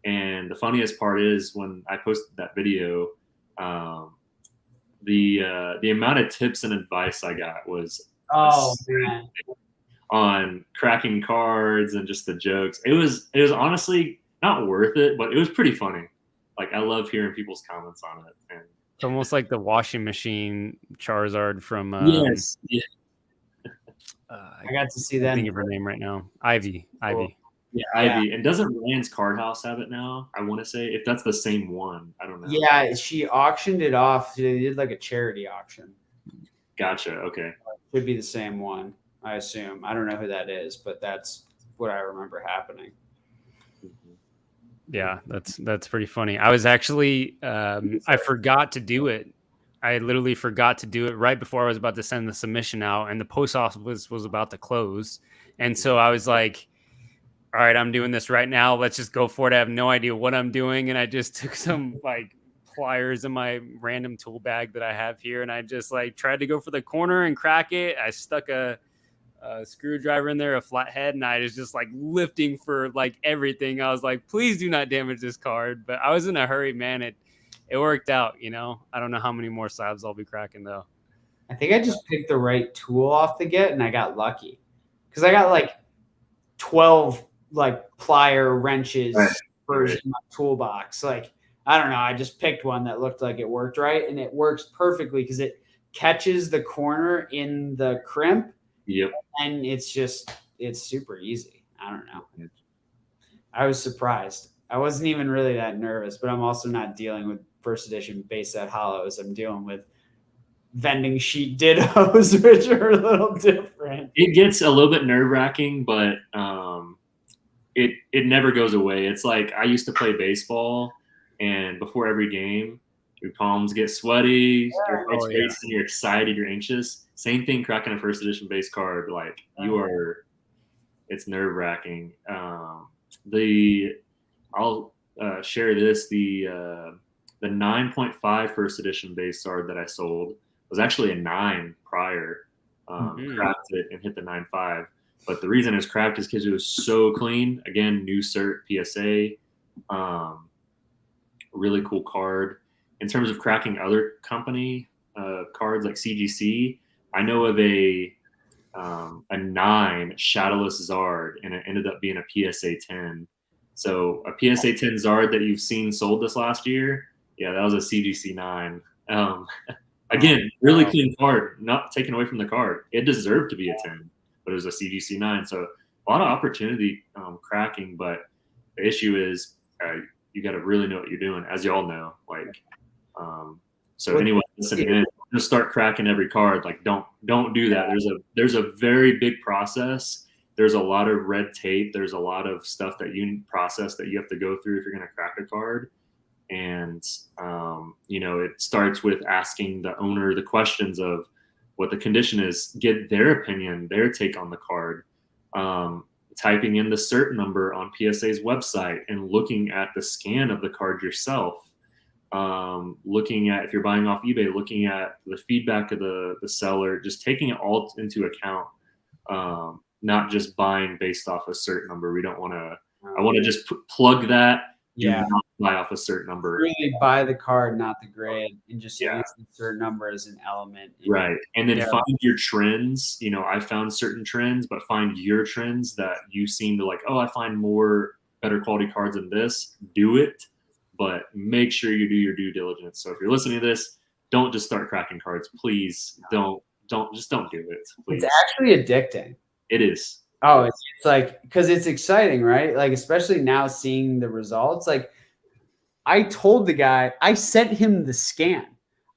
S3: And the funniest part is when I posted that video, the amount of tips and advice I got was
S1: man.
S3: on cracking cards and just the jokes. It was honestly not worth it, but it was pretty funny. Like, I love hearing people's comments on it. And
S2: it's almost like the washing machine Charizard from
S3: yes, yeah.
S1: I got to see that.
S2: Think of her name right now. Ivy.
S3: Yeah, Ivy. And doesn't Rand's Card House have it now? I want to say, if that's the same one, I don't know.
S1: Yeah, she auctioned it off. They did like a charity auction.
S3: Gotcha. Okay.
S1: Should be the same one, I assume. I don't know who that is, but that's what I remember happening.
S2: Yeah, that's pretty funny. I was actually I forgot to do it I literally forgot to do it right before I was about to send the submission out, and the post office was about to close. And so I was like, all right, I'm doing this right now. Let's just go for it. I have no idea what I'm doing. And I just took some like pliers in my random tool bag that I have here. And I just like tried to go for the corner and crack it. I stuck a screwdriver in there, a flathead, and I was just like lifting for like everything. I was like, please do not damage this card. But I was in a hurry, man. It worked out, you know. I don't know how many more slabs I'll be cracking though.
S1: I think I just picked the right tool off the get and I got lucky. Because I got like 12 like plier wrenches in my toolbox. Like, I don't know. I just picked one that looked like it worked right, and it works perfectly because it catches the corner in the crimp.
S3: Yep.
S1: And it's super easy. I don't know. I was surprised. I wasn't even really that nervous, but I'm also not dealing with first edition base set hollows. I'm dealing with vending sheet dittos, which are a little different.
S3: It gets a little bit nerve-wracking, but it never goes away. It's like I used to play baseball, and before every game, your palms get sweaty, your heart's racing, you're excited, you're anxious. Same thing cracking a first edition base card. Like it's nerve-wracking. I'll share this. The 9.5 first edition base card that I sold was actually a 9 prior. Cracked it and hit the 9.5. But the reason it was cracked is because it was so clean. Again, new cert PSA. Really cool card. In terms of cracking other company cards like CGC, I know of a 9 Shadowless Zard, and it ended up being a PSA 10. So a PSA 10 Zard that you've seen sold this last year, yeah, that was a CGC 9. Again, really clean card, not taken away from the card. It deserved to be a 10, but it was a CGC 9. So a lot of opportunity cracking, but the issue is you got to really know what you're doing, as y'all know. Like, so anyone listening in, just start cracking every card. Like, don't do that. There's a very big process. There's a lot of red tape. There's a lot of stuff that you process that you have to go through if you're going to crack a card. And, it starts with asking the owner the questions of what the condition is, get their opinion, their take on the card, typing in the cert number on PSA's website and looking at the scan of the card yourself, looking at, if you're buying off eBay, looking at the feedback of the seller, just taking it all into account, not just buying based off a cert number. We don't want to, I want to just plug that.
S1: Yeah.
S3: Not buy off a cert number.
S1: Really buy the card, not the grade, and just use the cert number as an element.
S3: Right. And then find your trends. I found certain trends, but find your trends that you seem to like, oh, I find more better quality cards than this. Do it, but make sure you do your due diligence. So if you're listening to this, don't just start cracking cards. Please don't do it. Please.
S1: It's actually addicting.
S3: It is.
S1: Oh, it's like, because it's exciting, right? Like, especially now seeing the results. Like, I told the guy, I sent him the scan.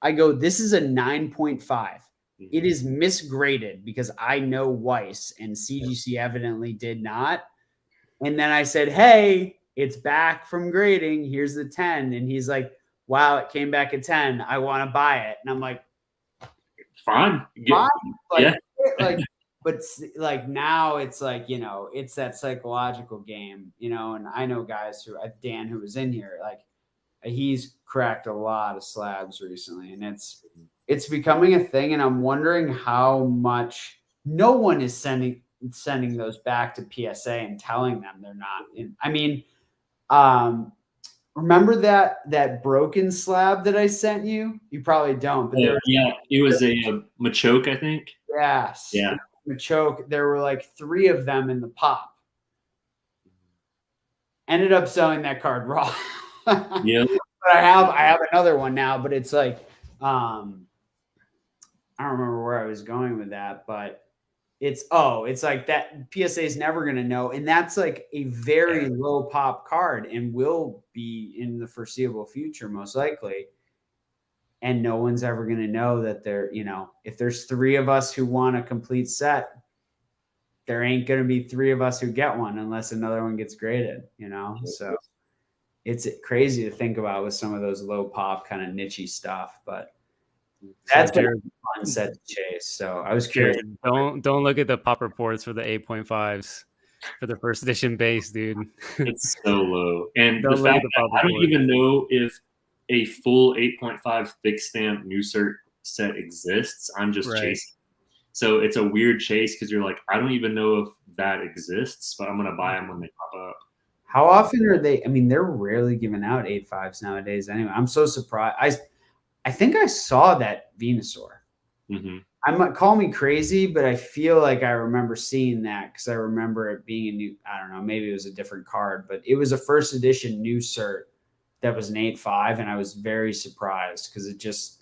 S1: I go, this is a 9.5. It is misgraded because I know Weiss and CGC evidently did not. And then I said, hey, it's back from grading. Here's the 10. And he's like, wow, it came back at 10. I want to buy it. And I'm like,
S3: fine.
S1: But like now it's like, it's that psychological game, and I know guys Dan, who was in here, like he's cracked a lot of slabs recently, and it's becoming a thing. And I'm wondering how much no one is sending those back to PSA and telling them they're not in. I mean, remember that broken slab that I sent you? You probably don't, but
S3: it was a Machoke, I think.
S1: Yes.
S3: Yeah.
S1: Machoke, there were like 3 of them in the pop. Ended up selling that card raw.
S3: Yeah.
S1: But I have another one now, but it's like I don't remember where I was going with that, but it's like that PSA is never going to know, and that's like a very low pop card and will be in the foreseeable future most likely. And no one's ever going to know that if there's 3 of us who want a complete set, there ain't going to be 3 of us who get one unless another one gets graded, So it's crazy to think about with some of those low pop kind of niche stuff, but That's been a fun set to chase. So I was curious.
S2: Don't look at the pop reports for the 8.5s for the first edition base, dude.
S3: It's so low. And the fact that I don't even know if a full 8.5 thick stamp new cert set exists. I'm just chasing. So it's a weird chase because you're like, I don't even know if that exists, but I'm going to buy them when they pop up.
S1: How often are they? I mean, they're rarely giving out 8.5s nowadays anyway. I'm so surprised. I think I saw that Venusaur.
S3: Mm-hmm.
S1: I might call me crazy, but I feel like I remember seeing that because I remember it being a new, I don't know, maybe it was a different card, but it was a first edition new cert that was an 8.5, and I was very surprised because it just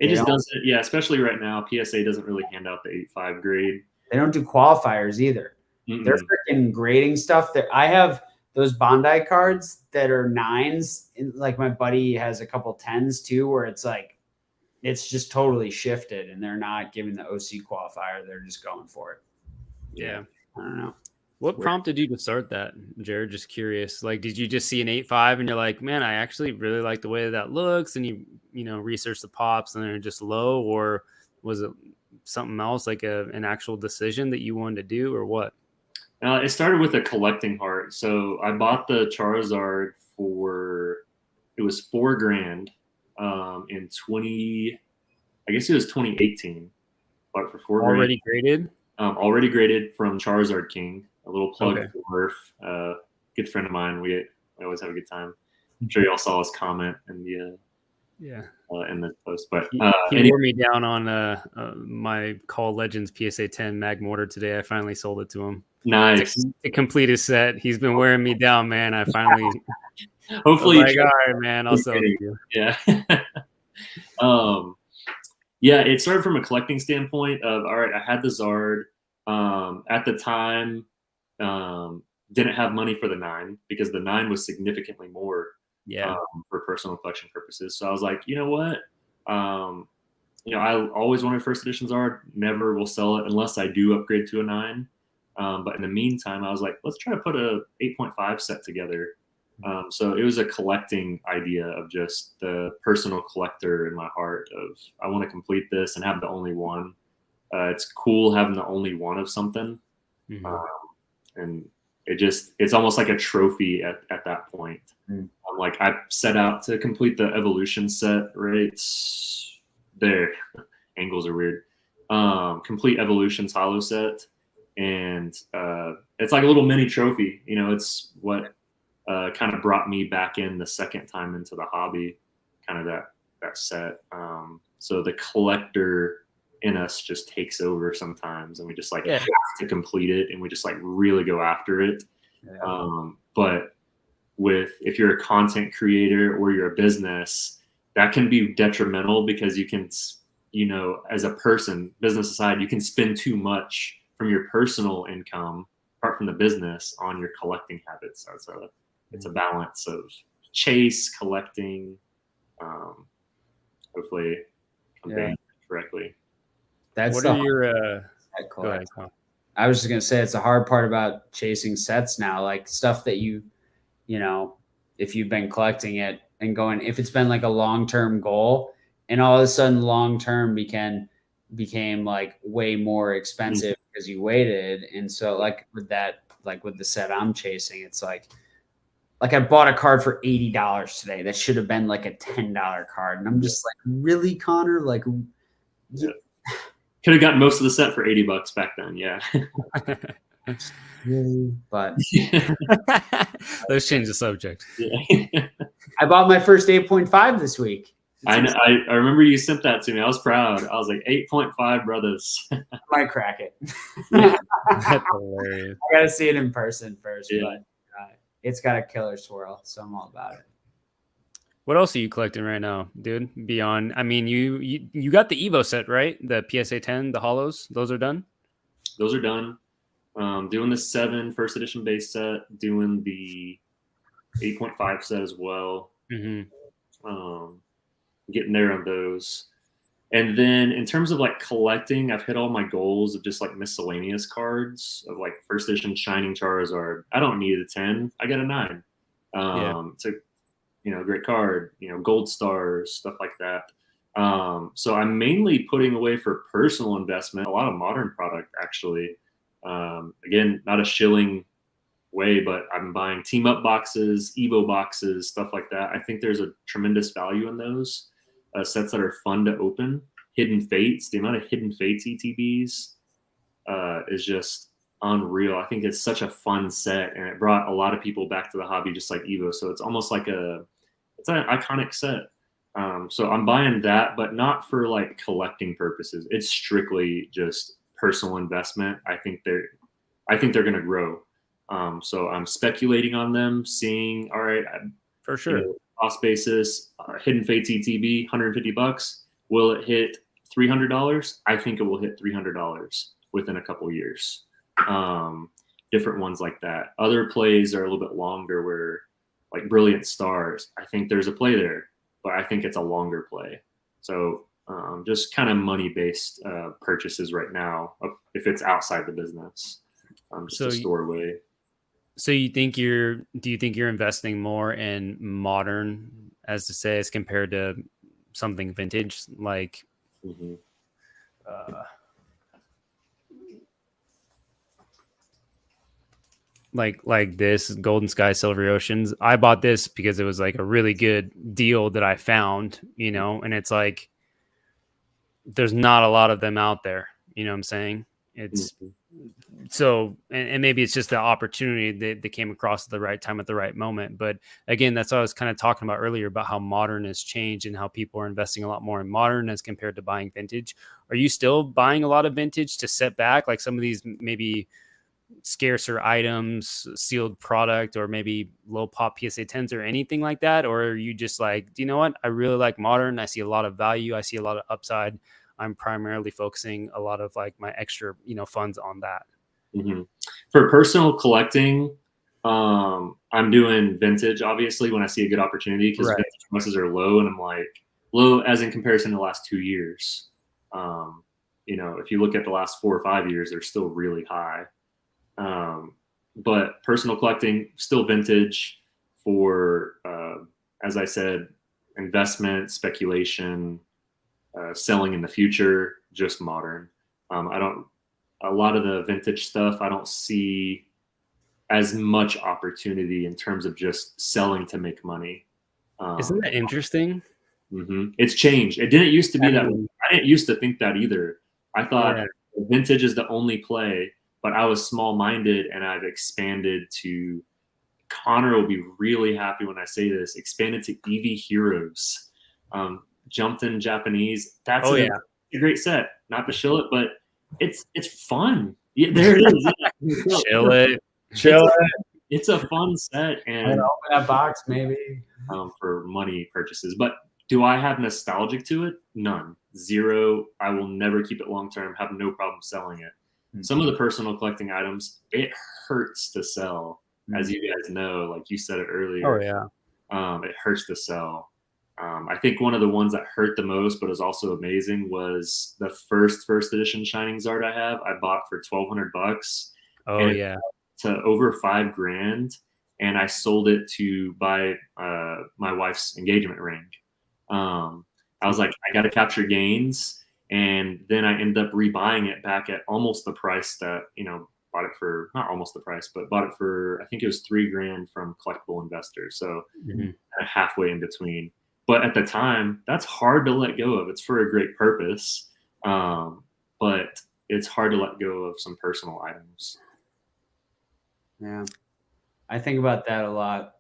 S3: doesn't, yeah, especially right now, PSA doesn't really hand out the 8.5 grade.
S1: They don't do qualifiers either.
S3: Mm-mm.
S1: They're freaking grading stuff that I have those Bondi cards that are 9s. Like my buddy has a couple 10s too, where it's like, it's just totally shifted and they're not giving the OC qualifier. They're just going for it.
S2: Yeah.
S1: I don't know.
S2: What prompted you to start that, Jarrod? Just curious. Like, did you just see an 8.5 and you're like, man, I actually really like the way that looks, and you know, research the pops and they're just low, or was it something else, like an actual decision that you wanted to do, or what?
S3: It started with a collecting heart. So I bought the Charizard it was $4,000 in 2018. Bought it for $4,000.
S2: Already graded?
S3: Already graded from Charizard King. A little plug
S2: Okay.
S3: for Murph, good friend of mine. We always have a good time. I'm sure y'all saw his comment in the in the post. But
S2: he wore me down on my Call Legends PSA 10 Mag Mortar today. I finally sold it to him.
S3: Nice.
S2: To complete his set. He's been wearing me down, man. I finally
S3: hopefully
S2: all right, man, I'll sell it to you.
S3: Yeah. Yeah, it started from a collecting standpoint of, all right, I had the Zard. At the time, didn't have money for the 9 because the 9 was significantly more for personal collection purposes. So I was like, you know what? I always wanted first edition Zard. Never will sell it unless I do upgrade to a 9. But in the meantime, I was like, let's try to put a 8.5 set together. So it was a collecting idea of just the personal collector in my heart of, I want to complete this and have the only one. It's cool having the only one of something.
S2: Mm-hmm.
S3: And it's almost like a trophy at that point. I'm like, I set out to complete the evolution set, right there. Angles are weird. Complete evolution's holo set. And it's like a little mini trophy. You know, it's what kind of brought me back in the second time into the hobby, kind of that set. So the collector in us just takes over sometimes, and we just have to complete it, and we just really go after it. But if you're a content creator or you're a business, that can be detrimental because you can, as a person, business aside, you can spend too much from your personal income, apart from the business, on your collecting habits. So it's a balance of chase, collecting, hopefully conveying correctly.
S2: What are your
S1: go ahead. I was just gonna say, it's the hard part about chasing sets now, like stuff that if you've been collecting it and going, if it's been like a long-term goal and all of a sudden long-term became like way more expensive because you waited. And so like with the set I'm chasing, it's like I bought a card for $80 today. That should have been like a $10 card. And I'm just like, really, Connor? Like,
S3: could have gotten most of the set for $80 back then. Yeah.
S1: Really? But
S2: let's change the subject.
S3: Yeah.
S1: I bought my first 8.5 this week.
S3: I remember you sent that to me. I was proud. I was like, 8.5 brothers.
S1: I might crack it.
S2: That's hilarious.
S1: I got to see it in person first,
S3: Yeah.
S1: but it's got a killer swirl, so I'm all about it.
S2: What else are you collecting right now, dude? Beyond, I mean, you got the Evo set, right? The PSA 10, the holos, those are done?
S3: Those are done. Doing the 7 first edition base set, doing the 8.5 set as well.
S2: Mm-hmm.
S3: Getting there on those. And then in terms of collecting, I've hit all my goals of just miscellaneous cards of first edition Shining Charizard. I don't need a 10. I got a 9. It's a great card, gold stars, stuff like that. So I'm mainly putting away for personal investment, a lot of modern product actually. Again, not a shilling way, but I'm buying team up boxes, Evo boxes, stuff like that. I think there's a tremendous value in those sets that are fun to open. Hidden Fates, the amount of Hidden Fates ETBs is just unreal. I think it's such a fun set, and it brought a lot of people back to the hobby, just like Evo. So it's almost like it's an iconic set. So I'm buying that, but not for like collecting purposes. It's strictly just personal investment. I think they're going to grow. So I'm speculating on them, seeing, all right,
S2: for sure,
S3: cost basis, Hidden Fates ETB, $150. Will it hit $300? I think it will hit $300 within a couple years. Different ones like that. Other plays are a little bit longer, where like Brilliant Stars, I think there's a play there, but I think it's a longer play. So just kind of money-based purchases right now, if it's outside the business, just
S2: so
S3: a store away.
S2: So do you think you're investing more in modern, as to say, as compared to something vintage, like like this Golden Sky Silver Oceans? I bought this because it was like a really good deal that I found, and it's like there's not a lot of them out there. You know what I'm saying? It's so, and maybe it's just the opportunity that came across at the right time at the right moment. But again, that's what I was kind of talking about earlier, about how modern has changed and how people are investing a lot more in modern as compared to buying vintage. Are you still buying a lot of vintage to set back like some of these maybe scarcer items, sealed product, or maybe low pop PSA 10s or anything like that? Or are you just like, do you know what? I really like modern. I see a lot of value. I see a lot of upside. I'm primarily focusing a lot of like my extra, funds on that.
S3: For personal collecting, I'm doing vintage, obviously, when I see a good opportunity, because vintage prices are low, and I'm like, low as in comparison to the last 2 years. If you look at the last 4 or 5 years, they're still really high. But personal collecting, still vintage for, as I said, investment, speculation, selling in the future, just modern. A lot of the vintage stuff, I don't see as much opportunity in terms of just selling to make money.
S2: Isn't that interesting?
S3: It's changed. It didn't used to be that way. I didn't used to think that either. I thought vintage is the only play, but I was small-minded, and I've expanded to, Connor will be really happy when I say this, expanded to Eevee Heroes. Jumped in Japanese. That's a great set. Not to shill it, but it's fun. Yeah, there it is.
S2: Chill it.
S3: It's a fun set, and
S1: open that box maybe
S3: for money purchases. But do I have nostalgic to it? None. Zero. I will never keep it long term. Have no problem selling it. Some of the personal collecting items, it hurts to sell, as you guys know. Like you said it earlier. It hurts to sell. I think one of the ones that hurt the most, but is also amazing, was the first edition Shining Zard I have. I bought for $1,200. To over $5,000, and I sold it to buy my wife's engagement ring. I was like, I got to capture gains, and then I ended up rebuying it back at almost the price that bought it for. Not almost the price, but bought it for, I think it was $3,000 from collectible investors. So halfway in between. But at the time, that's hard to let go of. It's for a great purpose, but it's hard to let go of some personal items.
S1: Yeah, I think about that a lot.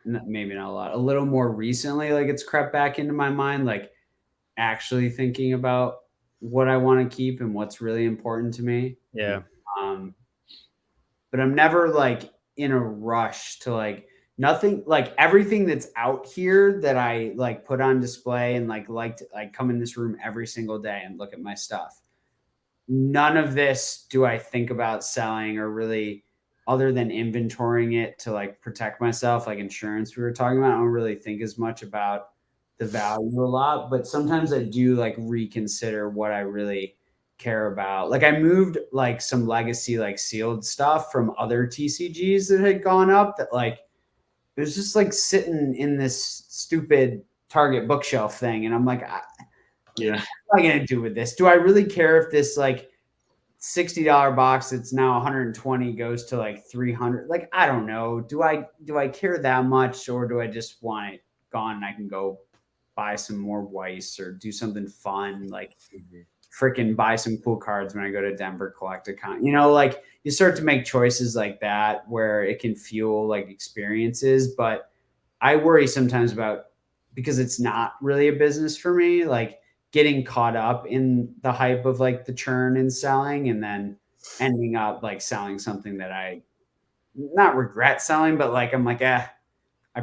S1: Maybe not a lot. A little more recently, like it's crept back into my mind, like actually thinking about what I want to keep and what's really important to me.
S2: Yeah.
S1: But I'm never like in a rush to like nothing, like everything that's out here that I like put on display and like to like come in this room every single day and look at my stuff. None of this do I think about selling, or really, other than inventorying it to like protect myself, like insurance we were talking about. I don't really think as much about the value a lot, but sometimes I do like reconsider what I really care about. Like I moved like some legacy, like sealed stuff from other TCGs that had gone up, that like it was just like sitting in this stupid Target bookshelf thing. And I'm like,
S3: yeah,
S1: what am I going to do with this? Do I really care if this like $60 box that's now 120 goes to like 300? Like, I don't know. Do I care that much, or do I just want it gone and I can go buy some more Weiss or do something fun, like freaking buy some cool cards when I go to Denver, collect a con, like you start to make choices like that where it can fuel like experiences. But I worry sometimes about, because it's not really a business for me, like getting caught up in the hype of like the churn and selling, and then ending up like selling something that I not regret selling, but like, I'm like, I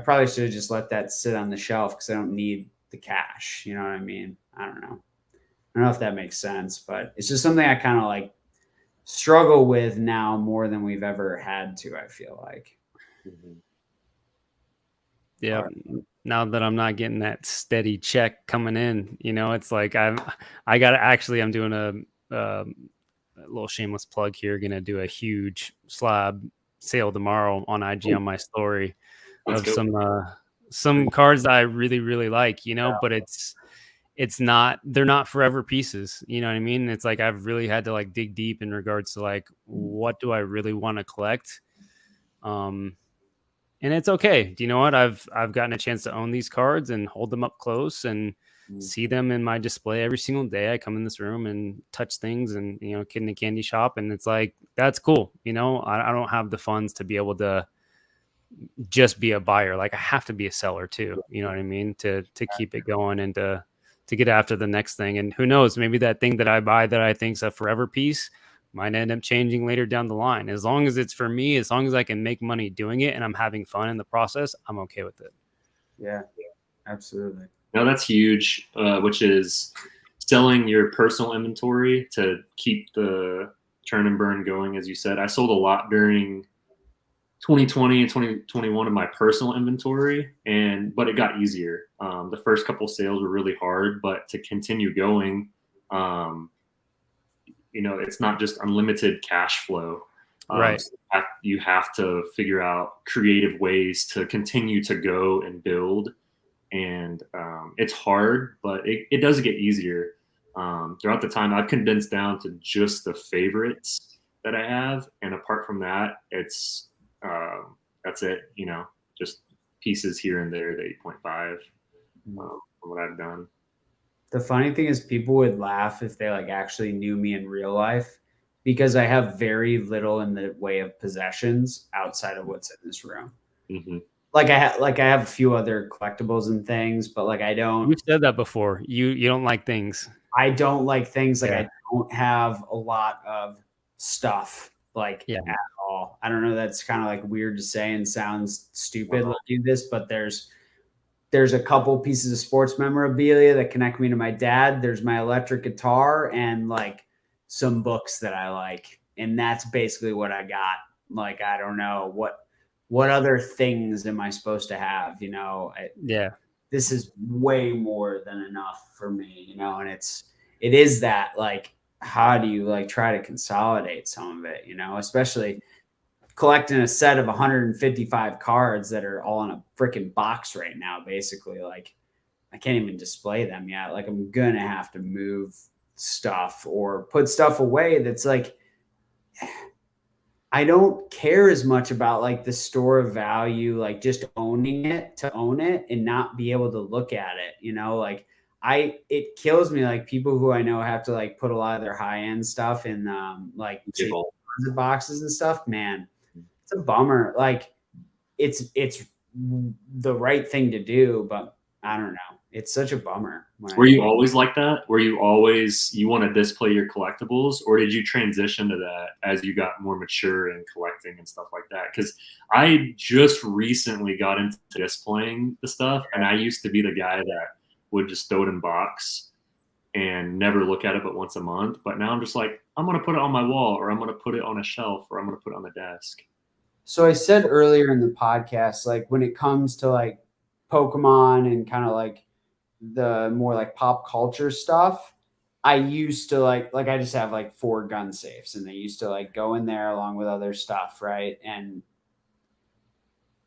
S1: probably should have just let that sit on the shelf because I don't need the cash. You know what I mean? I don't know. I don't know if that makes sense, but it's just something I kind of like struggle with now more than we've ever had to, I feel like.
S2: Yeah. Now that I'm not getting that steady check coming in, it's like I'm doing a little shameless plug here. Going to do a huge slab sale tomorrow on IG on my story of some cards that I really, really like, but they're not forever pieces. You know what I mean? It's like, I've really had to like dig deep in regards to like, what do I really want to collect? And it's okay. Do you know what? I've gotten a chance to own these cards and hold them up close and see them in my display every single day. I come in this room and touch things and, kid in a candy shop. And it's like, that's cool. I don't have the funds to be able to just be a buyer. Like, I have to be a seller too. You know what I mean? To keep it going and to get after the next thing. And who knows, maybe that thing that I buy that I think's a forever piece might end up changing later down the line. As long as it's for me, as long as I can make money doing it and I'm having fun in the process, I'm okay with it.
S1: Yeah, absolutely.
S3: No, that's huge, which is selling your personal inventory to keep the churn and burn going. As you said, I sold a lot during 2020 and 2021 in my personal inventory, but it got easier. The first couple sales were really hard, but to continue going, it's not just unlimited cash flow.
S2: Right.
S3: So you have to figure out creative ways to continue to go and build. And it's hard, but it does get easier. Throughout the time, I've condensed down to just the favorites that I have. And apart from that, it's that's it, just pieces here and there, the 8.5 from what I've done.
S1: The funny thing is, people would laugh if they like actually knew me in real life, because I have very little in the way of possessions outside of what's in this room.
S3: Mm-hmm.
S1: Like I have a few other collectibles and things, but like I don't.
S2: You've said that before. You don't like things.
S1: I don't like things. Like, I don't have a lot of stuff like at all. I don't know. That's kind of like weird to say and sounds stupid looking this, but there's a couple pieces of sports memorabilia that connect me to my dad. There's my electric guitar and like some books that I like. And that's basically what I got. Like, I don't know what other things am I supposed to have? This is way more than enough for me, and it is that, like, how do you like try to consolidate some of it, especially collecting a set of 155 cards that are all in a freaking box right now, basically. Like, I can't even display them yet. Like, I'm gonna have to move stuff or put stuff away that's like, I don't care as much about like the store of value, like just owning it to own it and not be able to look at it, like it kills me. Like, people who I know have to like put a lot of their high end stuff in like boxes and stuff, man. It's a bummer. Like, it's the right thing to do, but I don't know. It's such a bummer.
S3: Were you always like that? Were you always, you want to display your collectibles, or did you transition to that as you got more mature in collecting and stuff like that? Because I just recently got into displaying the stuff, and I used to be the guy that would just throw it in box and never look at it but once a month. But now I'm just like, I'm going to put it on my wall, or I'm going to put it on a shelf, or I'm going to put it on the desk.
S1: So I said earlier in the podcast, like, when it comes to like Pokemon and kind of like the more like pop culture stuff, I used to like I just have like 4 gun safes, and they used to like go in there along with other stuff, right? And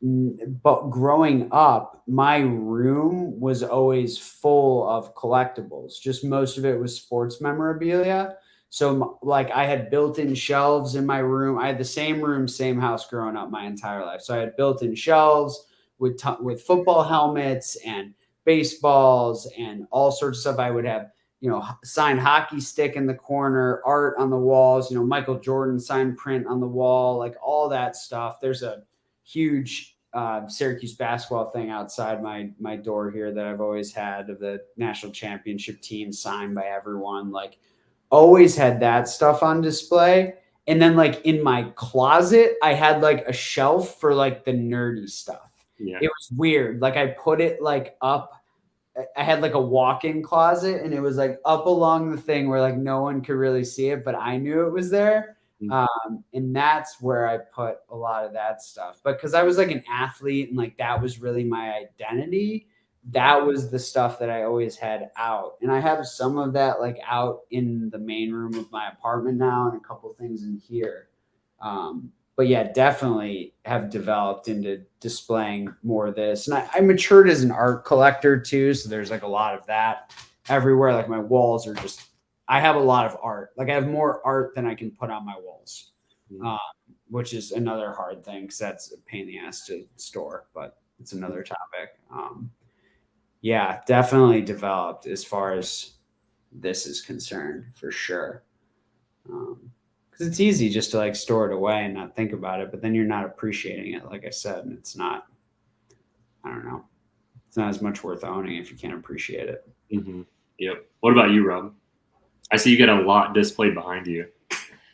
S1: but growing up, my room was always full of collectibles. Just most of it was sports memorabilia. So like I had built-in shelves in my room. I had the same room, same house growing up my entire life. So I had built-in shelves with football helmets and baseballs and all sorts of stuff. I would have, signed hockey stick in the corner, art on the walls, Michael Jordan signed print on the wall, like all that stuff. There's a huge Syracuse basketball thing outside my door here that I've always had of the national championship team signed by everyone. Like always had that stuff on display. And then like in my closet, I had like a shelf for like the nerdy stuff. Yeah. It was weird. Like I put it like up. I had like a walk-in closet and it was like up along the thing where like no one could really see it, but I knew it was there. And that's where I put a lot of that stuff. But because I was like an athlete and like that was really my identity, that was the stuff that I always had out. And I have some of that like out in the main room of my apartment now and a couple things in here. But yeah, definitely have developed into displaying more of this. And I matured as an art collector too. So there's like a lot of that everywhere. Like my walls are just, I have a lot of art. Like I have more art than I can put on my walls, which is another hard thing because that's a pain in the ass to store, but it's another topic. Yeah, definitely developed as far as this is concerned for sure. Because it's easy just to like store it away and not think about it, but then you're not appreciating it. Like I said, and it's not, I don't know. It's not as much worth owning if you can't appreciate it.
S3: Mm-hmm. Yep. What about you, Rob? I see you get a lot displayed behind you.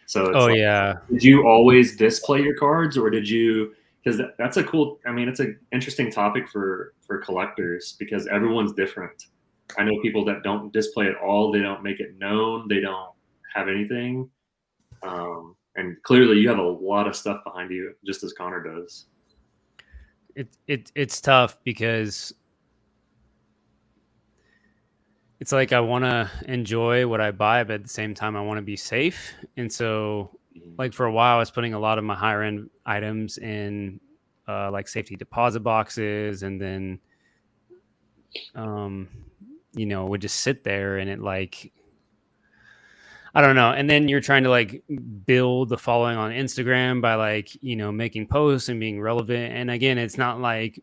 S3: So it's
S2: yeah.
S3: Did you always display your cards or did you, because that's a cool, I mean, it's an interesting topic for collectors because everyone's different. I know people that don't display at all. They don't make it known. They don't have anything. And clearly you have a lot of stuff behind you, just as Connor does.
S2: It's tough because it's like I want to enjoy what I buy, but at the same time I want to be safe. And so like for a while I was putting a lot of my higher end items in like safety deposit boxes, and then would just sit there and it like, I don't know. And then you're trying to like build the following on Instagram by like, making posts and being relevant. And again, it's not like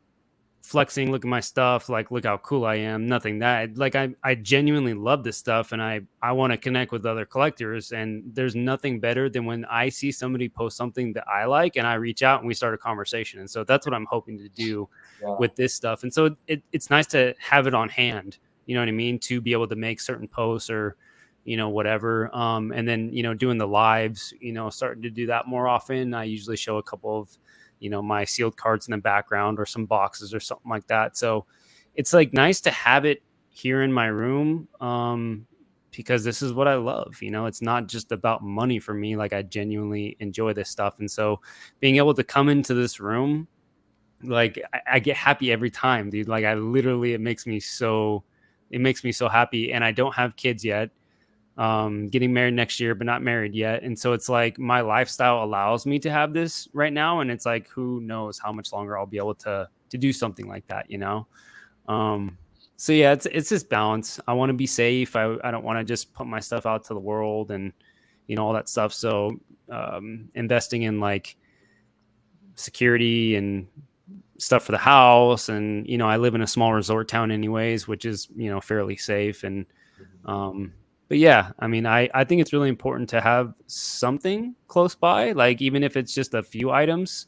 S2: flexing, look at my stuff, like look how cool I am, nothing that like I genuinely love this stuff and I want to connect with other collectors, and there's nothing better than when I see somebody post something that I like and I reach out and we start a conversation. And so that's what I'm hoping to do with this stuff. And so it's nice to have it on hand, you know what I mean, to be able to make certain posts or whatever. And then, doing the lives, starting to do that more often. I usually show a couple of, my sealed cards in the background or some boxes or something like that. So it's like nice to have it here in my room because this is what I love. It's not just about money for me. Like I genuinely enjoy this stuff. And so being able to come into this room, like I get happy every time, dude. Like it makes me so happy. And I don't have kids yet. Getting married next year, but not married yet. And so it's like my lifestyle allows me to have this right now. And it's like, who knows how much longer I'll be able to do something like that, So yeah, it's this balance. I want to be safe. I don't want to just put my stuff out to the world and, all that stuff. So, investing in like security and stuff for the house. And, I live in a small resort town anyways, which is, fairly safe. And, but yeah, I mean, I think it's really important to have something close by, like even if it's just a few items,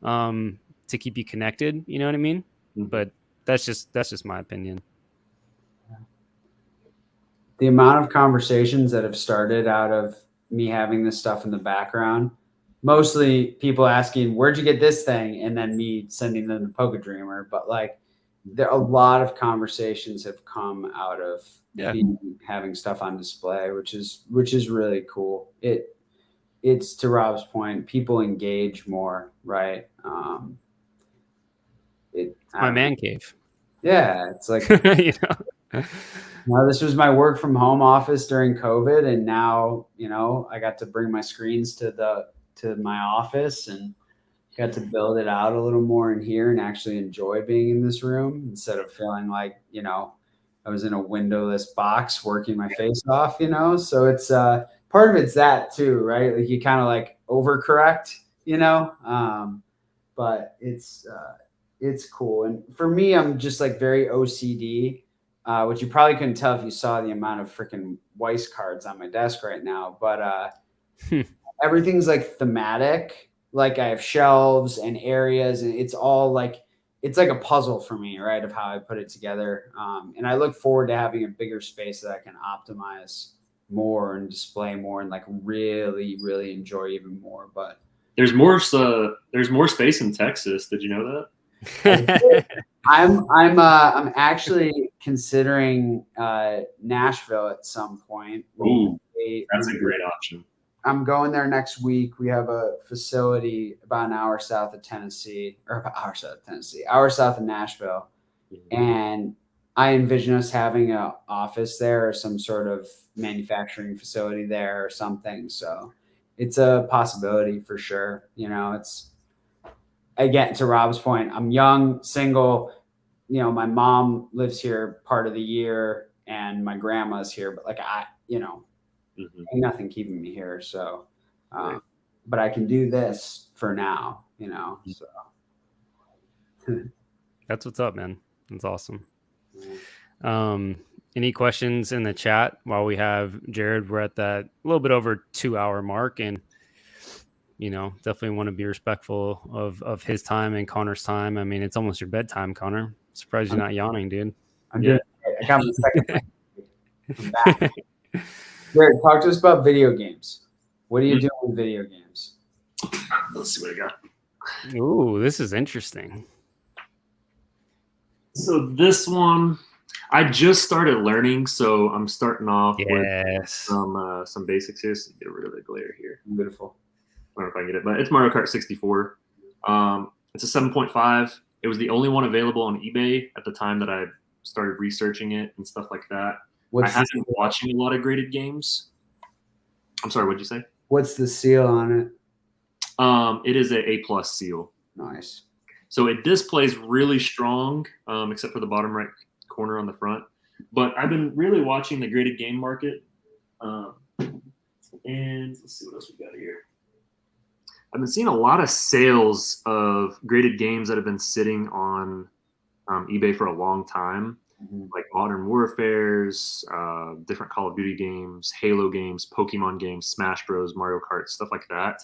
S2: to keep you connected. You know what I mean? Mm-hmm. But that's just my opinion.
S1: The amount of conversations that have started out of me having this stuff in the background, mostly people asking, "Where'd you get this thing?" and then me sending them the Poke Dreamer. But like, a lot of conversations have come out of having stuff on display, which is really cool. It's to Rob's point, people engage more, right?
S2: My man cave.
S1: Yeah, it's like this was my work from home office during COVID, and now I got to bring my screens to my office, and got to build it out a little more in here and actually enjoy being in this room instead of feeling like, I was in a windowless box working my face off, So it's part of it's that too, right? Like you kind of like overcorrect, but it's cool. And for me, I'm just like very OCD, which you probably couldn't tell if you saw the amount of freaking Weiss cards on my desk right now. But everything's like thematic. Like I have shelves and areas, and it's all like it's like a puzzle for me, right? Of how I put it together. And I look forward to having a bigger space that I can optimize more and display more and like really, really enjoy even more. But
S3: there's more space in Texas. Did you know that?
S1: I'm actually considering Nashville at some point.
S3: Ooh, that's a great option.
S1: I'm going there next week. We have a facility about an hour south of Tennessee, or about hour south of Nashville. Mm-hmm. And I envision us having an office there or some sort of manufacturing facility there or something. So it's a possibility for sure. Again, to Rob's point, I'm young, single. My mom lives here part of the year and my grandma's here, but like ain't nothing keeping me here. So,
S3: right.
S1: But I can do this for now, so.
S2: That's what's up, man. That's awesome. Any questions in the chat while we have Jarrod? We're at that a little bit over 2-hour mark, and definitely want to be respectful of his time and Connor's time. I mean, it's almost your bedtime, Connor. Surprised you're not yawning, dude.
S1: I'm doing it. I got my second. I'm back. Jarrod, talk to us about video games. What are you doing with video games?
S3: Let's see what I got.
S2: Ooh, this is interesting.
S3: So this one, I just started learning, so I'm starting off with some basics here. So get rid of the glare here.
S1: Beautiful.
S3: I don't know if I can get it, but it's Mario Kart 64. It's a 7.5. It was the only one available on eBay at the time that I started researching it and stuff like that. I have been watching a lot of graded games. I'm sorry, what'd you say?
S1: What's the seal on it?
S3: It is a A+ seal.
S1: Nice.
S3: So it displays really strong, except for the bottom right corner on the front. But I've been really watching the graded game market. And let's see what else we got here. I've been seeing a lot of sales of graded games that have been sitting on eBay for a long time. Like Modern Warfare's, different Call of Duty games, Halo games, Pokemon games, Smash Bros, Mario Kart, stuff like that.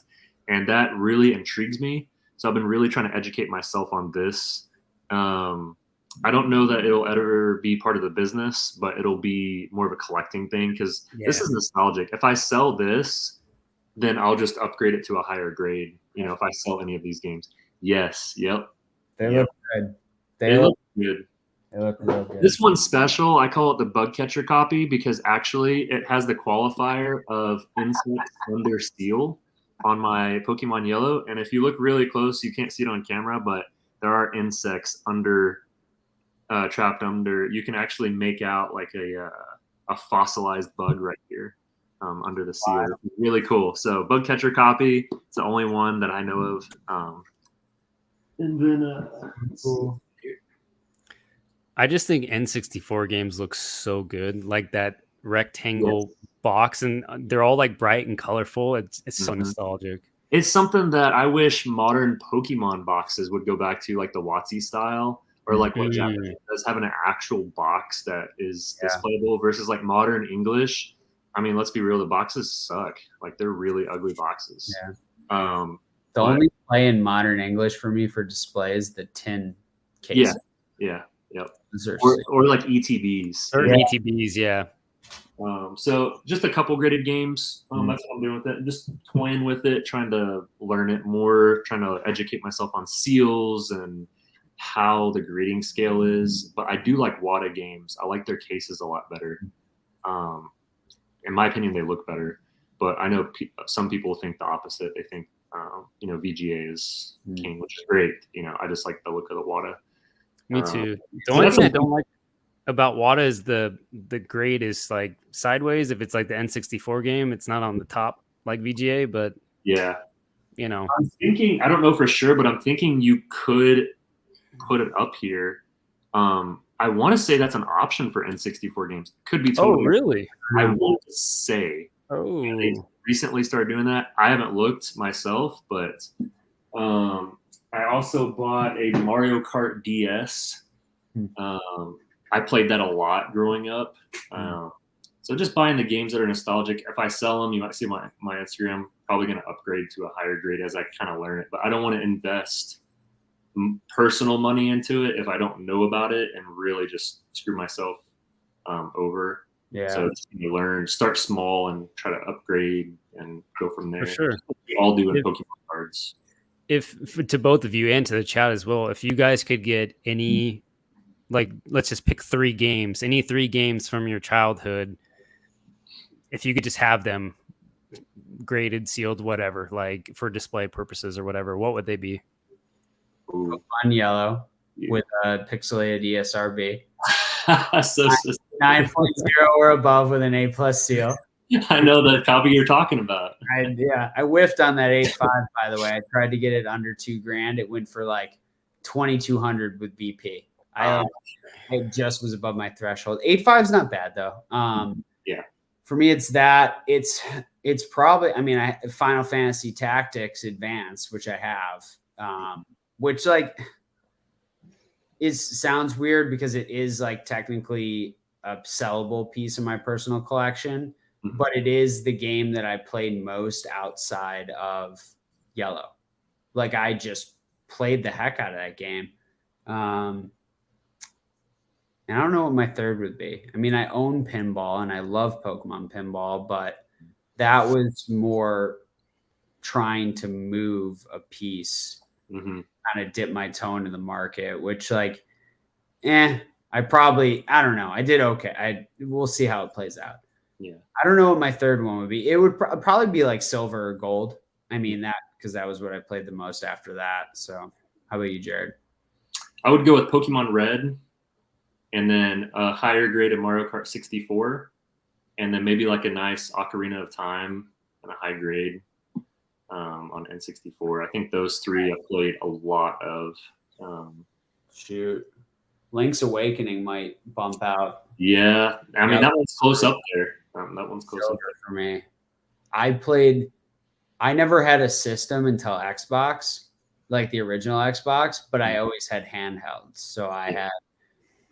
S3: And that really intrigues me. So I've been really trying to educate myself on this. I don't know that it'll ever be part of the business, but it'll be more of a collecting thing because this is nostalgic. If I sell this, then I'll just upgrade it to a higher grade. If I sell any of these games. Yes. Yep.
S1: They look good.
S3: They look good.
S1: They look real good.
S3: This one's special. I call it the bug catcher copy because actually it has the qualifier of insects under seal on my Pokemon Yellow. And if you look really close, you can't see it on camera, but there are insects trapped under. You can actually make out like a fossilized bug right here under the seal. Wow. Really cool. So bug catcher copy. It's the only one that I know of. And then
S2: cool. I just think N64 games look so good, like that rectangle box, and they're all like bright and colorful. It's so nostalgic.
S3: It's something that I wish modern Pokemon boxes would go back to, like the WOTC style, or like what Japanese does, having an actual box that is displayable versus like modern English. I mean, let's be real, the boxes suck. Like they're really ugly boxes.
S1: Yeah. The only play in modern English for me for display is the tin case.
S3: Yeah. Yep. Or like ETBs.
S2: Or ETBs, yeah.
S3: So just a couple graded games. That's what I'm doing with it. Just toying with it, trying to learn it more, trying to educate myself on seals and how the grading scale is. But I do like WOTC games. I like their cases a lot better. In my opinion, they look better. But I know some people think the opposite. They think, VGA is king, which is great. I just like the look of the WOTC.
S2: Me too. The only thing I don't like about WOTC is the grade is like sideways. If it's like the N64 game, it's not on the top like VGA, but
S3: yeah.
S2: you know.
S3: I'm thinking, I don't know for sure, but I'm thinking you could put it up here. I want to say that's an option for N64 games. Could be totally.
S2: Oh, really?
S3: I want to say.
S2: Oh.
S3: Yeah, they recently started doing that. I haven't looked myself, but I also bought a Mario Kart DS. I played that a lot growing up. So just buying the games that are nostalgic. If I sell them, you might see my Instagram. Probably going to upgrade to a higher grade as I kind of learn it. But I don't want to invest personal money into it if I don't know about it and really just screw myself over.
S1: Yeah.
S3: So just learn, start small, and try to upgrade and go from there.
S2: For sure.
S3: We all do in Pokemon cards.
S2: To both of you and to the chat as well, if you guys could get any, like, let's just pick 3 games, any 3 games from your childhood, if you could just have them graded, sealed, whatever, like for display purposes or whatever, what would they be?
S1: Pokemon Yellow with a pixelated ESRB.
S3: So
S1: 9.0 or above with an A+ seal.
S3: I know the copy you're talking about.
S1: I whiffed on that 8.5, by the way. I tried to get it under $2,000. It went for like 2,200 with BP. It just was above my threshold. 8.5 is not bad though.
S3: Yeah.
S1: For me, it's that. It's probably. I mean, I Final Fantasy Tactics Advance, which I have, which like sounds weird because it is like technically a sellable piece of my personal collection. But it is the game that I played most outside of Yellow. Like I just played the heck out of that game. And I don't know what my third would be. I mean, I own pinball and I love Pokemon pinball, but that was more trying to move a piece, kind of dip my toe into the market, which like, I don't know. I did okay. We'll see how it plays out.
S3: Yeah.
S1: I don't know what my third one would be. It would probably be like silver or gold. I mean because that was what I played the most after that. So how about you, Jarrod?
S3: I would go with Pokemon Red and then a higher grade of Mario Kart 64 and then maybe like a nice Ocarina of Time and a high grade on N64. I think those 3 I played a lot of.
S1: Link's Awakening might bump out.
S3: Yeah. I mean, that one's close up there. That one's close up there
S1: for me. I never had a system until Xbox, like the original Xbox, but I always had handhelds. So I had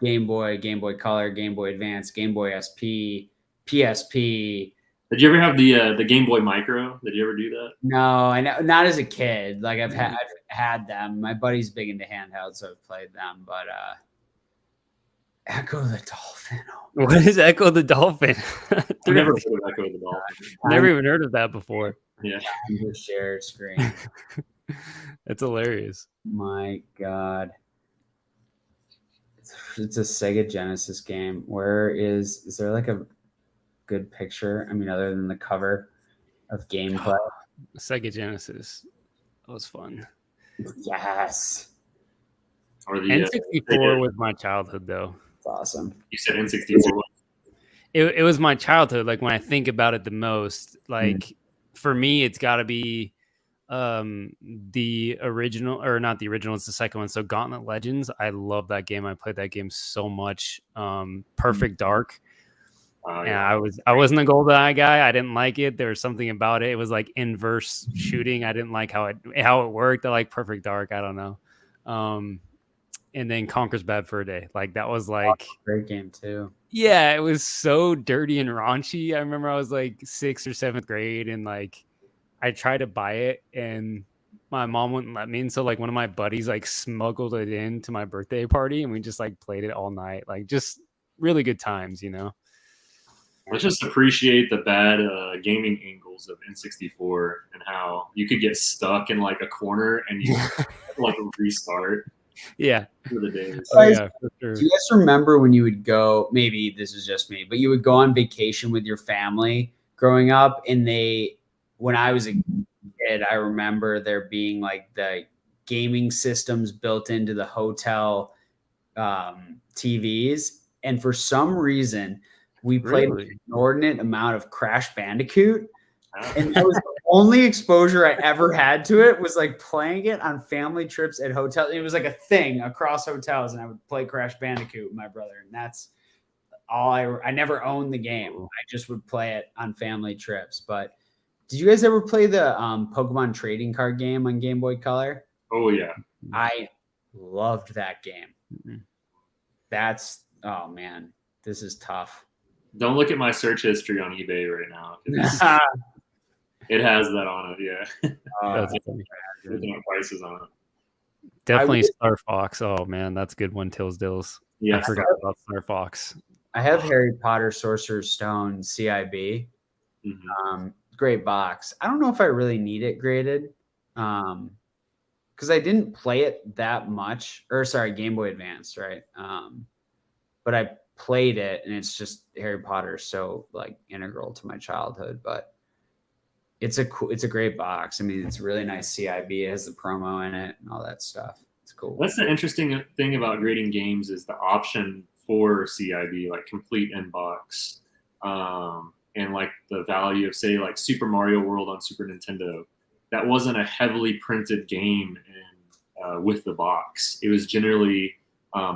S1: Game Boy, Game Boy Color, Game Boy Advance, Game Boy SP, PSP.
S3: Did you ever have the Game Boy Micro? Did you ever do that?
S1: No, not as a kid. Like I've had them. My buddy's big into handhelds, so I've played them. But Echo the Dolphin.
S2: What is Echo the Dolphin?
S3: I've never heard of Echo the Dolphin.
S2: Never even heard of that before.
S3: Yeah.
S1: Just share screen.
S2: That's hilarious.
S1: My God. It's a Sega Genesis game. Where is there like a good picture? I mean, other than the cover of gameplay.
S2: Sega Genesis. That was fun.
S1: Yes.
S3: Or the
S2: N64 was my childhood, though.
S1: It's awesome.
S3: You said N64.
S2: It was my childhood. Like when I think about it the most, like for me, it's got to be the original, or not the original. It's the second one. So Gauntlet Legends. I love that game. I played that game so much. Perfect Dark. Yeah, I wasn't a GoldenEye guy. I didn't like it. There was something about it. It was like inverse shooting. I didn't like how it worked. I like Perfect Dark. I don't know. And then Conker's Bad Fur Day. Like that was like
S1: great game too.
S2: Yeah, it was so dirty and raunchy. I remember I was like 6th or 7th grade, and like I tried to buy it, and my mom wouldn't let me. And so like one of my buddies like smuggled it into my birthday party, and we just like played it all night. Like just really good times, you know.
S3: Let's just appreciate the bad gaming angles of N64 and how you could get stuck in like a corner and you like restart.
S2: Yeah.
S3: For the days.
S2: Oh, yeah, for sure.
S1: Do you guys remember when you would go, maybe this is just me, but you would go on vacation with your family growing up, and when I was a kid, I remember there being like the gaming systems built into the hotel TVs. And for some reason, we played an inordinate amount of Crash Bandicoot. And that was the only exposure I ever had to it was like playing it on family trips at hotels. It was like a thing across hotels, and I would play Crash Bandicoot with my brother, and that's all I never owned the game. I just would play it on family trips. But did you guys ever play the Pokemon trading card game on Game Boy Color?
S3: Oh yeah,
S1: I loved that game. That's oh man, this is tough.
S3: Don't look at my search history on eBay right now. It has that on it, yeah.
S2: That's funny.
S3: Looking at prices on it.
S2: Definitely Star Fox. Oh man, that's a good one. Tilsdales. Yeah, I forgot about Star Fox.
S1: I have Harry Potter Sorcerer's Stone CIB. Great box. I don't know if I really need it graded, because I didn't play it that much. Or sorry, Game Boy Advance, right? But I played it, and it's just Harry Potter, so like integral to my childhood. But it's a great box. I mean, it's a really nice CIB. It has the promo in it and all that stuff. It's cool.
S3: That's the interesting thing about grading games is the option for CIB, like complete in box, and like the value of say like Super Mario World on Super Nintendo. That wasn't a heavily printed game with the box. It was generally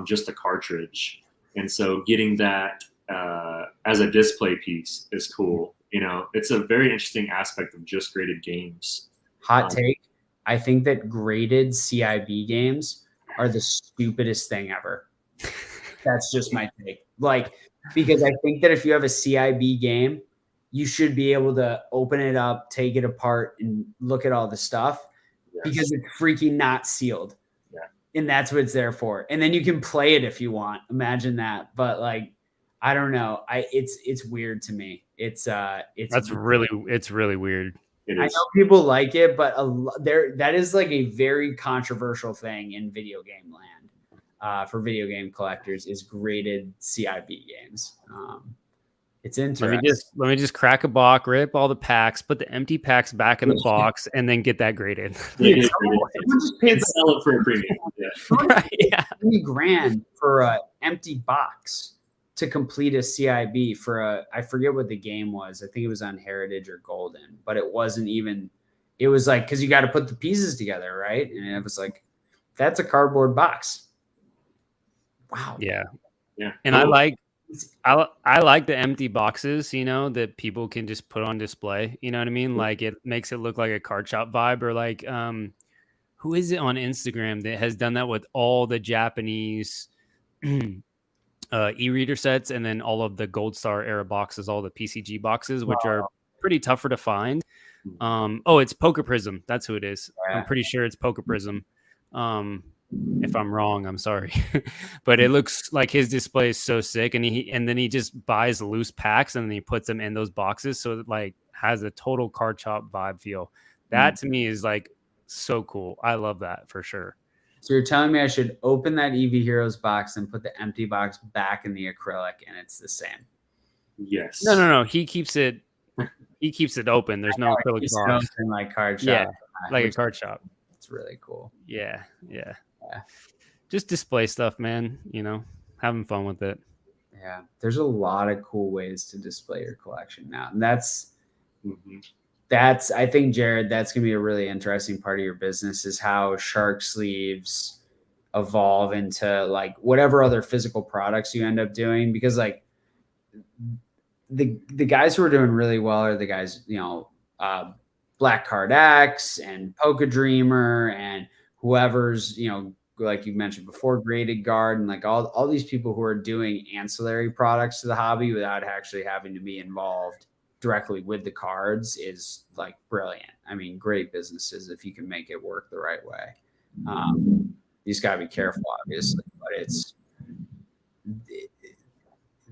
S3: just a cartridge, and so getting that as a display piece is cool. You know, it's a very interesting aspect of just graded games.
S1: Hot take. I think that graded CIB games are the stupidest thing ever. That's just my take. Like, because I think that if you have a CIB game, you should be able to open it up, take it apart, and look at all the stuff because it's freaking not sealed.
S3: Yeah.
S1: And that's what it's there for. And then you can play it if you want. Imagine that. But like, I don't know. It's weird to me. It's
S2: really weird.
S1: I know people like it, but that is like a very controversial thing in video game land for video game collectors is graded CIB games. It's interesting.
S2: Let me just crack a box, rip all the packs, put the empty packs back in the box, and then get that graded.
S3: And sell it for a premium.
S1: Yeah. $20,000 for an empty box to complete a CIB for I forget what the game was. I think it was on Heritage or Golden, but it wasn't even, it was like, cause you got to put the pieces together. Right. And it was like, that's a cardboard box. Wow.
S2: Yeah.
S3: Yeah.
S2: And I like the empty boxes, you know, that people can just put on display. You know what I mean? Like it makes it look like a card shop vibe, or like, who is it on Instagram that has done that with all the Japanese, e-reader sets, and then all of the Gold Star era boxes, all the PCG boxes, which are pretty tougher to find. It's Poker Prism. That's who it is. Yeah. I'm pretty sure it's Poker Prism. If I'm wrong, I'm sorry. But it looks like his display is so sick, and then he just buys loose packs and then he puts them in those boxes, so it like has a total card shop vibe feel. That to me is like so cool. I love that for sure.
S1: So you're telling me I should open that Eevee Heroes box and put the empty box back in the acrylic, and it's the same?
S3: Yes.
S2: No. He keeps it open. There's no acrylic box.
S1: In like card shop.
S2: Yeah, like a card shop.
S1: It's really cool.
S2: Yeah. Just display stuff, man. You know, having fun with it.
S1: Yeah, there's a lot of cool ways to display your collection now, and that's I think, Jarrod, that's going to be a really interesting part of your business is how shark sleeves evolve into like whatever other physical products you end up doing, because like the guys who are doing really well are the guys, you know, Black Card X and Polka Dreamer and whoever's, you know, like you mentioned before, Graded Guard, and like all these people who are doing ancillary products to the hobby without actually having to be involved directly with the cards is like brilliant. I mean, great businesses if you can make it work the right way. You just got to be careful, obviously, but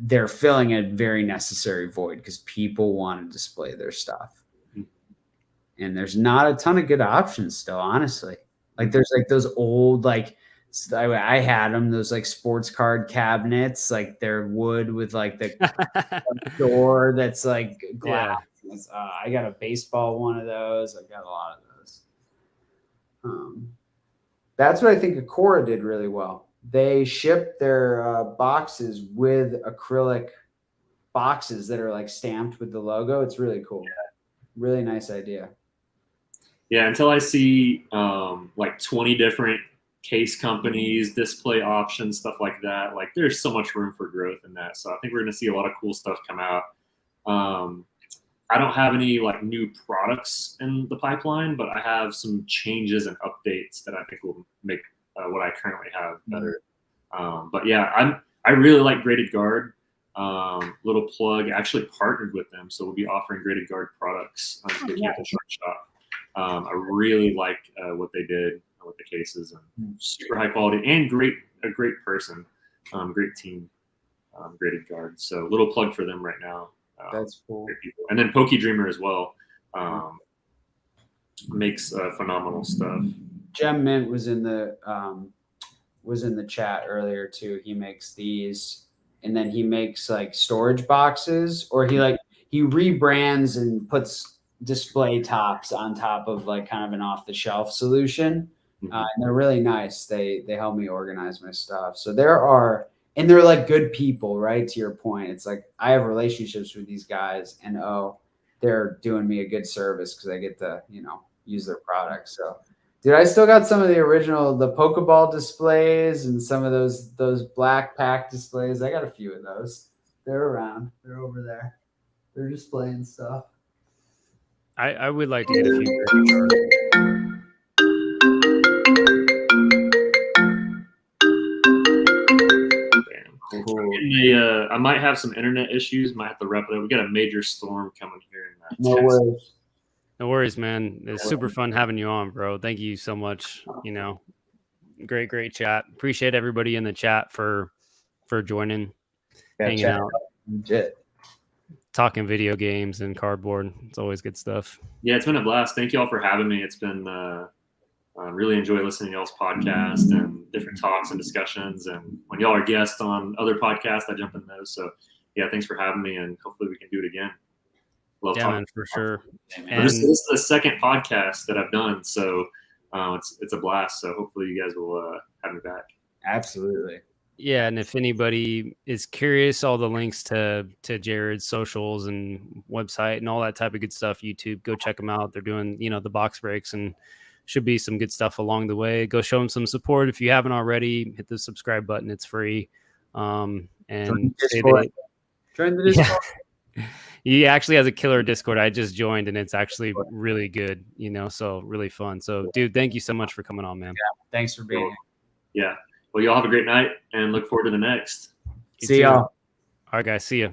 S1: they're filling a very necessary void because people want to display their stuff. And there's not a ton of good options still, honestly. Like there's like those old, like I had them, those like sports card cabinets, like they're wood with like the door that's like glass. Yeah. I got a baseball one of those. I got a lot of those. That's what I think Akora did really well. They shipped their boxes with acrylic boxes that are like stamped with the logo. It's really cool. Yeah. Really nice idea.
S3: Yeah, until I see like 20 different case companies, display options, stuff like that. Like there's so much room for growth in that. So I think we're going to see a lot of cool stuff come out. I don't have any like new products in the pipeline, but I have some changes and updates that I think will make what I currently have better. But yeah, I really like Graded Guard. Little plug, I actually partnered with them, so we'll be offering Graded Guard products on the Kanto Shark shop. I really like what they did with the cases, and super high quality and a great person, great team, Graded Guard. So little plug for them right now.
S1: That's cool.
S3: And then Poke Dreamer as well makes phenomenal stuff.
S1: Gem Mint was in the chat earlier too. He makes these, and then he makes like storage boxes, or he rebrands and puts display tops on top of like kind of an off the shelf solution. And they're really nice. They help me organize my stuff. So and they're like good people, right? To your point, it's like I have relationships with these guys, and they're doing me a good service because I get to use their products. So, dude, I still got some of the Pokeball displays and some of those black pack displays. I got a few of those. They're around. They're over there. They're displaying stuff.
S2: I would like to get a few.
S3: Cool. I might have some internet issues. Might have to wrap it up. We got a major storm coming here in Texas.
S2: No worries, man. It's super fun having you on, bro. Thank you so much. Great chat. Appreciate everybody in the chat for joining, hanging out,
S1: legit,
S2: talking video games and cardboard. It's always good stuff.
S3: Yeah, it's been a blast. Thank you all for having me. It's been I really enjoy listening to y'all's podcast and different talks and discussions. And when y'all are guests on other podcasts, I jump in those. So yeah, thanks for having me, and hopefully we can do it again. Love talking,
S2: man, for sure.
S3: And this is the second podcast that I've done, so it's a blast. So hopefully you guys will have me back.
S1: Absolutely.
S2: Yeah, and if anybody is curious, all the links to Jarrod's socials and website and all that type of good stuff, YouTube, go check them out. They're doing the box breaks, and should be some good stuff along the way. Go show them some support if you haven't already. Hit the subscribe button; it's free. And
S1: join the Discord.
S2: Yeah. He actually has a killer Discord. I just joined, and it's actually really good. So really fun. So, dude, thank you so much for coming on, man.
S1: Yeah, thanks for being here.
S3: Yeah. Well, y'all have a great night, and look forward to the next.
S1: See y'all.
S2: All right, guys. See ya.